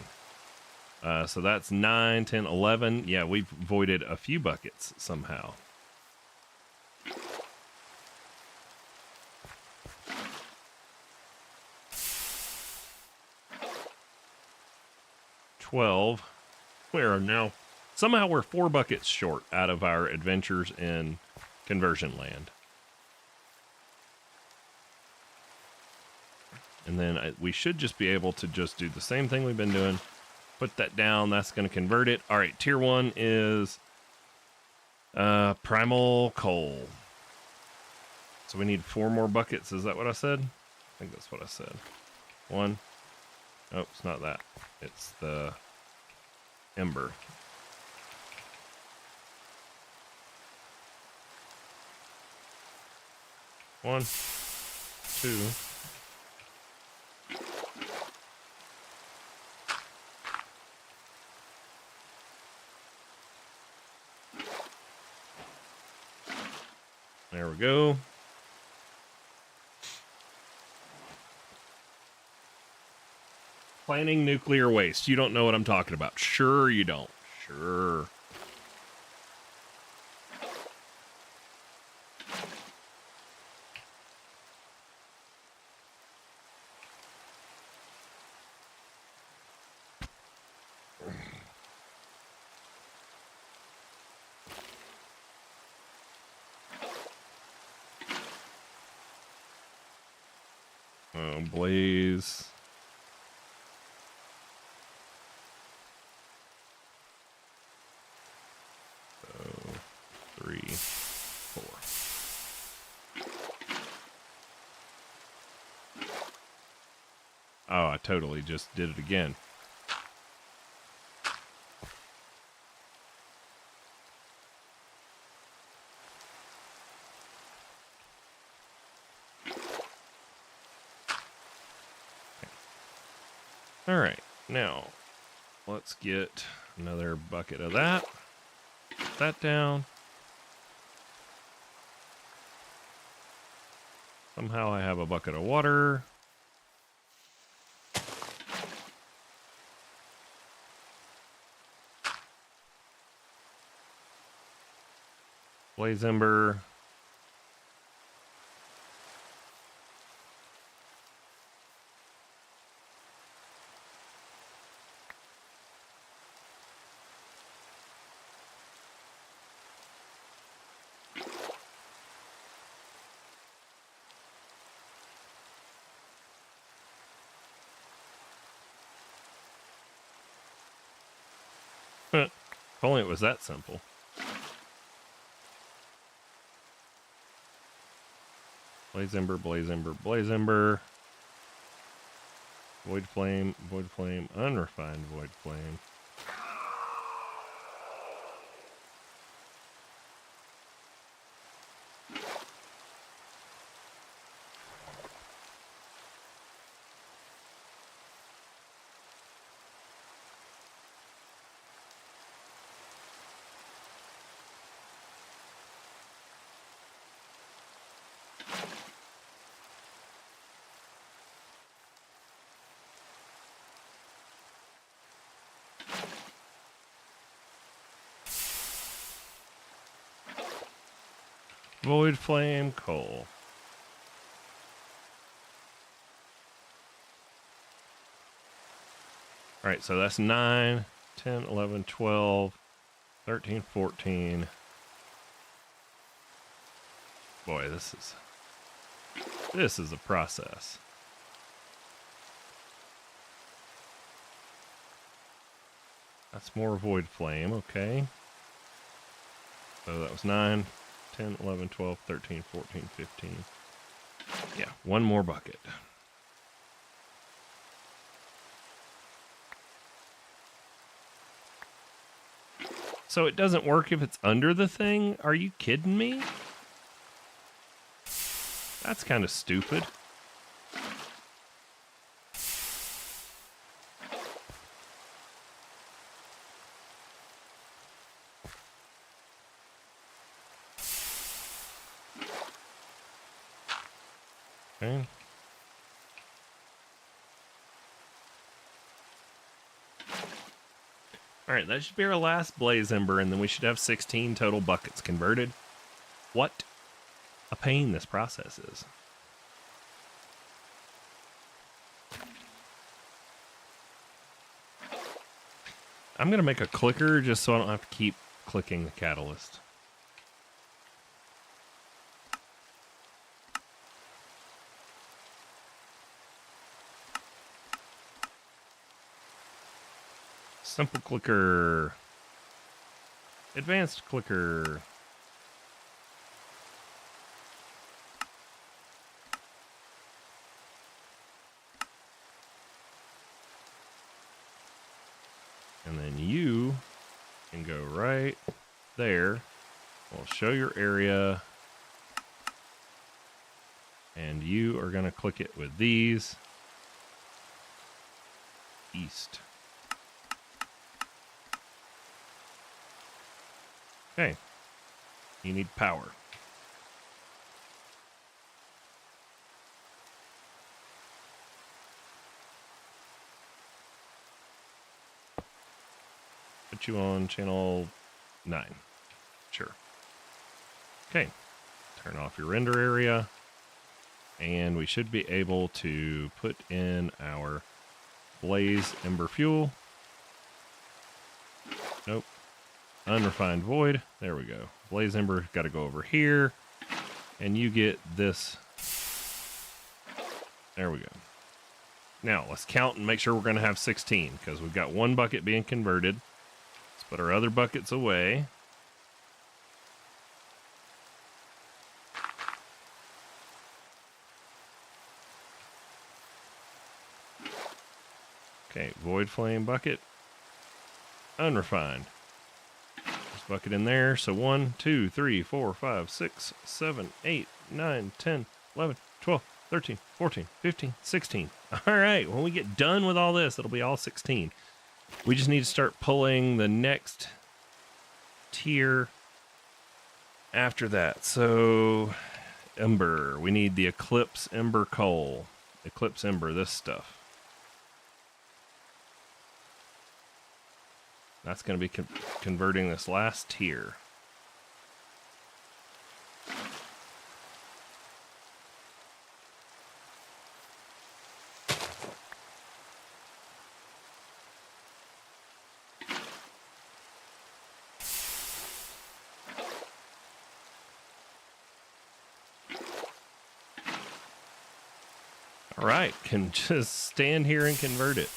So that's 9, 10, 11. Yeah, we've voided a few buckets somehow. Somehow we're 4 buckets short out of our adventures in Conversion Land. And then we should just be able to just do the same thing we've been doing. Put that down. That's going to convert it. All right, tier 1 is primal coal. So we need 4 more buckets. Is that what I said? I think that's what I said. 1. Oh, it's not that. It's the ember. One, 2. There we go. Planning nuclear waste. You don't know what I'm talking about. Sure you don't. Sure. Blaze. So, 3, 4. Oh, I totally just did it again. All right, now let's get another bucket of that. Put that down. Somehow I have a bucket of water. Blaze ember. If only it was that simple. Blaze ember, blaze ember, blaze ember. Void flame, unrefined void flame. Void flame coal. All right, so that's 9, 10, 11, 12, 13, 14. Boy, this is a process. That's more void flame, okay. So that was 9, 10, 11, 12, 13, 14, 15. Yeah, one more bucket. So it doesn't work if it's under the thing? Are you kidding me? That's kind of stupid. Okay. Alright, that should be our last blaze ember, and then we should have 16 total buckets converted. What a pain this process is. I'm going to make a clicker just so I don't have to keep clicking the catalyst. Simple clicker. Advanced clicker. And then you can go right there. We'll show your area. And you are going to click it with these. East. Okay. You need power. Put you on channel 9. Sure. Okay. Turn off your render area. And we should be able to put in our blaze ember fuel. Nope. Unrefined void. There we go. Blaze ember got to go over here. And you get this. There we go. Now, let's count and make sure we're going to have 16, because we've got one bucket being converted. Let's put our other buckets away. Okay, void flame bucket. Unrefined. There's a bucket in there. So 1, 2, 3, 4, 5, 6, 7, 8, 9, 10, 11, 12, 13, 14, 15, 16. All right, when we get done with all this, it'll be all 16. We just need to start pulling the next tier after that. So, ember. We need the Eclipse Ember Coal. Eclipse Ember, this stuff. That's going to be converting this last tier. All right, can just stand here and convert it.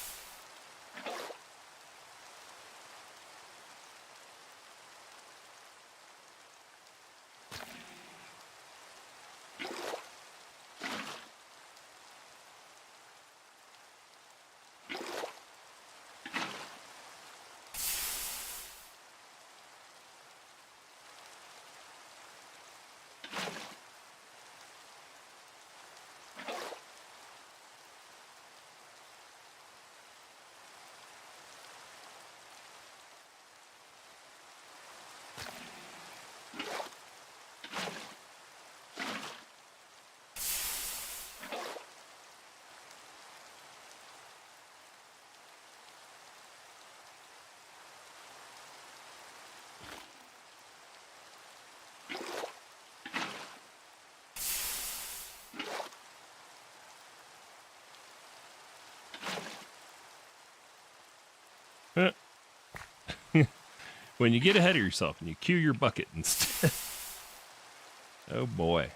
When you get ahead of yourself and you cue your bucket instead. Oh boy.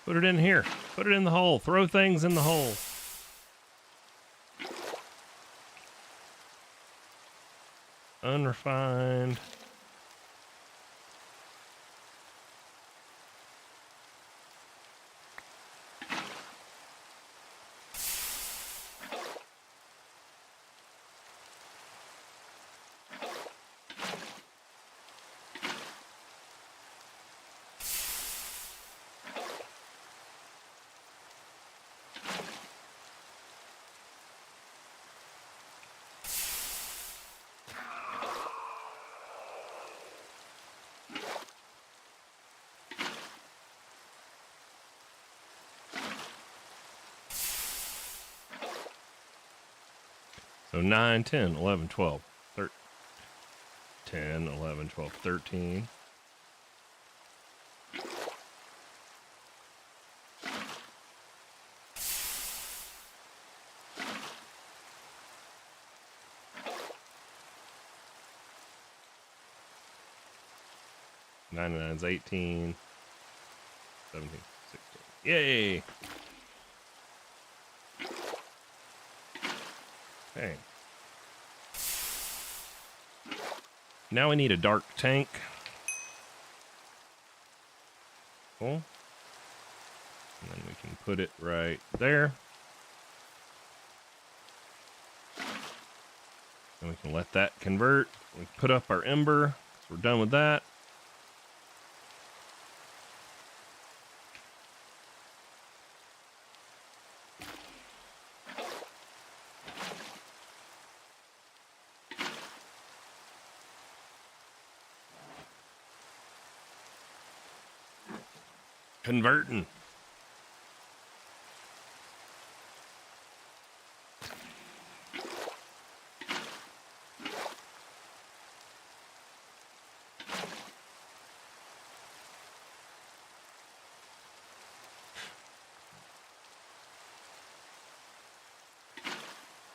Put it in here. Put it in the hole. Throw things in the hole. Unrefined. So 9, 10, 11, 12, 13, 10, 11, 12, 13. Nine and 9 is 18, 17, 16. Yay! Okay. Now we need a dark tank. Cool. And then we can put it right there. And we can let that convert. We put up our ember. So we're done with that. Converting.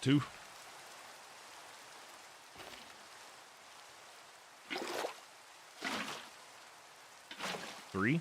Two. Three.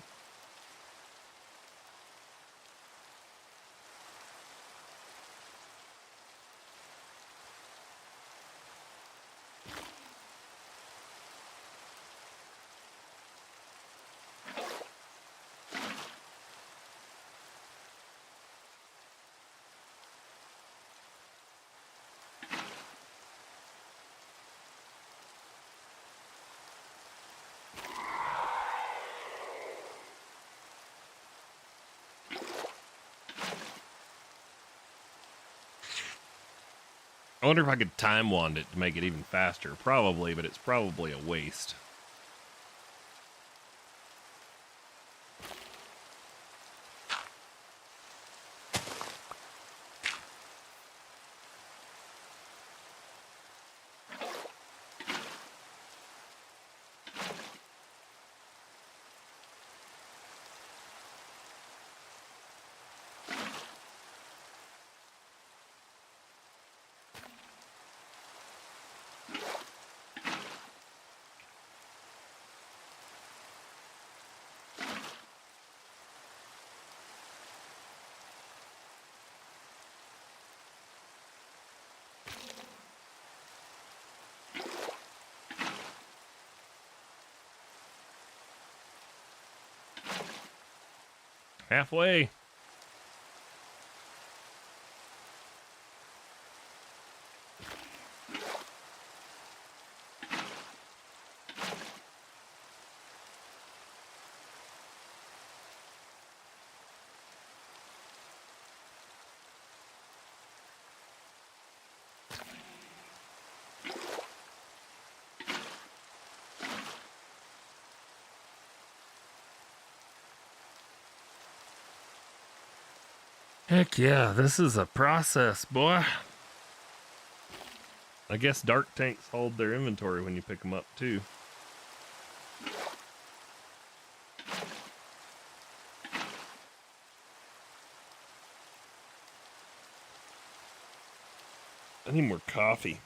I wonder if I could time wand it to make it even faster. Probably, but it's probably a waste. Halfway. Heck yeah, this is a process, boy. I guess dark tanks hold their inventory when you pick them up, too. I need more coffee.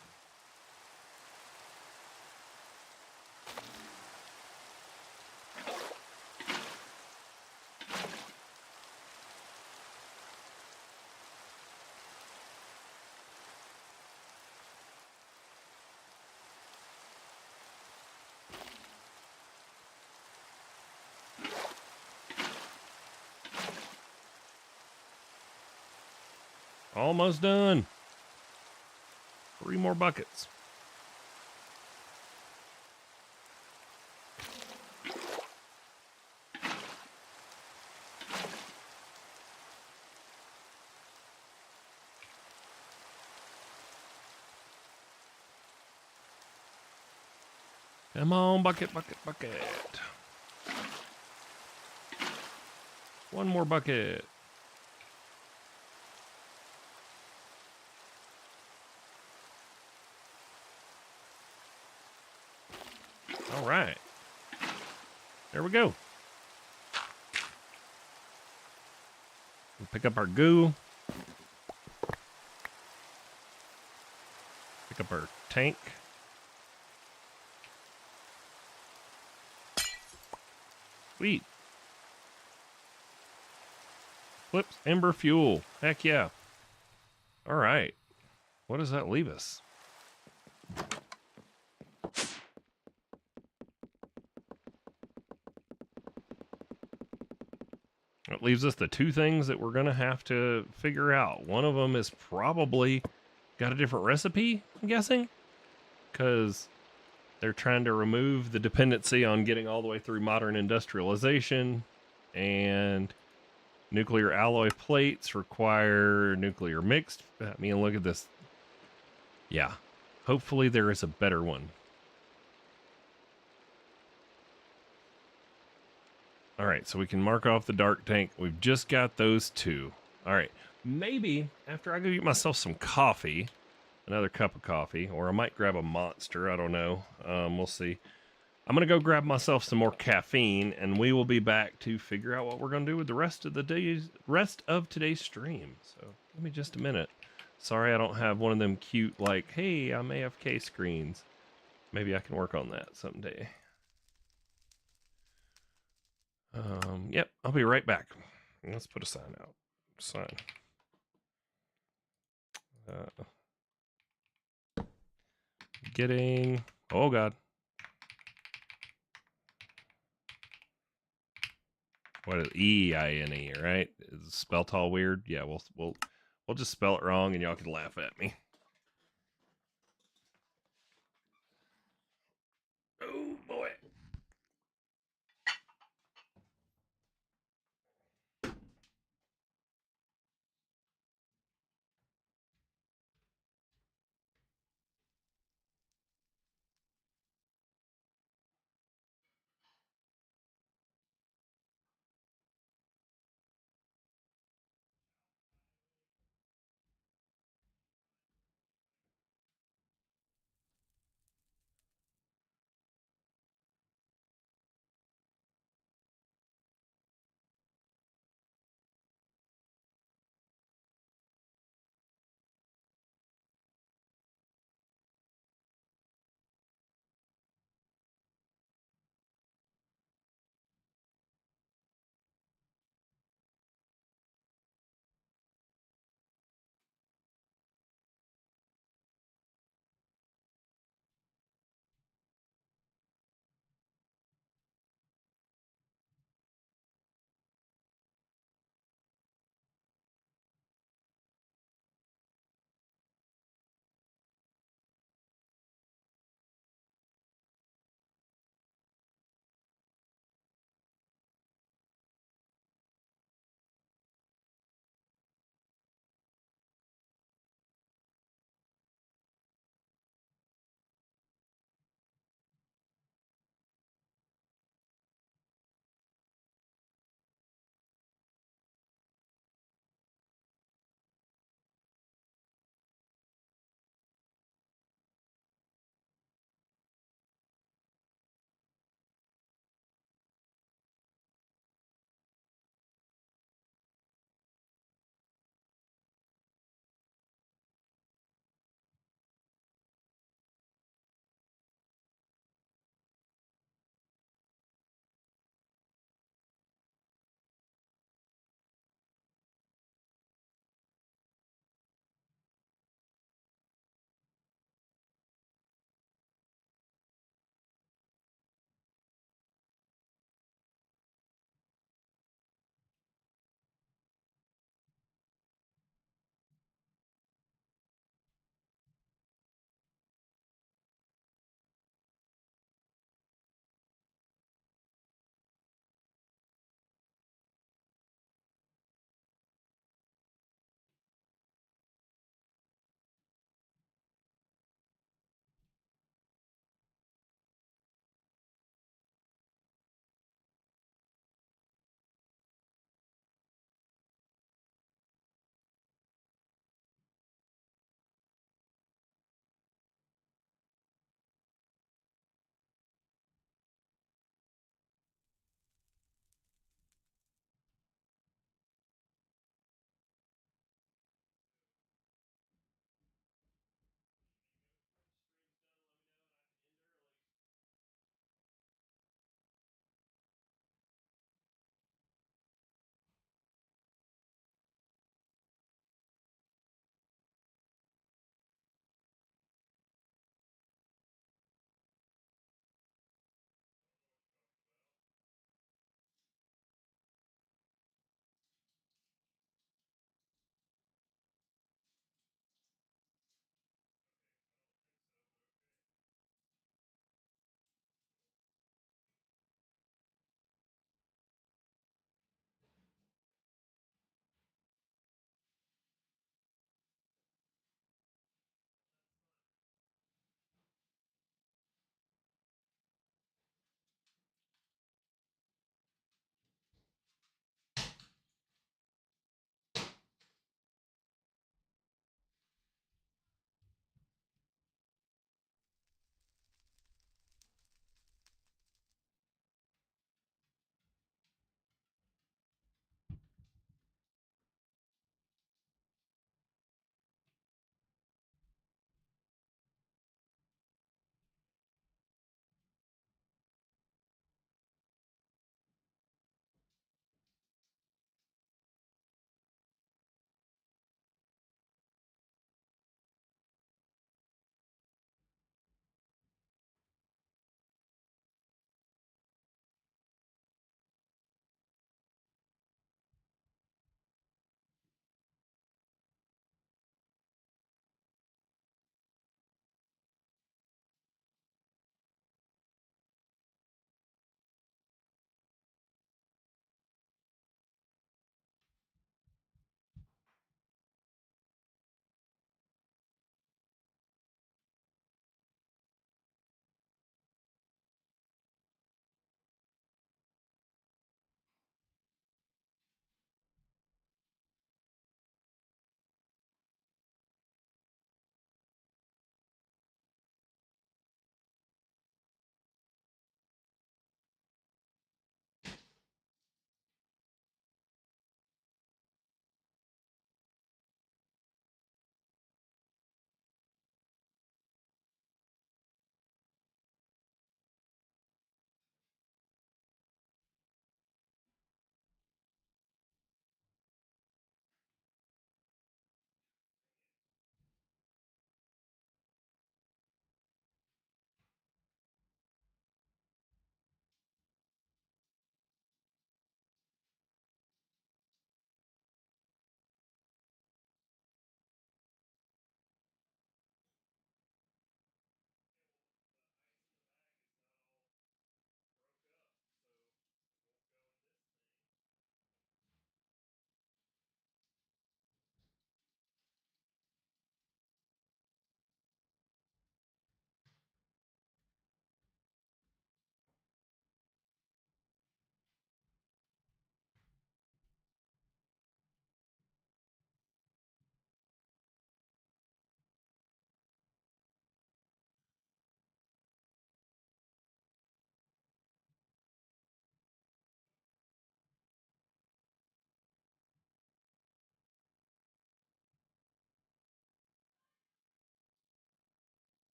Almost done. 3 more buckets. Come on, bucket, bucket, bucket. 1 more bucket. All right. There we go. We'll pick up our goo. Pick up our tank. Sweet. Flips ember fuel. Heck yeah. All right. What does that leave us? It leaves us the 2 things that we're going to have to figure out. One of them is probably got a different recipe, I'm guessing, because they're trying to remove the dependency on getting all the way through modern industrialization, and nuclear alloy plates require nuclear mixed. I mean, look at this. Yeah. Hopefully there is a better one. All right, so we can mark off the dark tank. We've just got those 2. All right, maybe after I go get myself some coffee, another cup of coffee, or I might grab a Monster. I don't know. We'll see. I'm going to go grab myself some more caffeine, and we will be back to figure out what we're going to do with the rest of today's stream. So give me just a minute. Sorry I don't have one of them cute, like, hey, I'm AFK screens. Maybe I can work on that someday. Yep, I'll be right back. Let's put a sign out. Sign. Getting. Oh God. What is EINE? Right? Is it spelled all weird? Yeah, we'll just spell it wrong, and y'all can laugh at me. Oh boy.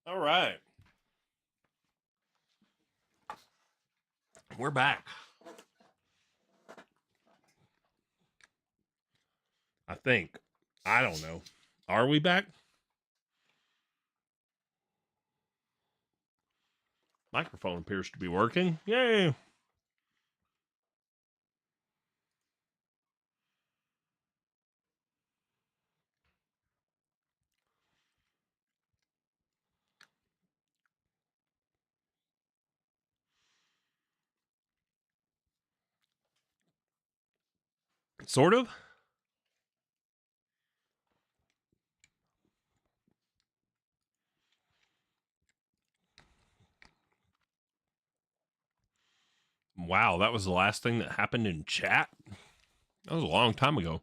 All right. We're back. I think. I don't know. Are we back? Microphone appears to be working. Yay. Sort of. Wow, that was the last thing that happened in chat? That was a long time ago.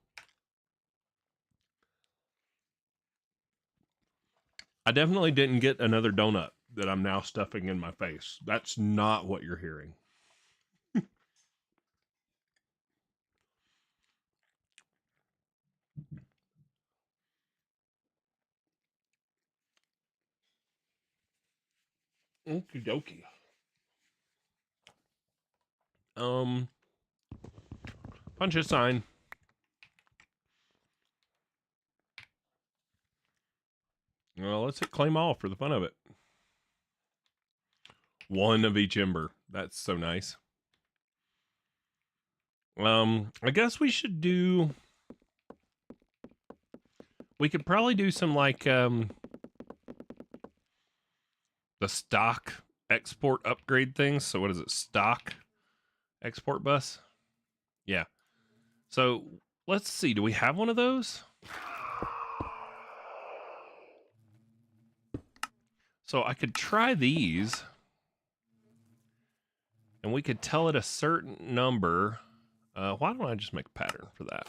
I definitely didn't get another donut that I'm now stuffing in my face. That's not what you're hearing. Okie dokie. Punch a sign. Well, let's hit claim all for the fun of it. One of each ember. That's so nice. I guess we should do... We could probably do some, like, the stock export upgrade things. So what is it? Stock export bus? Yeah. So let's see. Do we have one of those? So I could try these. And we could tell it a certain number. Why don't I just make a pattern for that?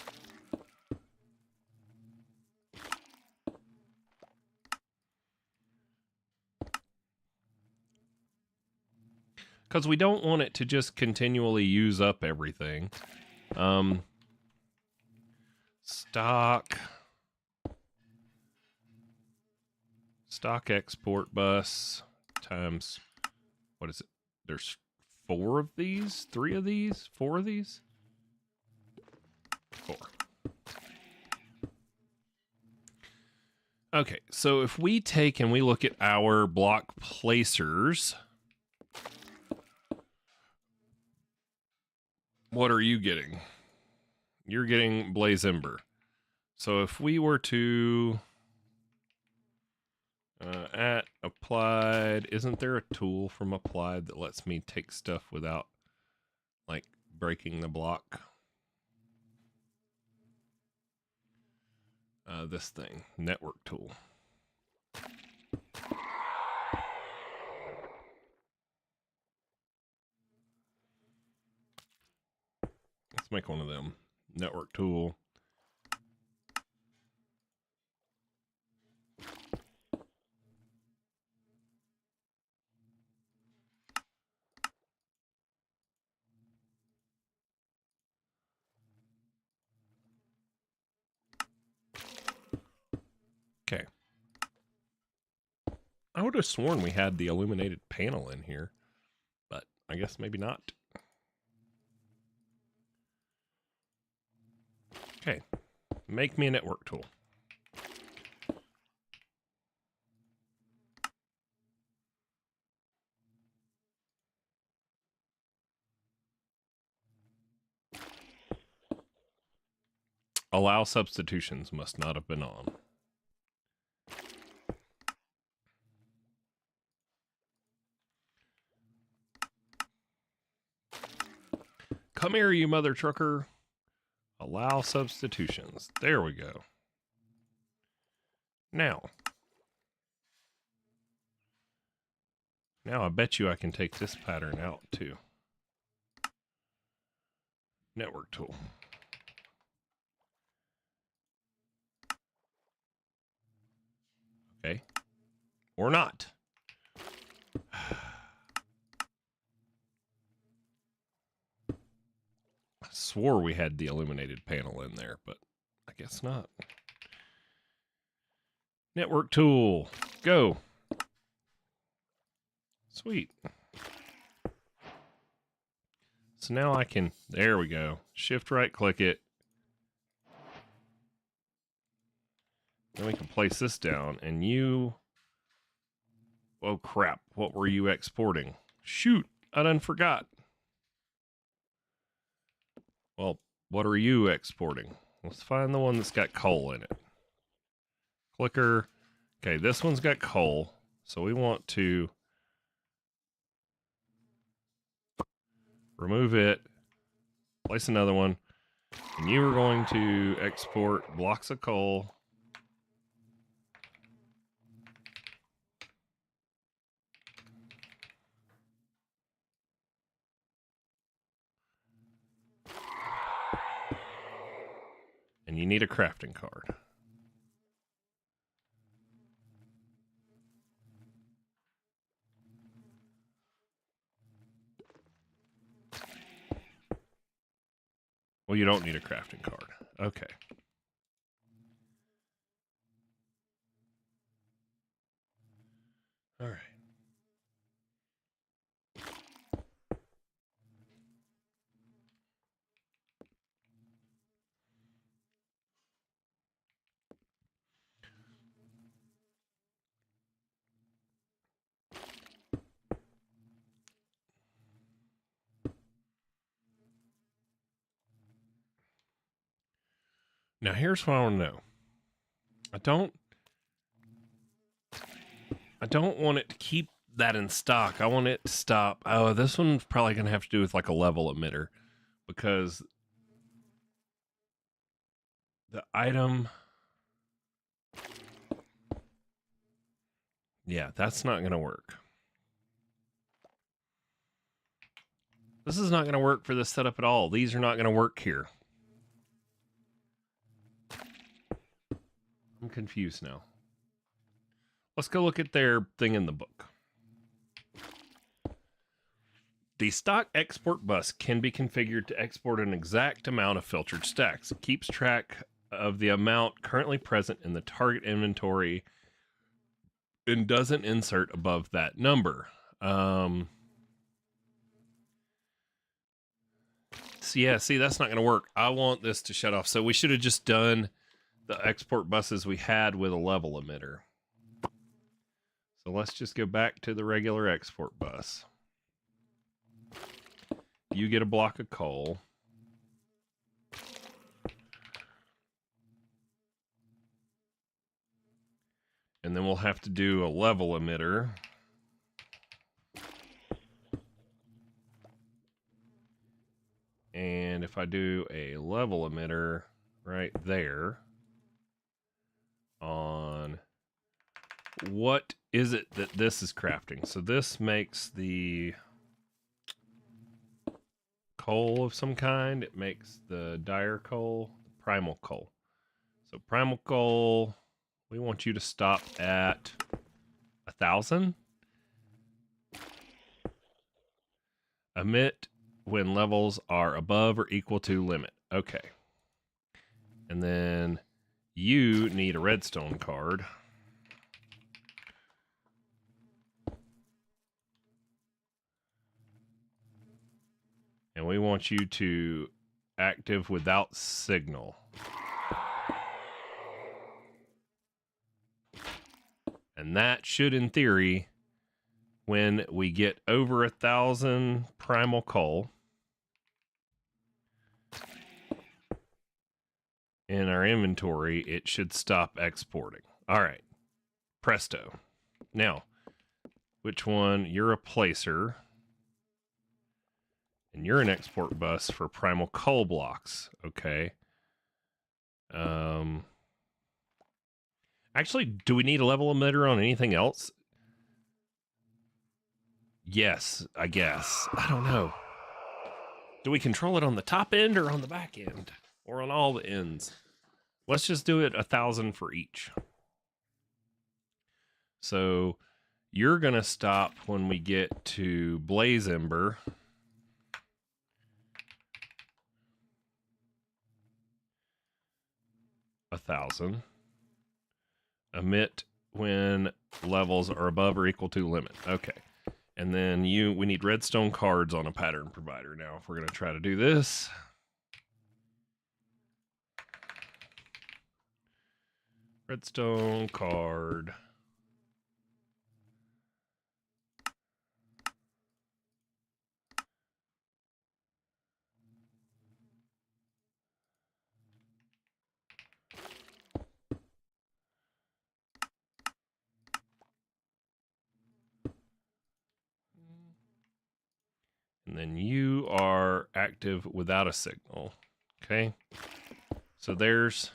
Because we don't want it to just continually use up everything. Stock export bus times, what is it? There's 4 of these, 3 of these, 4 of these? 4. Okay, so if we take and we look at our block placers, what are you getting? You're getting Blaze Ember. So if we were to at applied, isn't there a tool from applied that lets me take stuff without like breaking the block? This thing, network tool. Let's make one of them. Network tool. Okay. I would have sworn we had the illuminated panel in here, but I guess maybe not. Okay. Make me a network tool. Allow substitutions must not have been on. Come here, you mother trucker. Allow substitutions. There we go. Now I bet you I can take this pattern out too. Network tool. Okay. Or not. I swore we had the illuminated panel in there, but I guess not. Network tool. Go. Sweet. So now I can, there we go. Shift right click it. Then we can place this down and you, oh crap, what were you exporting? Shoot, I done forgot. Well, what are you exporting? Let's find the one that's got coal in it. Clicker. Okay, this one's got coal. So we want to remove it, place another one, and you are going to export blocks of coal. And you need a crafting card. Well, you don't need a crafting card. Okay. All right. Now here's what I want to know. I don't want it to keep that in stock. I want it to stop. Oh, this one's probably going to have to do with like a level emitter because the item, yeah, that's not going to work. This is not going to work for this setup at all. These are not going to work here. I'm confused now. Let's go look at their thing in the book. The stock export bus can be configured to export an exact amount of filtered stacks. It keeps track of the amount currently present in the target inventory and doesn't insert above that number. So yeah, see, that's not going to work. I want this to shut off. So we should have just done the export buses we had with a level emitter. So let's just go back to the regular export bus. You get a block of coal. And then we'll have to do a level emitter. And if I do a level emitter right there on what is it that this is crafting? So this makes the coal of some kind. It makes the dire coal, the primal coal. So primal coal, we want you to stop at 1,000. Emit when levels are above or equal to limit. Okay. And then you need a redstone card. And we want you to active without signal. And that should, in theory, when we get over 1,000 primal coal in our inventory, it should stop exporting. All right. Presto. Now, which one? You're a placer. And you're an export bus for primal coal blocks. Okay. Actually, do we need a level emitter on anything else? Yes, I guess. I don't know. Do we control it on the top end or on the back end? Or on all the ends? Let's just do it 1,000 for each. So you're going to stop when we get to Blaze Ember. $1,000. Emit when levels are above or equal to limit. Okay. And then we need redstone cards on a pattern provider now if we're going to try to do this. Redstone card. And then you are active without a signal. Okay. So there's...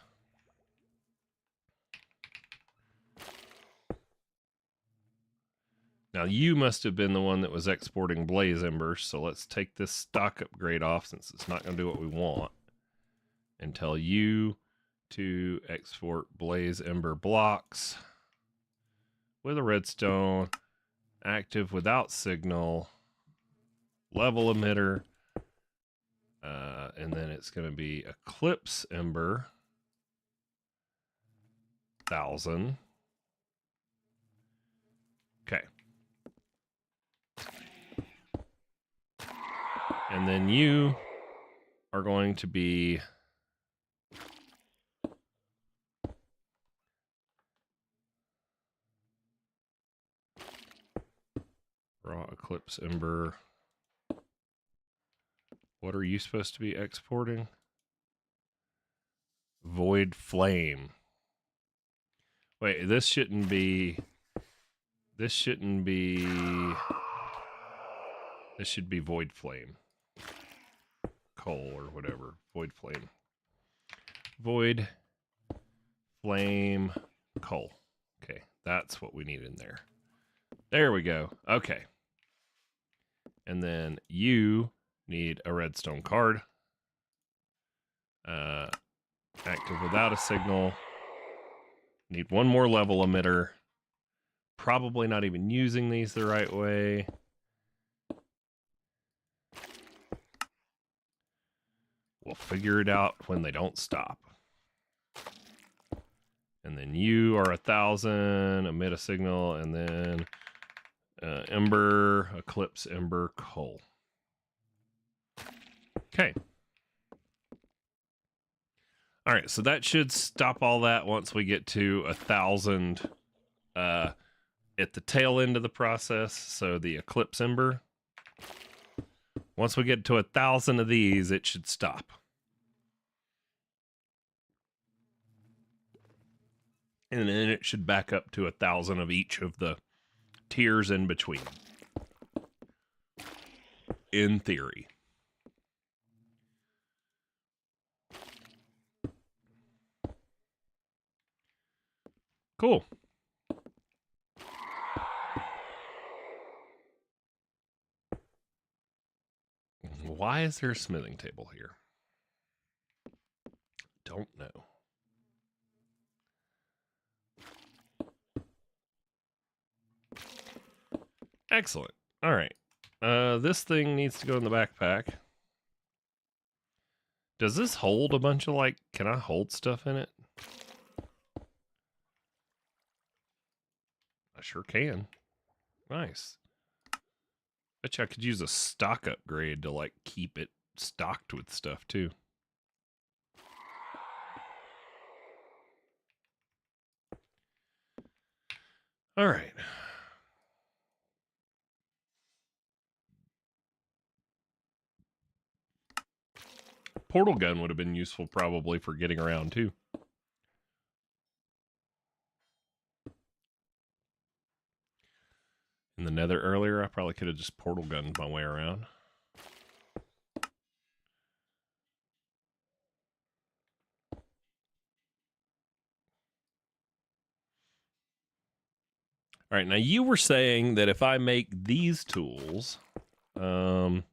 Now you must have been the one that was exporting blaze embers. So let's take this stock upgrade off since it's not going to do what we want. And tell you to export blaze ember blocks with a redstone, active without signal, level emitter, and then it's going to be eclipse ember 1000. Okay. And then you are going to be raw eclipse ember. What are you supposed to be exporting? Void flame. Wait, this shouldn't be... This should be void flame. Coal or whatever. Void flame. Void flame coal. Okay, that's what we need in there. There we go. Okay. And then you need a redstone card. Active without a signal. Need one more level emitter. Probably not even using these the right way. We'll figure it out when they don't stop. And then you are 1000, emit a signal, and then ember, eclipse, ember, coal. Okay. All right, so that should stop all that once we get to 1000 at the tail end of the process. So the eclipse ember. Once we get to 1000 of these, it should stop. And then it should back up to 1000 of each of the tiers in between. In theory. Cool. Why is there a smithing table here? Don't know. Excellent. All right. This thing needs to go in the backpack. Does this hold a bunch of, like, can I hold stuff in it? I sure can. Nice. Bet you I could use a stock upgrade to, like, keep it stocked with stuff, too. All right. Portal gun would have been useful probably for getting around, too. In the nether earlier, I probably could have just portal gunned my way around. All right, now you were saying that if I make these tools, that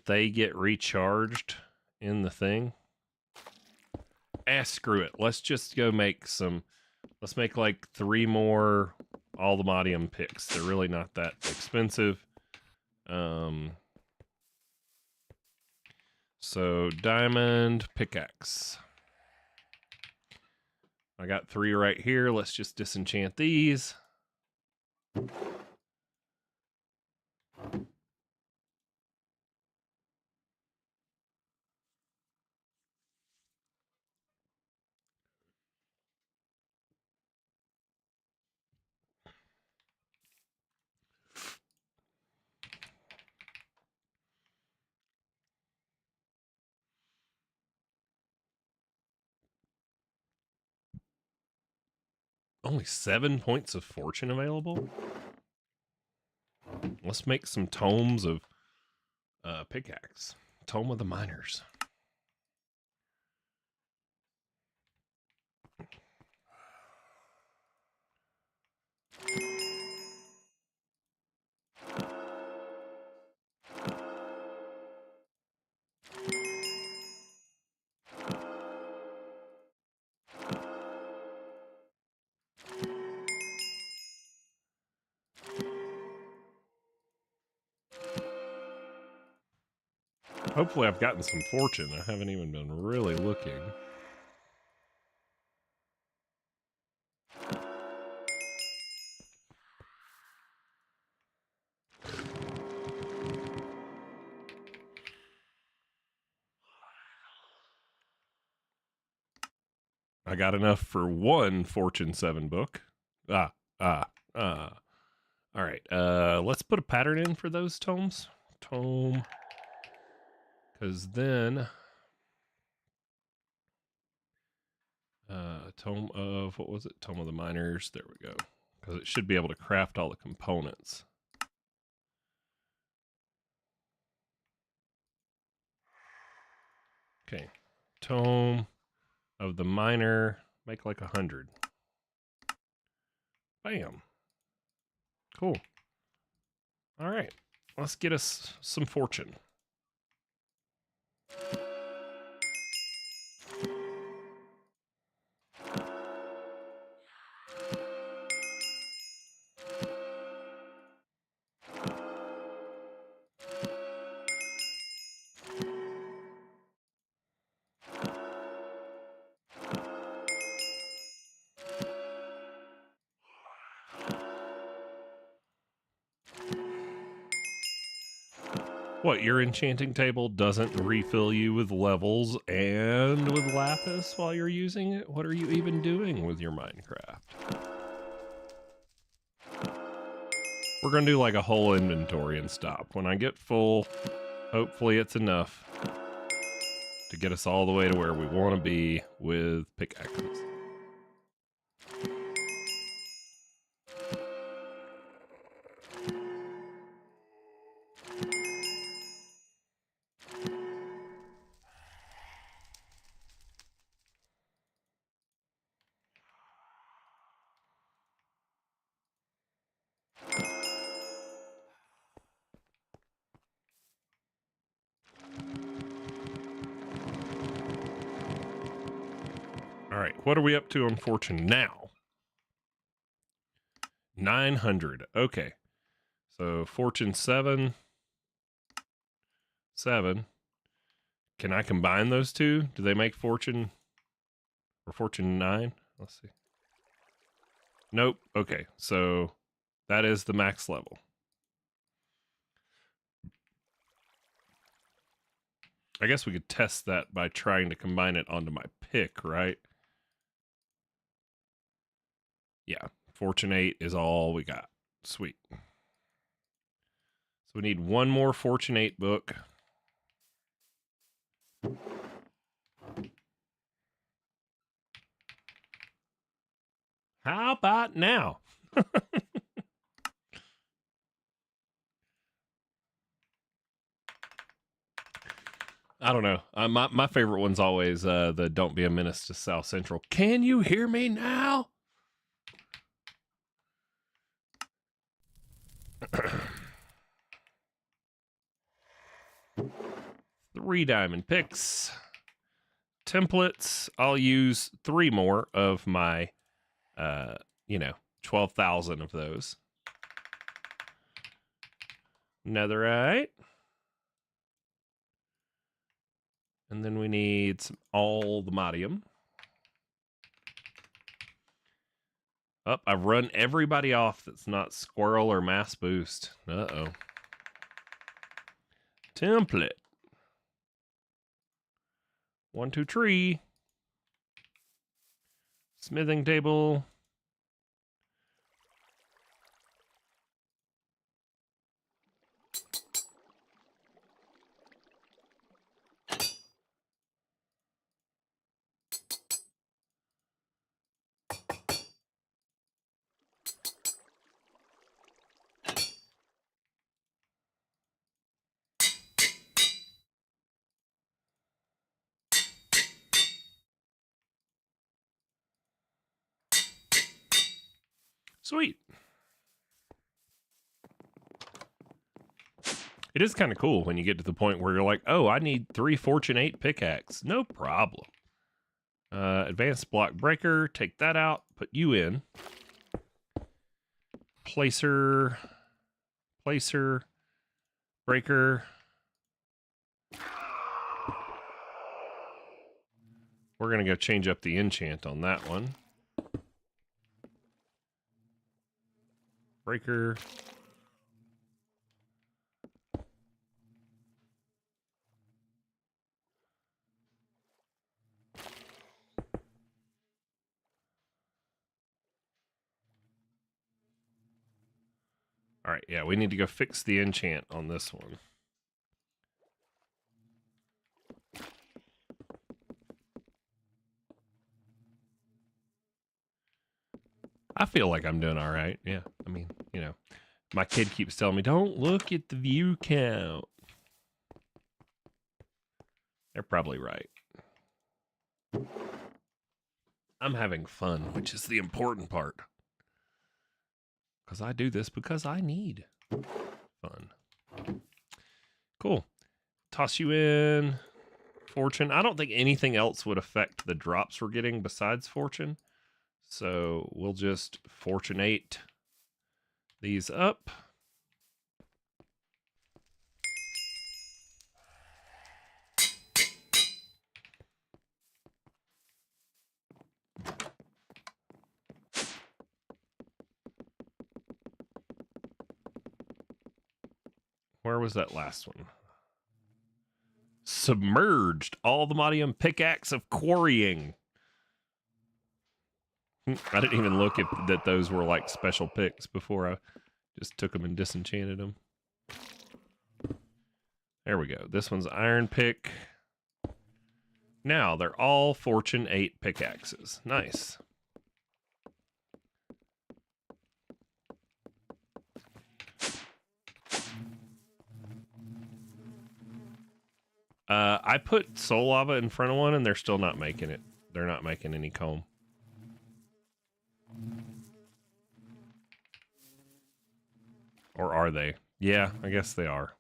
they get recharged in the thing. Screw it. Let's just go make some, let's make like 3 more Aldemodium picks. They're really not that expensive. So diamond pickaxe. I got 3 right here. Let's just disenchant these. Only 7 points of fortune available? Let's make some tomes of pickaxe. Tome of the miners. Hopefully I've gotten some fortune. I haven't even been really looking. I got enough for 1 Fortune 7 book. All right, let's put a pattern in for those tomes. Tome. Because then... tome of... What was it? Tome of the miners. There we go. Because it should be able to craft all the components. Okay. Tome of the miner. Make like 100. Bam. Cool. All right. Let's get us some fortune. What, your enchanting table doesn't refill you with levels and with lapis while you're using it? What are you even doing with your Minecraft? We're going to do like a whole inventory and stop. When I get full, hopefully it's enough to get us all the way to where we want to be with pickaxes. All right, what are we up to on fortune now? 900. Okay. So fortune 7. Can I combine those two? Do they make fortune or fortune 9? Let's see. Nope. Okay. So that is the max level. I guess we could test that by trying to combine it onto my pick, right? Yeah. Fortune 8 is all we got. Sweet. So we need 1 more Fortune 8 book. How about now? I don't know. My favorite one's always the Don't Be a Menace to South Central. Can you hear me now? 3 diamond picks. Templates. I'll use 3 more of my, 12,000 of those. Netherite. And then we need some albumium. Oh, I've run everybody off that's not squirrel or mass boost. Uh-oh. Template. 1, 2, tree. Smithing table. Sweet. It is kind of cool when you get to the point where you're like, oh, I need 3 Fortune 8 pickaxe. No problem. Advanced block breaker. Take that out. Put you in. Placer. Placer. Breaker. We're going to go change up the enchant on that one. Breaker. All right, yeah, we need to go fix the enchant on this one. I feel like I'm doing all right. Yeah, I mean, you know, my kid keeps telling me, don't look at the view count. They're probably right. I'm having fun, which is the important part. Because I do this because I need fun. Cool. Toss you in. Fortune. I don't think anything else would affect the drops we're getting besides fortune. So we'll just fortunate these up. Where was that last one? Submerged. All the Modium pickaxe of quarrying. I didn't even look at that those were like special picks before I just took them and disenchanted them. There we go. This one's iron pick. Now they're all Fortune 8 pickaxes. Nice. I put soul lava in front of one and they're still not making it. They're not making any comb. Or are they? Yeah, I guess they are.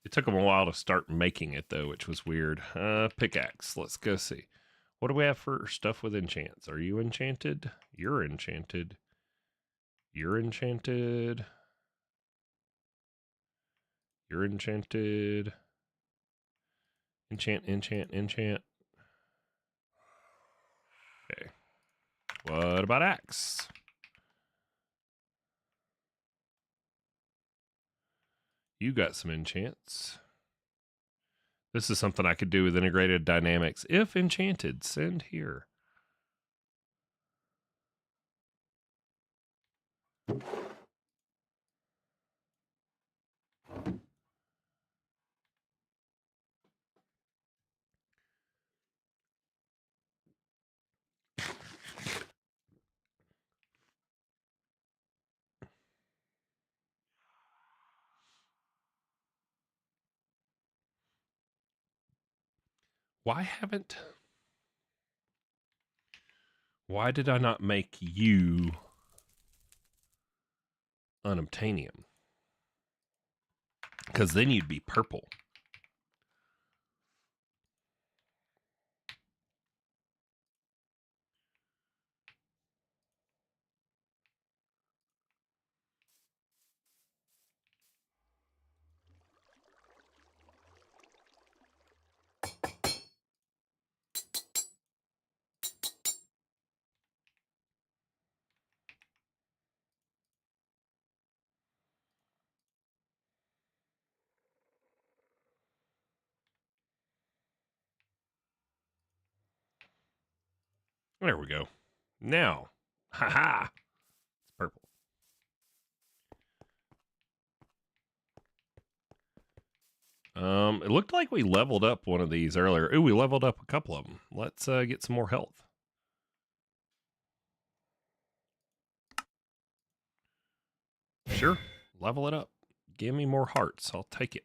It took them a while to start making it, though, which was weird. Pickaxe. Let's go see. What do we have for stuff with enchants? Are you enchanted? You're enchanted. You're enchanted. You're enchanted. Enchant, enchant, enchant. Okay. What about axe? You got some enchants. This is something I could do with integrated dynamics. If enchanted, send here. Why did I not make you unobtainium? Because then you'd be purple. There we go. Now, haha, it's purple. It looked like we leveled up one of these earlier. Ooh, we leveled up a couple of them. Let's get some more health. Sure, level it up. Give me more hearts. I'll take it.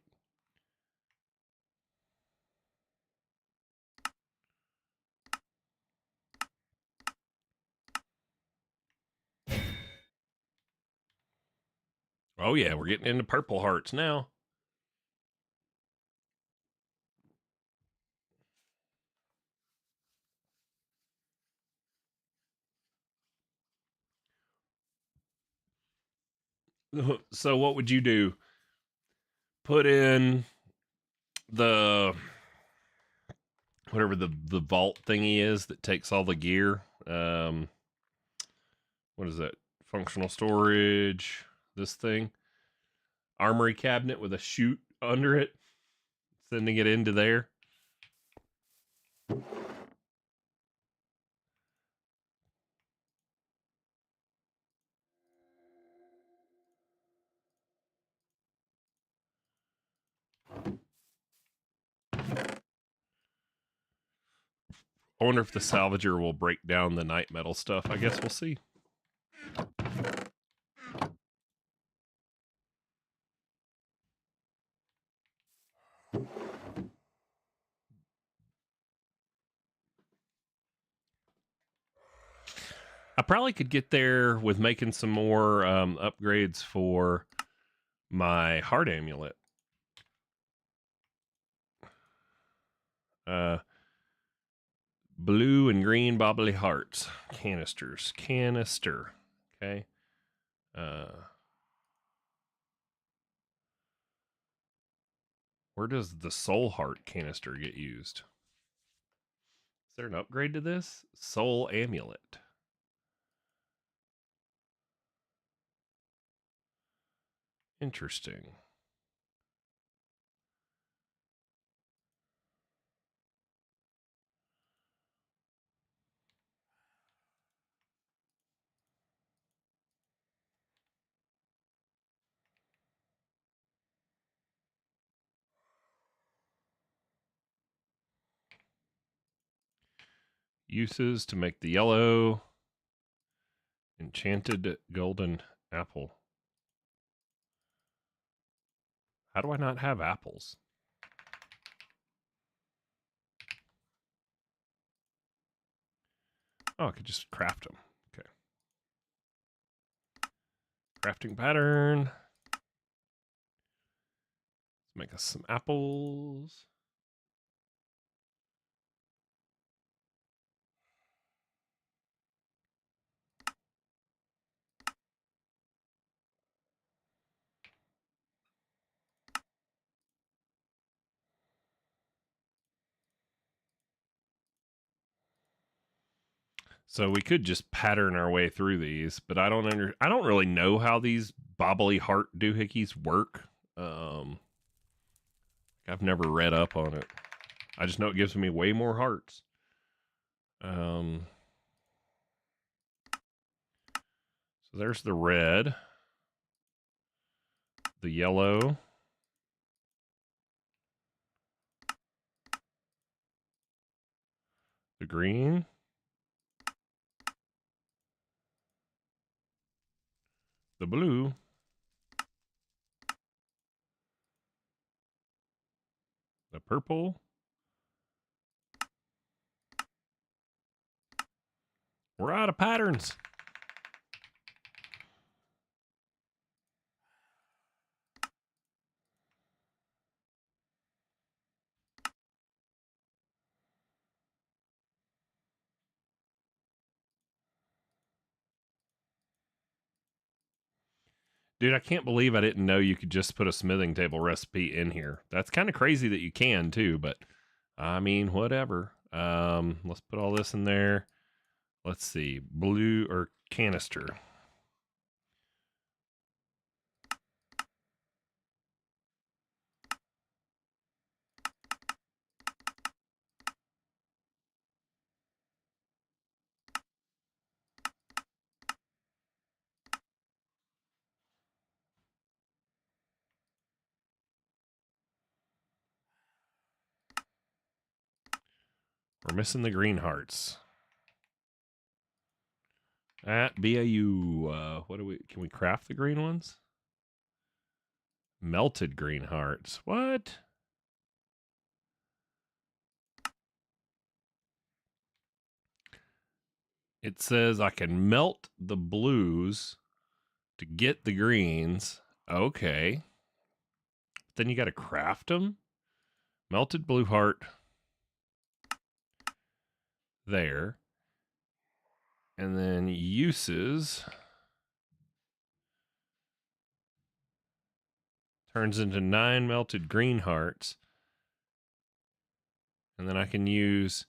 Oh yeah, we're getting into purple hearts now. So what would you do? Put in the whatever the vault thingy is that takes all the gear. What is that? Functional storage. This thing. Armory cabinet with a chute under it. Sending it into there. I wonder if the salvager will break down the night metal stuff. I guess we'll see. I probably could get there with making some more upgrades for my heart amulet. Blue and green bobbly hearts. Canisters. Canister. Okay. Where does the soul heart canister get used? Is there an upgrade to this? Soul amulet. Interesting. Uses to make the yellow enchanted golden apple. How do I not have apples? Oh, I could just craft them. Okay. Crafting pattern. Let's make us some apples. So we could just pattern our way through these, but I don't really know how these bobbly heart doohickeys work. I've never read up on it. I just know it gives me way more hearts. So there's the red, the yellow, the green, the blue, the purple. We're out of patterns. Dude, I can't believe I didn't know you could just put a smithing table recipe in here. That's kind of crazy that you can too, but I mean, whatever. Let's put all this in there. Let's see, blue or canister. We're missing the green hearts. At BAU, what do we, can we craft the green ones? Melted green hearts. What? It says I can melt the blues to get the greens. Okay. Then you got to craft them. Melted blue heart. There. And then uses. Turns into 9 melted green hearts. And then I can use.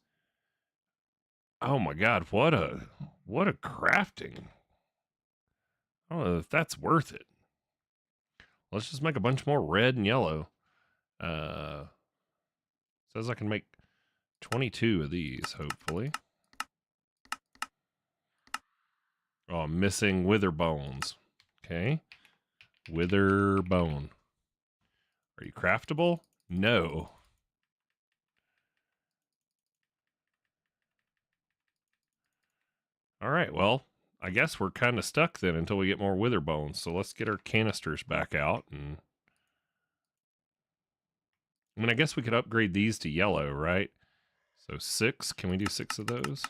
Oh my God, what a crafting. I don't know if that's worth it. Let's just make a bunch more red and yellow. Says I can make 22 of these, hopefully. Oh, I'm missing wither bones. Okay. Wither bone. Are you craftable? No. All right, well, I guess we're kind of stuck then until we get more wither bones. So let's get our canisters back out. And I mean, I guess we could upgrade these to yellow, right? So 6. Can we do 6 of those?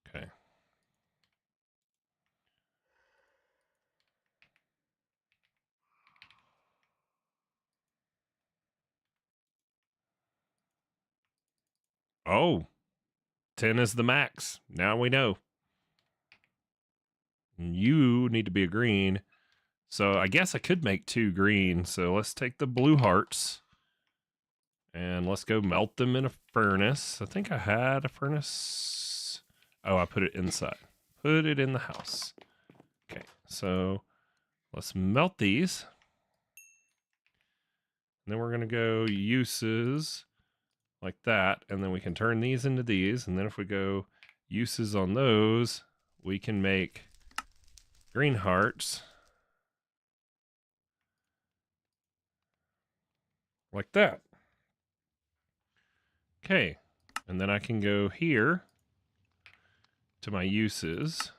Okay. Oh, 10 is the max. Now we know. You need to be a green. So I guess I could make 2 green. So let's take the blue hearts and let's go melt them in a furnace. I think I had a furnace. Oh, I put it inside. Put it in the house. Okay, so let's melt these. And then we're going to go uses like that. And then we can turn these into these. And then if we go uses on those, we can make green hearts. Like that. Okay, and then I can go here to my uses.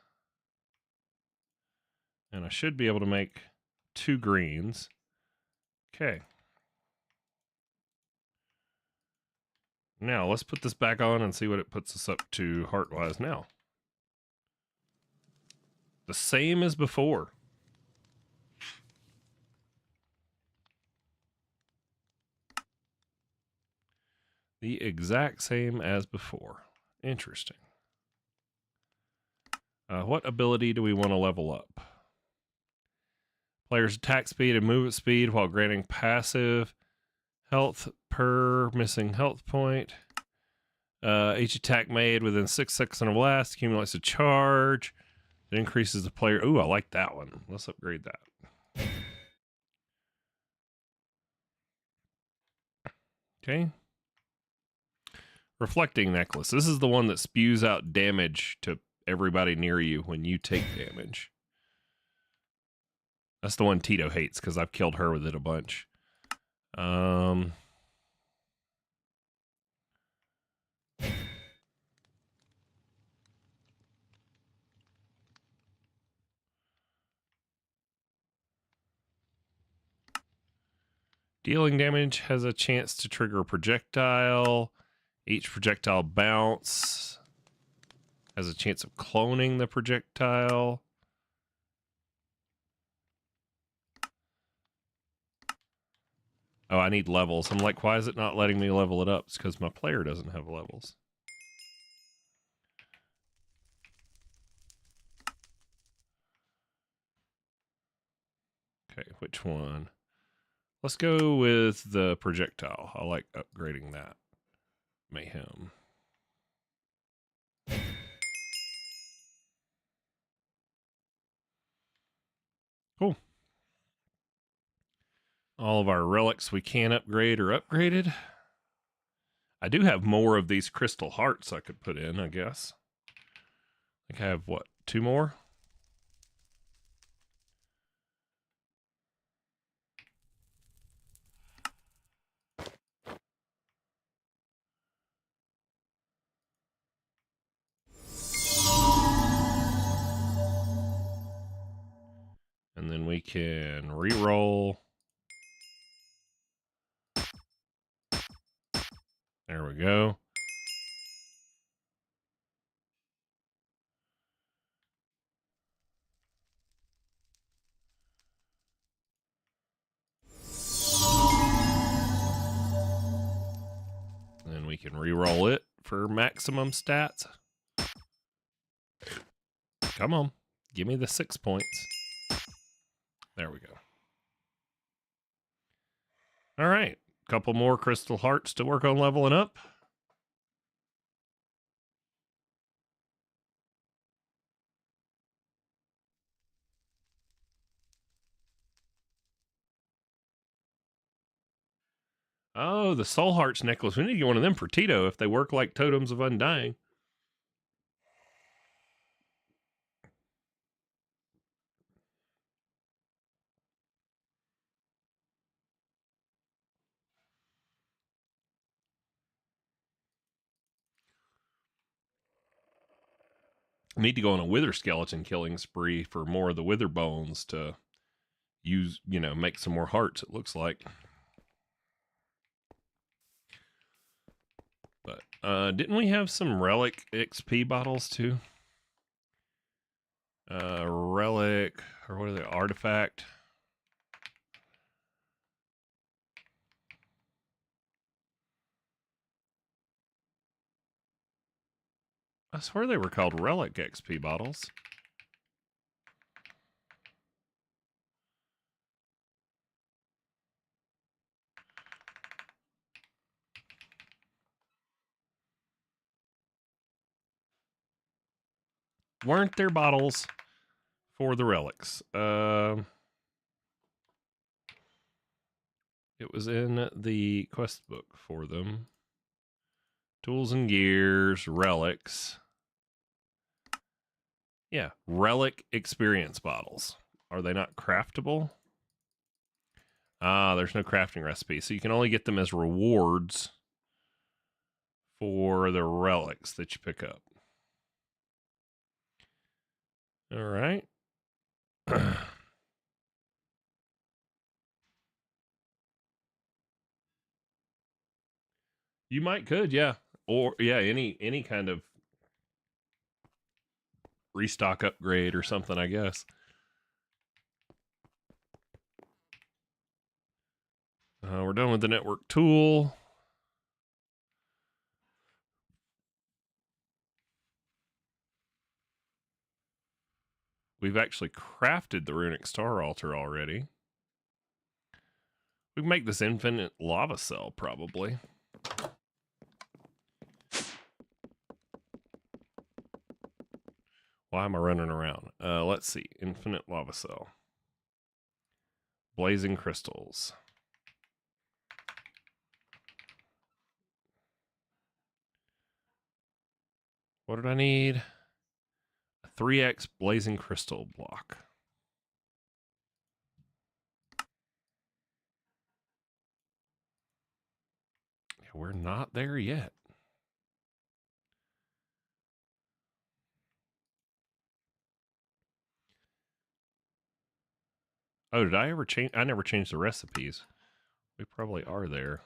And I should be able to make 2 greens. Okay. Now, let's put this back on and see what it puts us up to heart-wise now. The same as before. The exact same as before. Interesting. What ability do we want to level up? Player's attack speed and movement speed while granting passive health per missing health point. Each attack made within 6 seconds of blast accumulates a charge. It increases the player. Ooh, I like that one. Let's upgrade that. Okay. Reflecting necklace. This is the one that spews out damage to everybody near you when you take damage. That's the one Tito hates because I've killed her with it a bunch. Dealing damage has a chance to trigger a projectile. Each projectile bounce has a chance of cloning the projectile. Oh, I need levels. I'm like, why is it not letting me level it up? It's because my player doesn't have levels. Okay, which one? Let's go with the projectile. I like upgrading that. Mayhem. Cool. All of our relics we can upgrade are upgraded. I do have more of these crystal hearts I could put in, I guess. I think I have, what, 2 more? can re-roll. There we go. Then we can re-roll it for maximum stats. Come on. Give me the 6 points. There we go. All right. Couple more crystal hearts to work on leveling up. Oh, the Soul Hearts necklace. We need to get one of them for Tito if they work like Totems of Undying. Need to go on a wither skeleton killing spree for more of the wither bones to use, make some more hearts, it looks like. But didn't we have some relic XP bottles too? Relic, or what are they? Artifact. I swear they were called relic XP bottles. Weren't there bottles for the relics? It was in the quest book for them. Tools and gears, relics. Yeah, relic experience bottles. Are they not craftable? Ah, there's no crafting recipe, so you can only get them as rewards for the relics that you pick up. All right. You could, yeah. Or yeah, any kind of restock upgrade or something, I guess. We're done with the network tool. We've actually crafted the runic star altar already. We can make this infinite lava cell, probably. Why am I running around? Let's see. Infinite lava cell. Blazing crystals. What did I need? A 3x blazing crystal block. Yeah, we're not there yet. Oh, did I ever change? I never changed the recipes. We probably are there.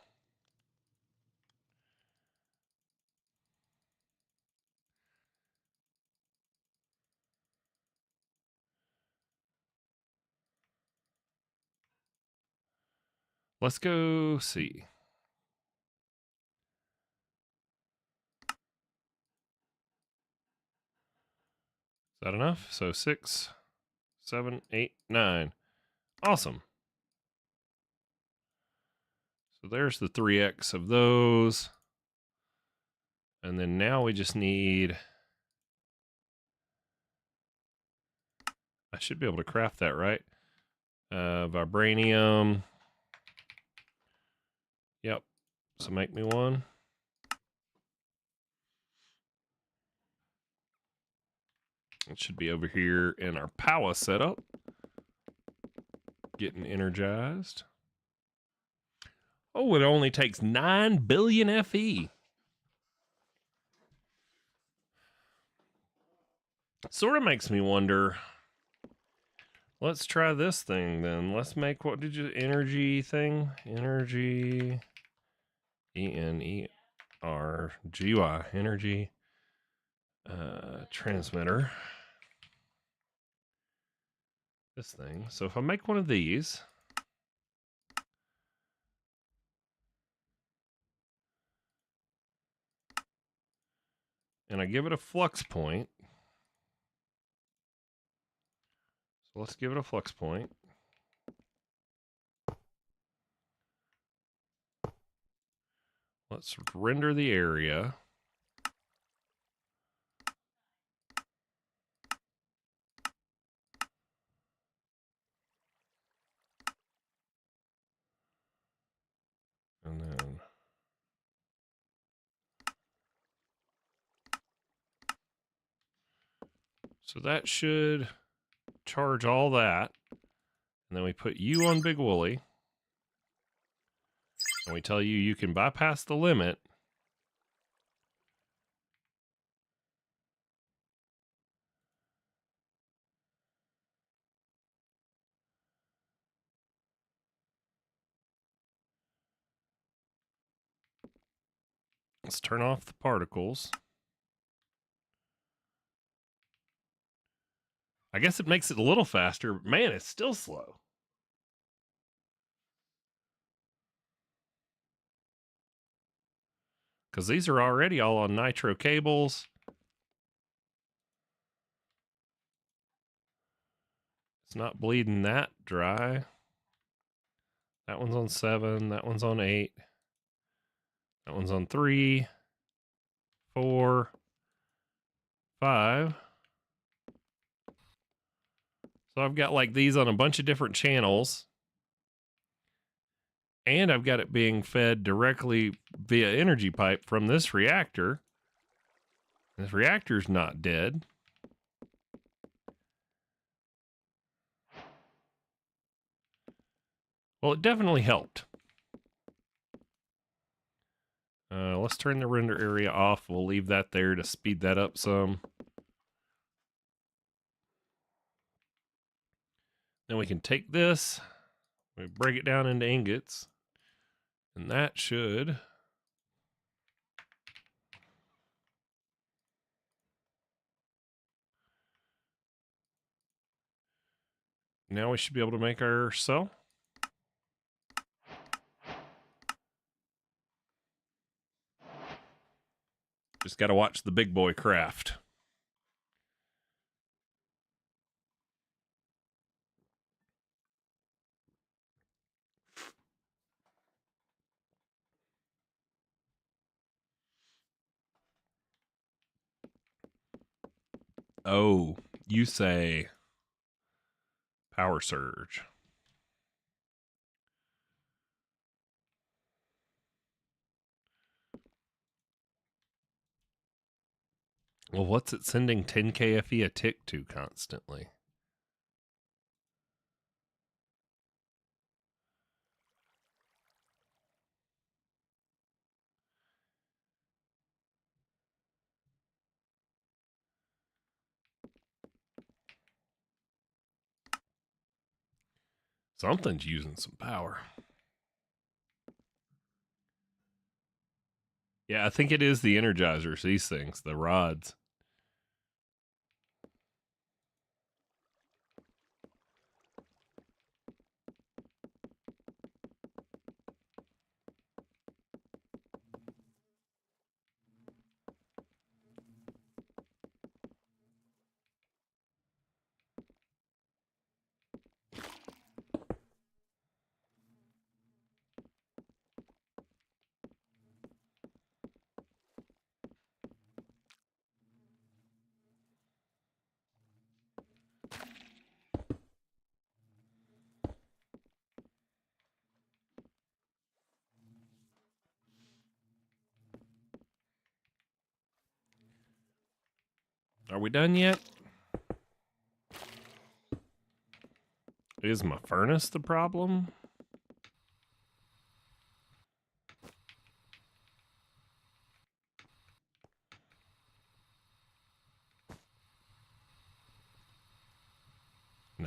Let's go see. Is that enough? So 6, 7, 8, 9. Awesome. So there's the 3x of those. And then now we just need... I should be able to craft that, right? Vibranium. Yep. So make me one. It should be over here in our power setup. Getting energized. Oh, it only takes 9 billion FE. Sort of makes me wonder, Let's try this thing then. Let's make, what did you, energy thing? Energy, E-N-E-R-G-Y, energy transmitter. This thing. So if I make one of these, and I give it a flux point, so let's give it a flux point. Let's render the area. And then so that should charge all that. And then we put you on Big Wooly. And we tell you can bypass the limit. Let's turn off the particles. I guess it makes it a little faster, but man, it's still slow. Because these are already all on nitro cables. It's not bleeding that dry. That one's on 7. That one's on 8. That one's on 3, 4, 5. So I've got like these on a bunch of different channels. And I've got it being fed directly via energy pipe from this reactor. This reactor's not dead. Well, it definitely helped. Let's turn the render area off. We'll leave that there to speed that up some. Then we can take this, we break it down into ingots, and that should now we should be able to make our cell. Just got to watch the big boy craft. Oh, you say power surge. Well, what's it sending 10 KFE a tick to constantly? Something's using some power. Yeah, I think it is the energizers, these things, the rods. Are we done yet? Is my furnace the problem?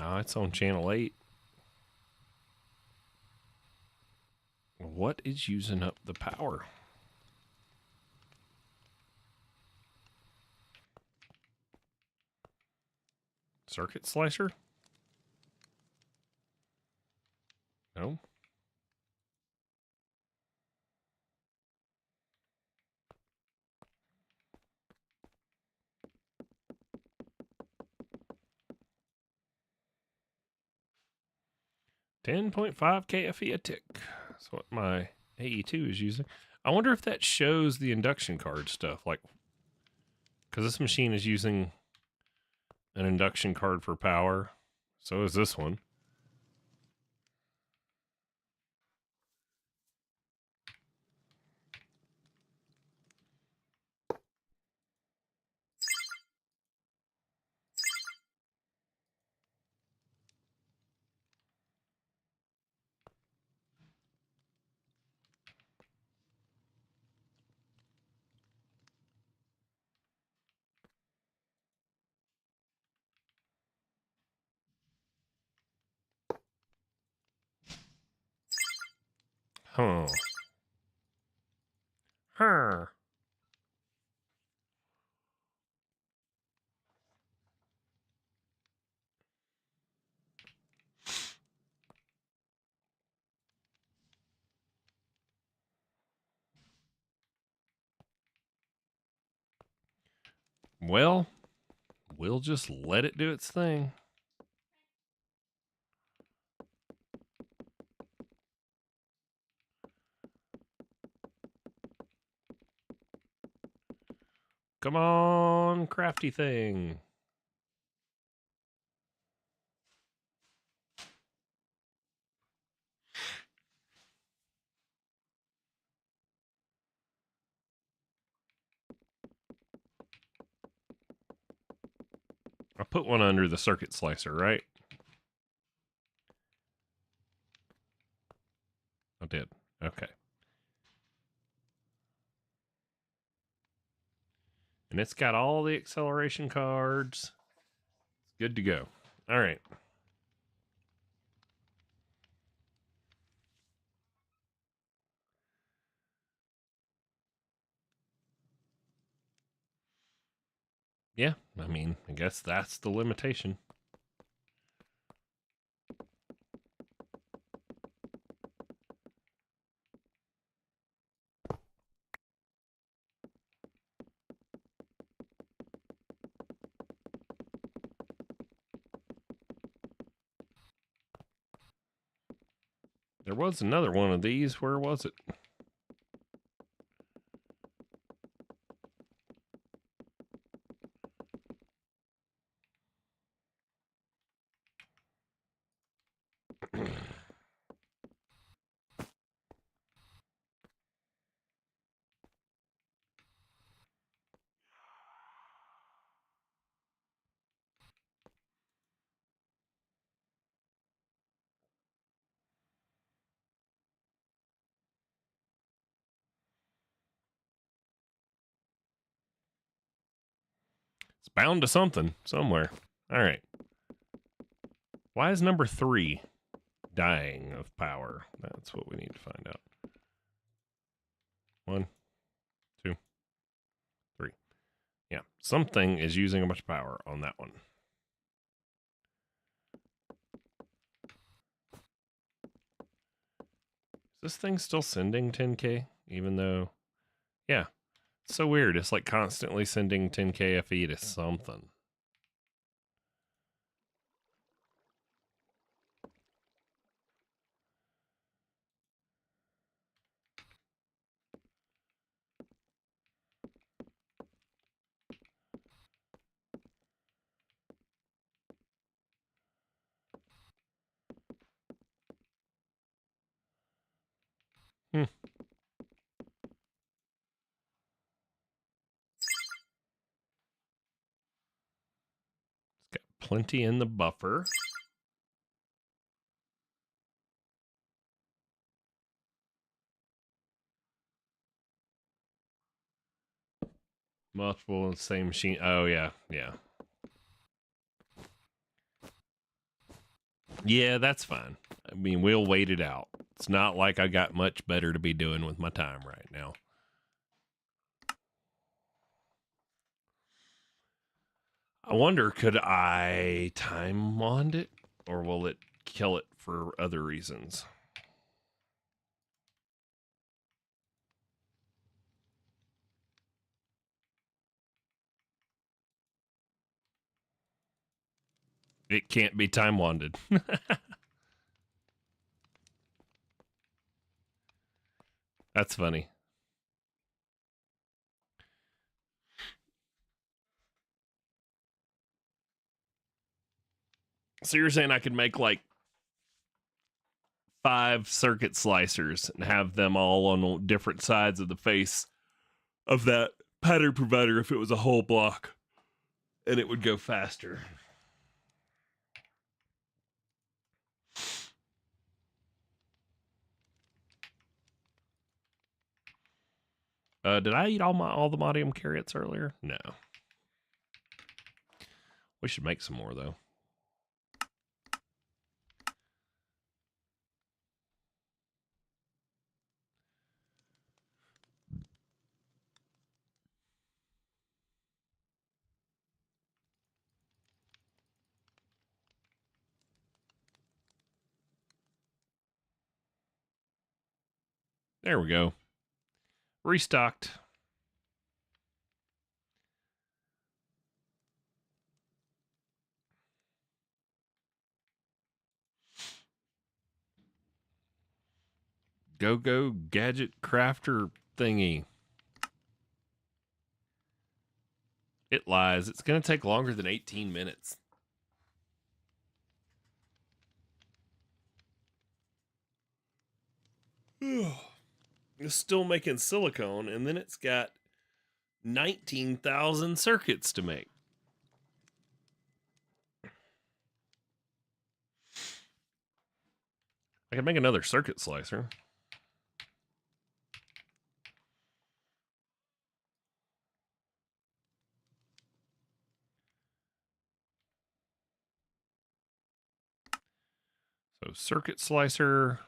No, it's on channel 8. What is using up the power? Circuit slicer? No. $10.5 KFE a tick. That's what my AE2 is using. I wonder if that shows the induction card stuff. Like, because this machine is using an induction card for power. So is this one. Huh. Huh. Well, we'll just let it do its thing. Come on, crafty thing. I put one under the circuit slicer, right? I did. Okay. And it's got all the acceleration cards. It's good to go. All right. Yeah, I mean, I guess that's the limitation. There was another one of these. Where was it? It's bound to something somewhere. All right. Why is number 3 dying of power? That's what we need to find out. 1, 2, 3. Yeah, something is using a bunch of power on that one. Is this thing still sending 10K? Even though, yeah, it's so weird. It's like constantly sending 10K FE to something. Hmm. It's got plenty in the buffer. Multiple in the same machine. Oh, yeah, yeah. Yeah, that's fine. I mean, we'll wait it out. It's not like I got much better to be doing with my time right now. I wonder, could I time wand it? Or will it kill it for other reasons? It can't be time wanded. That's funny. So you're saying I could make like 5 circuit slicers and have them all on different sides of the face of that pattern provider if it was a whole block, and it would go faster. Did I eat all the modium carrots earlier? No. We should make some more though. There we go. Restocked. Go gadget crafter thingy. It lies. It's going to take longer than 18 minutes. It's still making silicone, and then it's got 19,000 circuits to make. I could make another circuit slicer. So circuit slicer.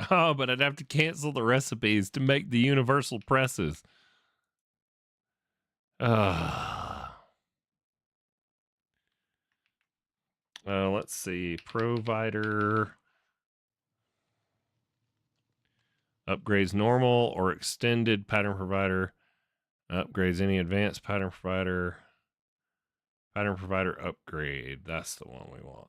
Oh, but I'd have to cancel the recipes to make the universal presses. Let's see. Provider upgrades normal or extended pattern provider. Upgrades any advanced pattern provider. Pattern provider upgrade. That's the one we want.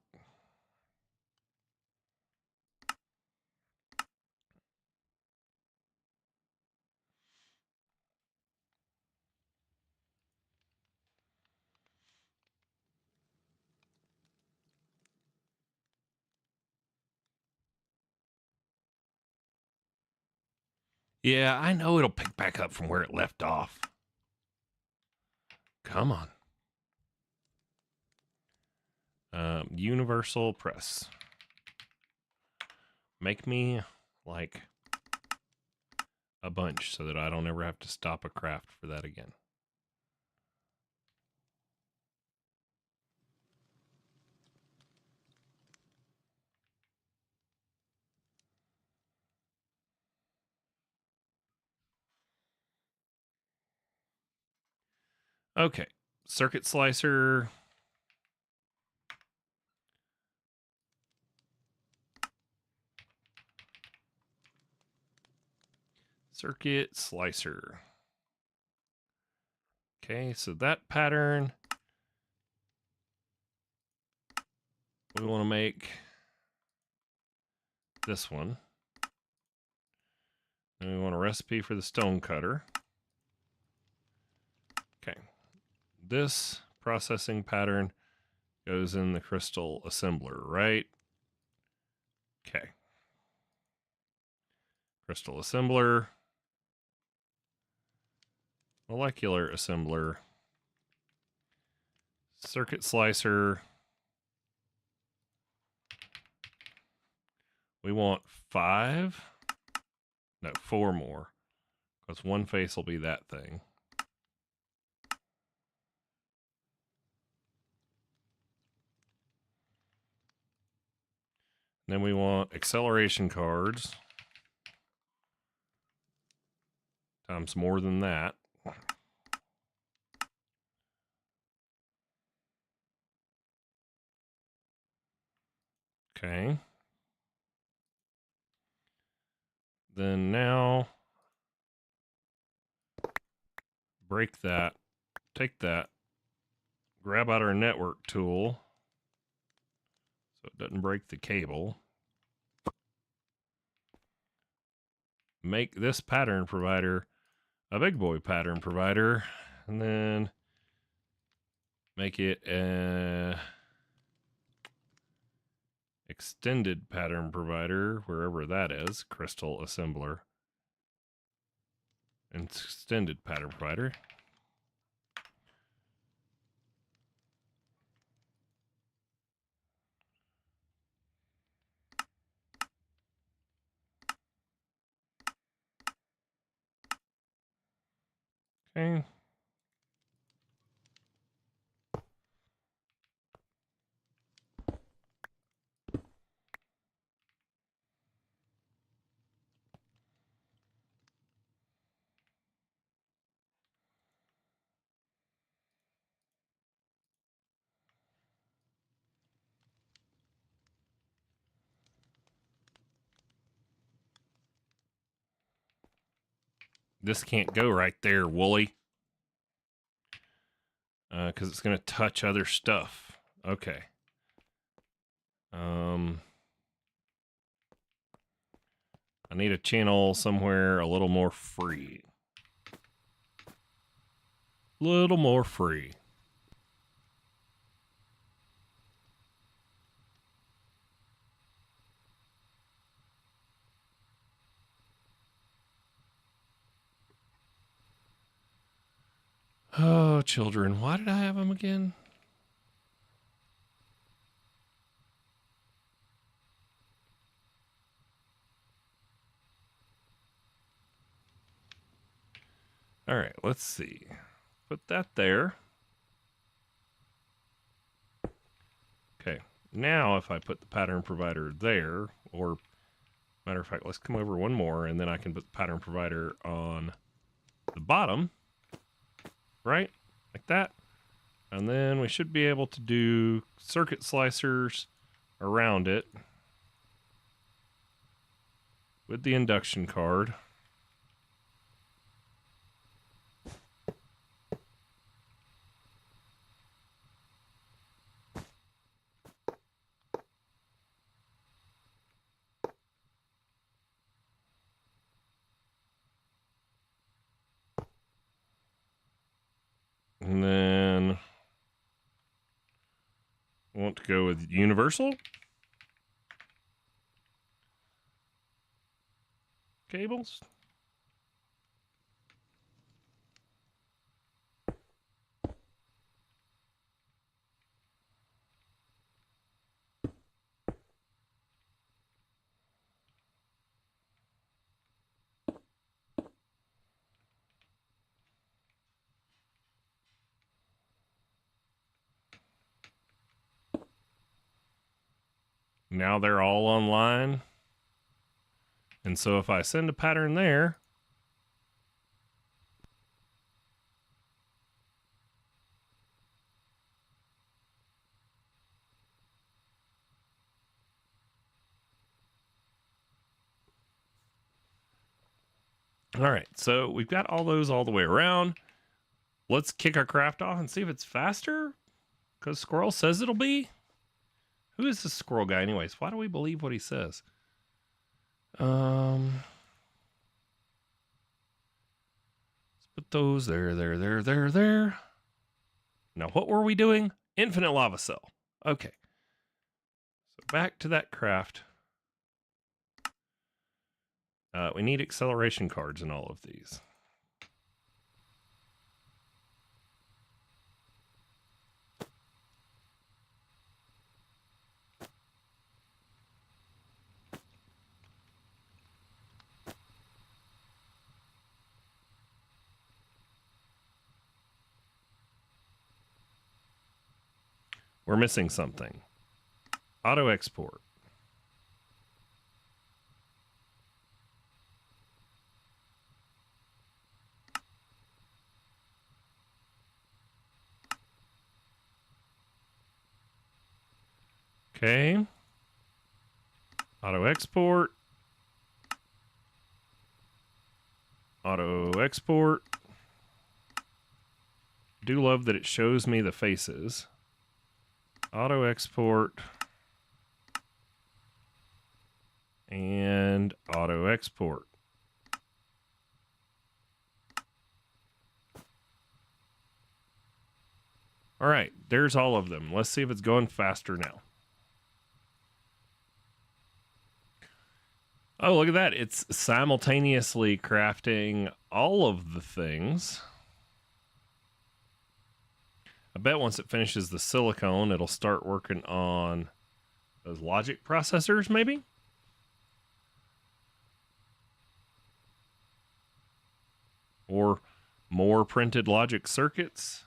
Yeah, I know it'll pick back up from where it left off. Come on. Universal press. Make me like a bunch so that I don't ever have to stop a craft for that again. Okay, circuit slicer. Circuit slicer. Okay, so that pattern, we want to make this one. And we want a recipe for the stone cutter. Okay, this processing pattern goes in the crystal assembler, right? Okay. Crystal assembler. Molecular assembler. Circuit slicer. We want 5. No, 4 more. Because one face will be that thing. Then we want acceleration cards. Times more than that. Okay. Then now, break that, take that, grab out our network tool so it doesn't break the cable. Make this pattern provider a big boy pattern provider, and then make it a extended pattern provider, wherever that is, crystal assembler. Extended pattern provider. Okay. This can't go right there, Wooly. Because it's going to touch other stuff. Okay. I need a channel somewhere a little more free. Little more free. Oh, children, why did I have them again? All right, let's see. Put that there. Okay, now if I put the pattern provider there, or matter of fact, let's come over one more, and then I can put the pattern provider on the bottom, right? Like that. And then we should be able to do circuit slicers around it with the induction card. And then I want to go with universal cables. Now they're all online. And so if I send a pattern there, all right, so we've got all those all the way around. Let's kick our craft off and see if it's faster, because Squirrel says it'll be. Who is this squirrel guy anyways? Why do we believe what he says? Let's put those there. Now, what were we doing? Infinite lava cell. Okay. So back to that craft. We need acceleration cards in all of these. We're missing something. Auto export. Okay. Auto export. Auto export. Do love that it shows me the faces. Auto export. And auto export. All right, there's all of them. Let's see if it's going faster now. Oh, look at that. It's simultaneously crafting all of the things. I bet once it finishes the silicone, it'll start working on those logic processors, maybe? Or more printed logic circuits.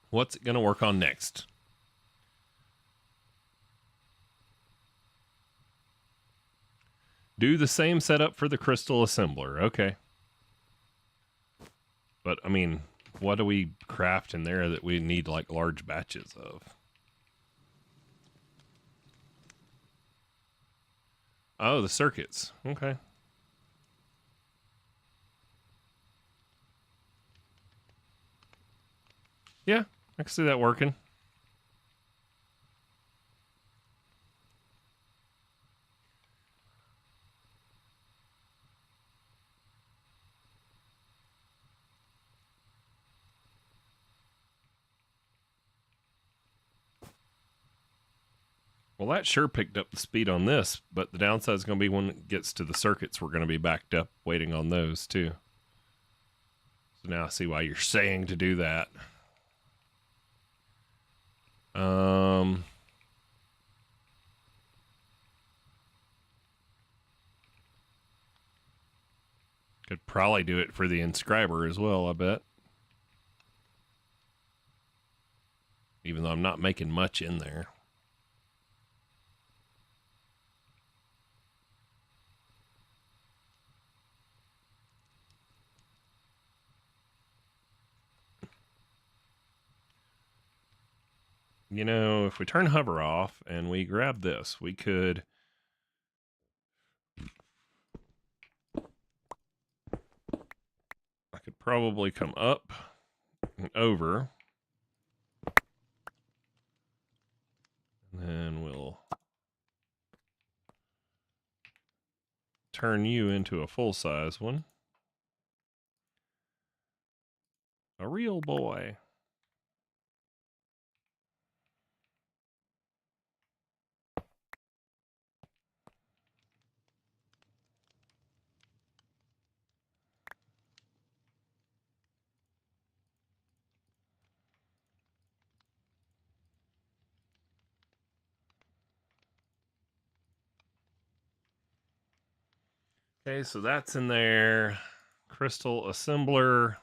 What's it going to work on next? Do the same setup for the crystal assembler. Okay. But, I mean, what do we craft in there that we need, like, large batches of? Oh, the circuits. Okay. Yeah, I can see that working. Well, that sure picked up the speed on this, but the downside is going to be when it gets to the circuits, we're going to be backed up waiting on those too. So now I see why you're saying to do that. Could probably do it for the inscriber as well, I bet. Even though I'm not making much in there. You know, if we turn hover off and we grab this, we could... I could probably come up and over. And then we'll turn you into a full-size one. A real boy. Okay, so that's in there. Crystal assembler.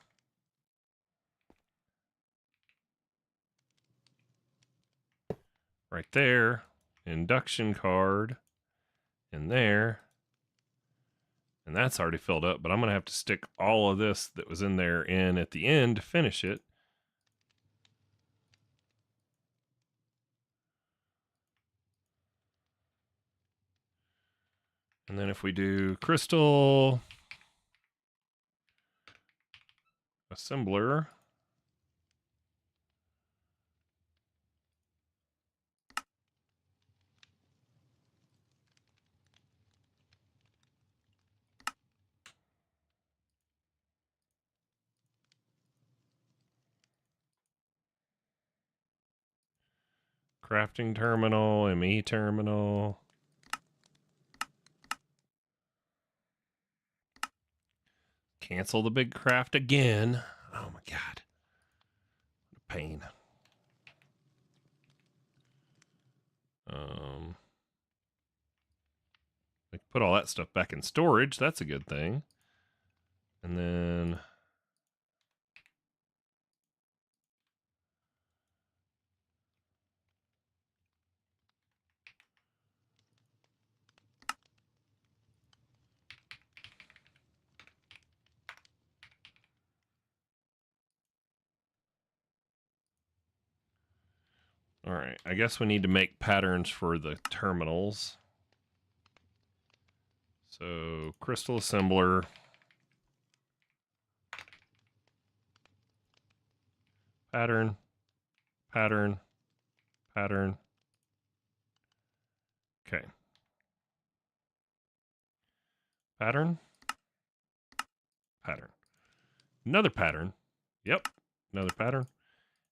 Right there. Induction card in there. And that's already filled up, but I'm going to have to stick all of this that was in there in at the end to finish it. And then if we do crystal assembler, crafting terminal, ME terminal. Cancel the big craft again. Oh my God. What a pain. We can put all that stuff back in storage. That's a good thing. And then all right, I guess we need to make patterns for the terminals. So crystal assembler. Pattern, pattern, pattern. Okay. Pattern, pattern. Another pattern. Yep, another pattern.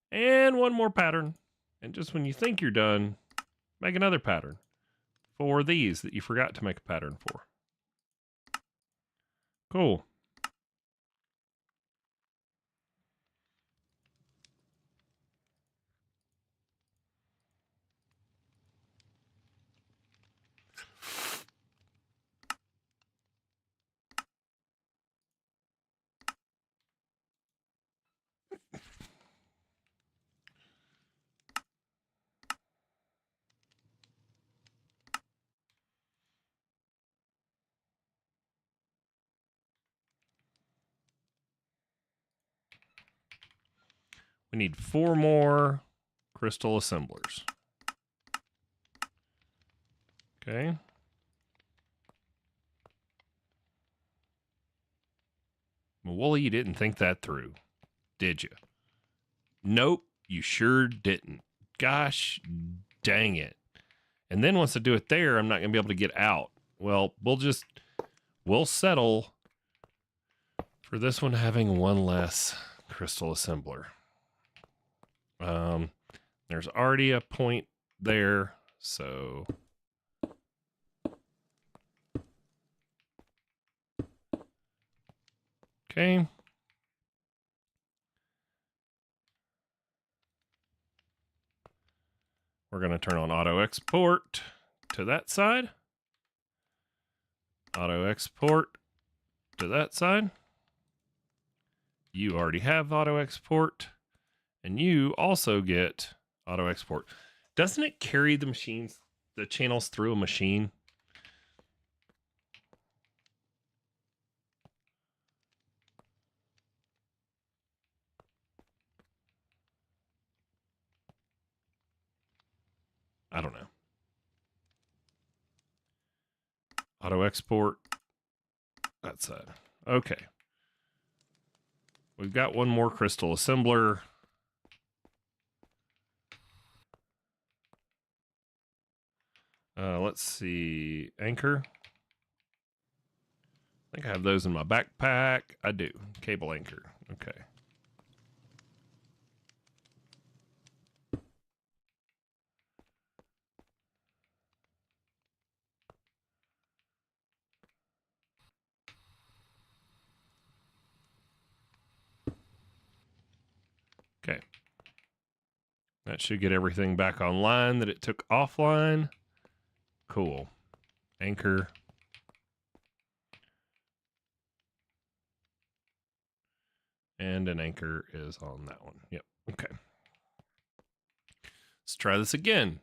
And one more pattern. And just when you think you're done, make another pattern for these that you forgot to make a pattern for. Cool. We need 4 more crystal assemblers. Okay. Wooly, you didn't think that through, did you? Nope, you sure didn't. Gosh dang it. And then once I do it there, I'm not going to be able to get out. Well, we'll settle for this one having one less crystal assembler. There's already a point there, so okay. We're going to turn on auto export to that side. Auto export to that side. You already have auto export, and you also get auto export. Doesn't it carry the channels through a machine? I don't know. Auto export that side. Okay. We've got one more crystal assembler. Let's see. Anchor. I think I have those in my backpack. I do. Cable anchor. Okay. Okay. That should get everything back online that it took offline. Cool. Anchor. And an anchor is on that one. Yep. Okay. Let's try this again.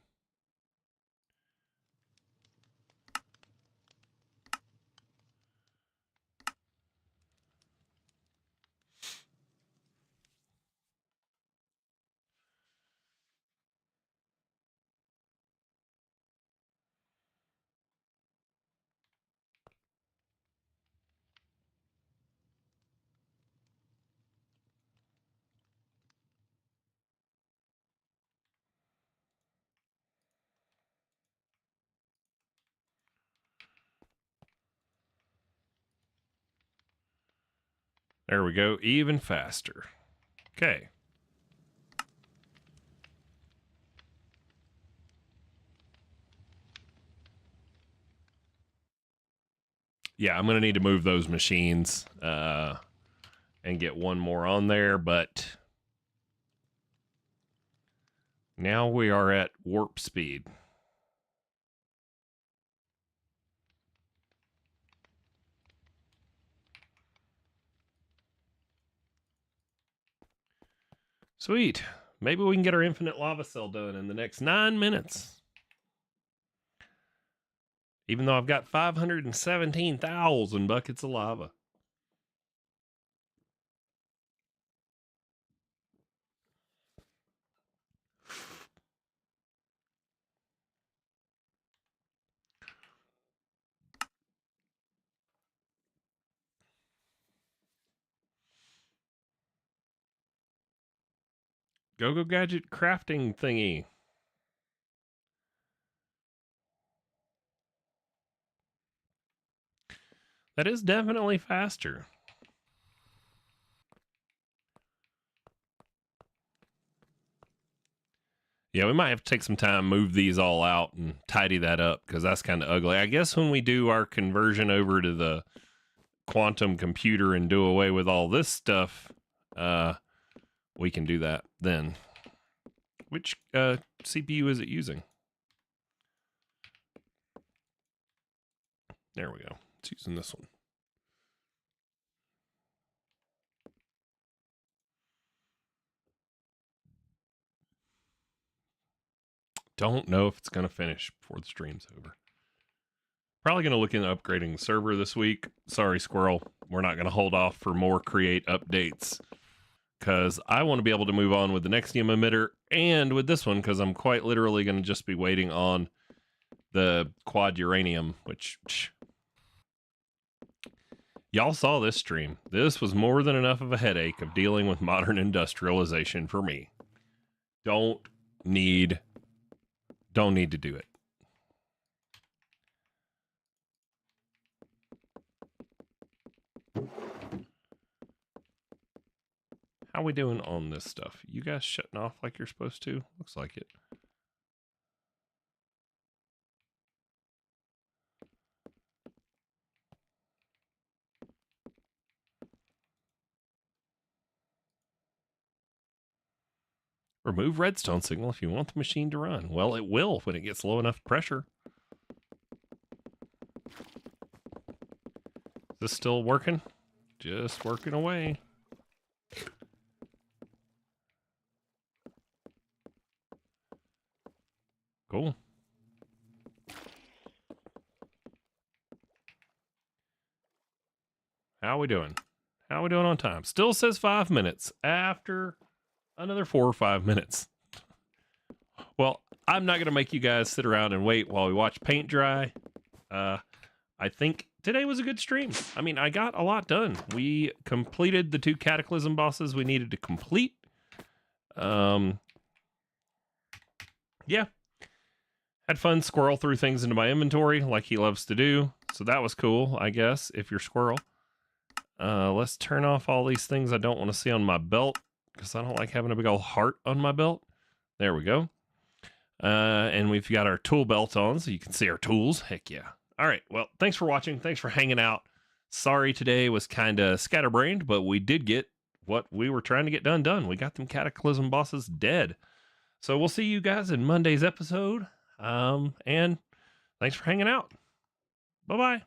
There we go. Even faster. Okay. yeah, I'm going to need to move those machines and get one more on there, but now we are at warp speed. Sweet. Maybe we can get our infinite lava cell done in the next 9 minutes. Even though I've got 517,000 buckets of lava. Go gadget crafting thingy. That is definitely faster. Yeah, we might have to take some time, move these all out, and tidy that up, because that's kind of ugly. I guess when we do our conversion over to the quantum computer and do away with all this stuff, we can do that then. Which CPU is it using? There we go. It's using this one. Don't know if it's going to finish before the stream's over. Probably going to look into upgrading the server this week. Sorry, Squirrel. We're not going to hold off for more create updates, because I want to be able to move on with the Nexium emitter and with this one, because I'm quite literally going to just be waiting on the quad uranium, which y'all saw this stream. This was more than enough of a headache of dealing with modern industrialization for me. Don't need to do it. How we doing on this stuff? You guys shutting off like you're supposed to? Looks like it. Remove redstone signal if you want the machine to run. Well, it will when it gets low enough pressure. Is this still working? Just working away. Cool. How we doing? How we doing on time? Still says 5 minutes after another 4 or 5 minutes. Well, I'm not going to make you guys sit around and wait while we watch paint dry. I think today was a good stream. I mean, I got a lot done. We completed the 2 Cataclysm bosses we needed to complete. Yeah. Had fun squirrel through things into my inventory like he loves to do. So that was cool, I guess, if you're squirrel. Let's turn off all these things I don't want to see on my belt, because I don't like having a big old heart on my belt. There we go. And we've got our tool belt on, so you can see our tools. Heck yeah. All right, well, thanks for watching. Thanks for hanging out. Sorry today was kind of scatterbrained, but we did get what we were trying to get done. We got them Cataclysm bosses dead. So we'll see you guys in Monday's episode. And thanks for hanging out. Bye-bye.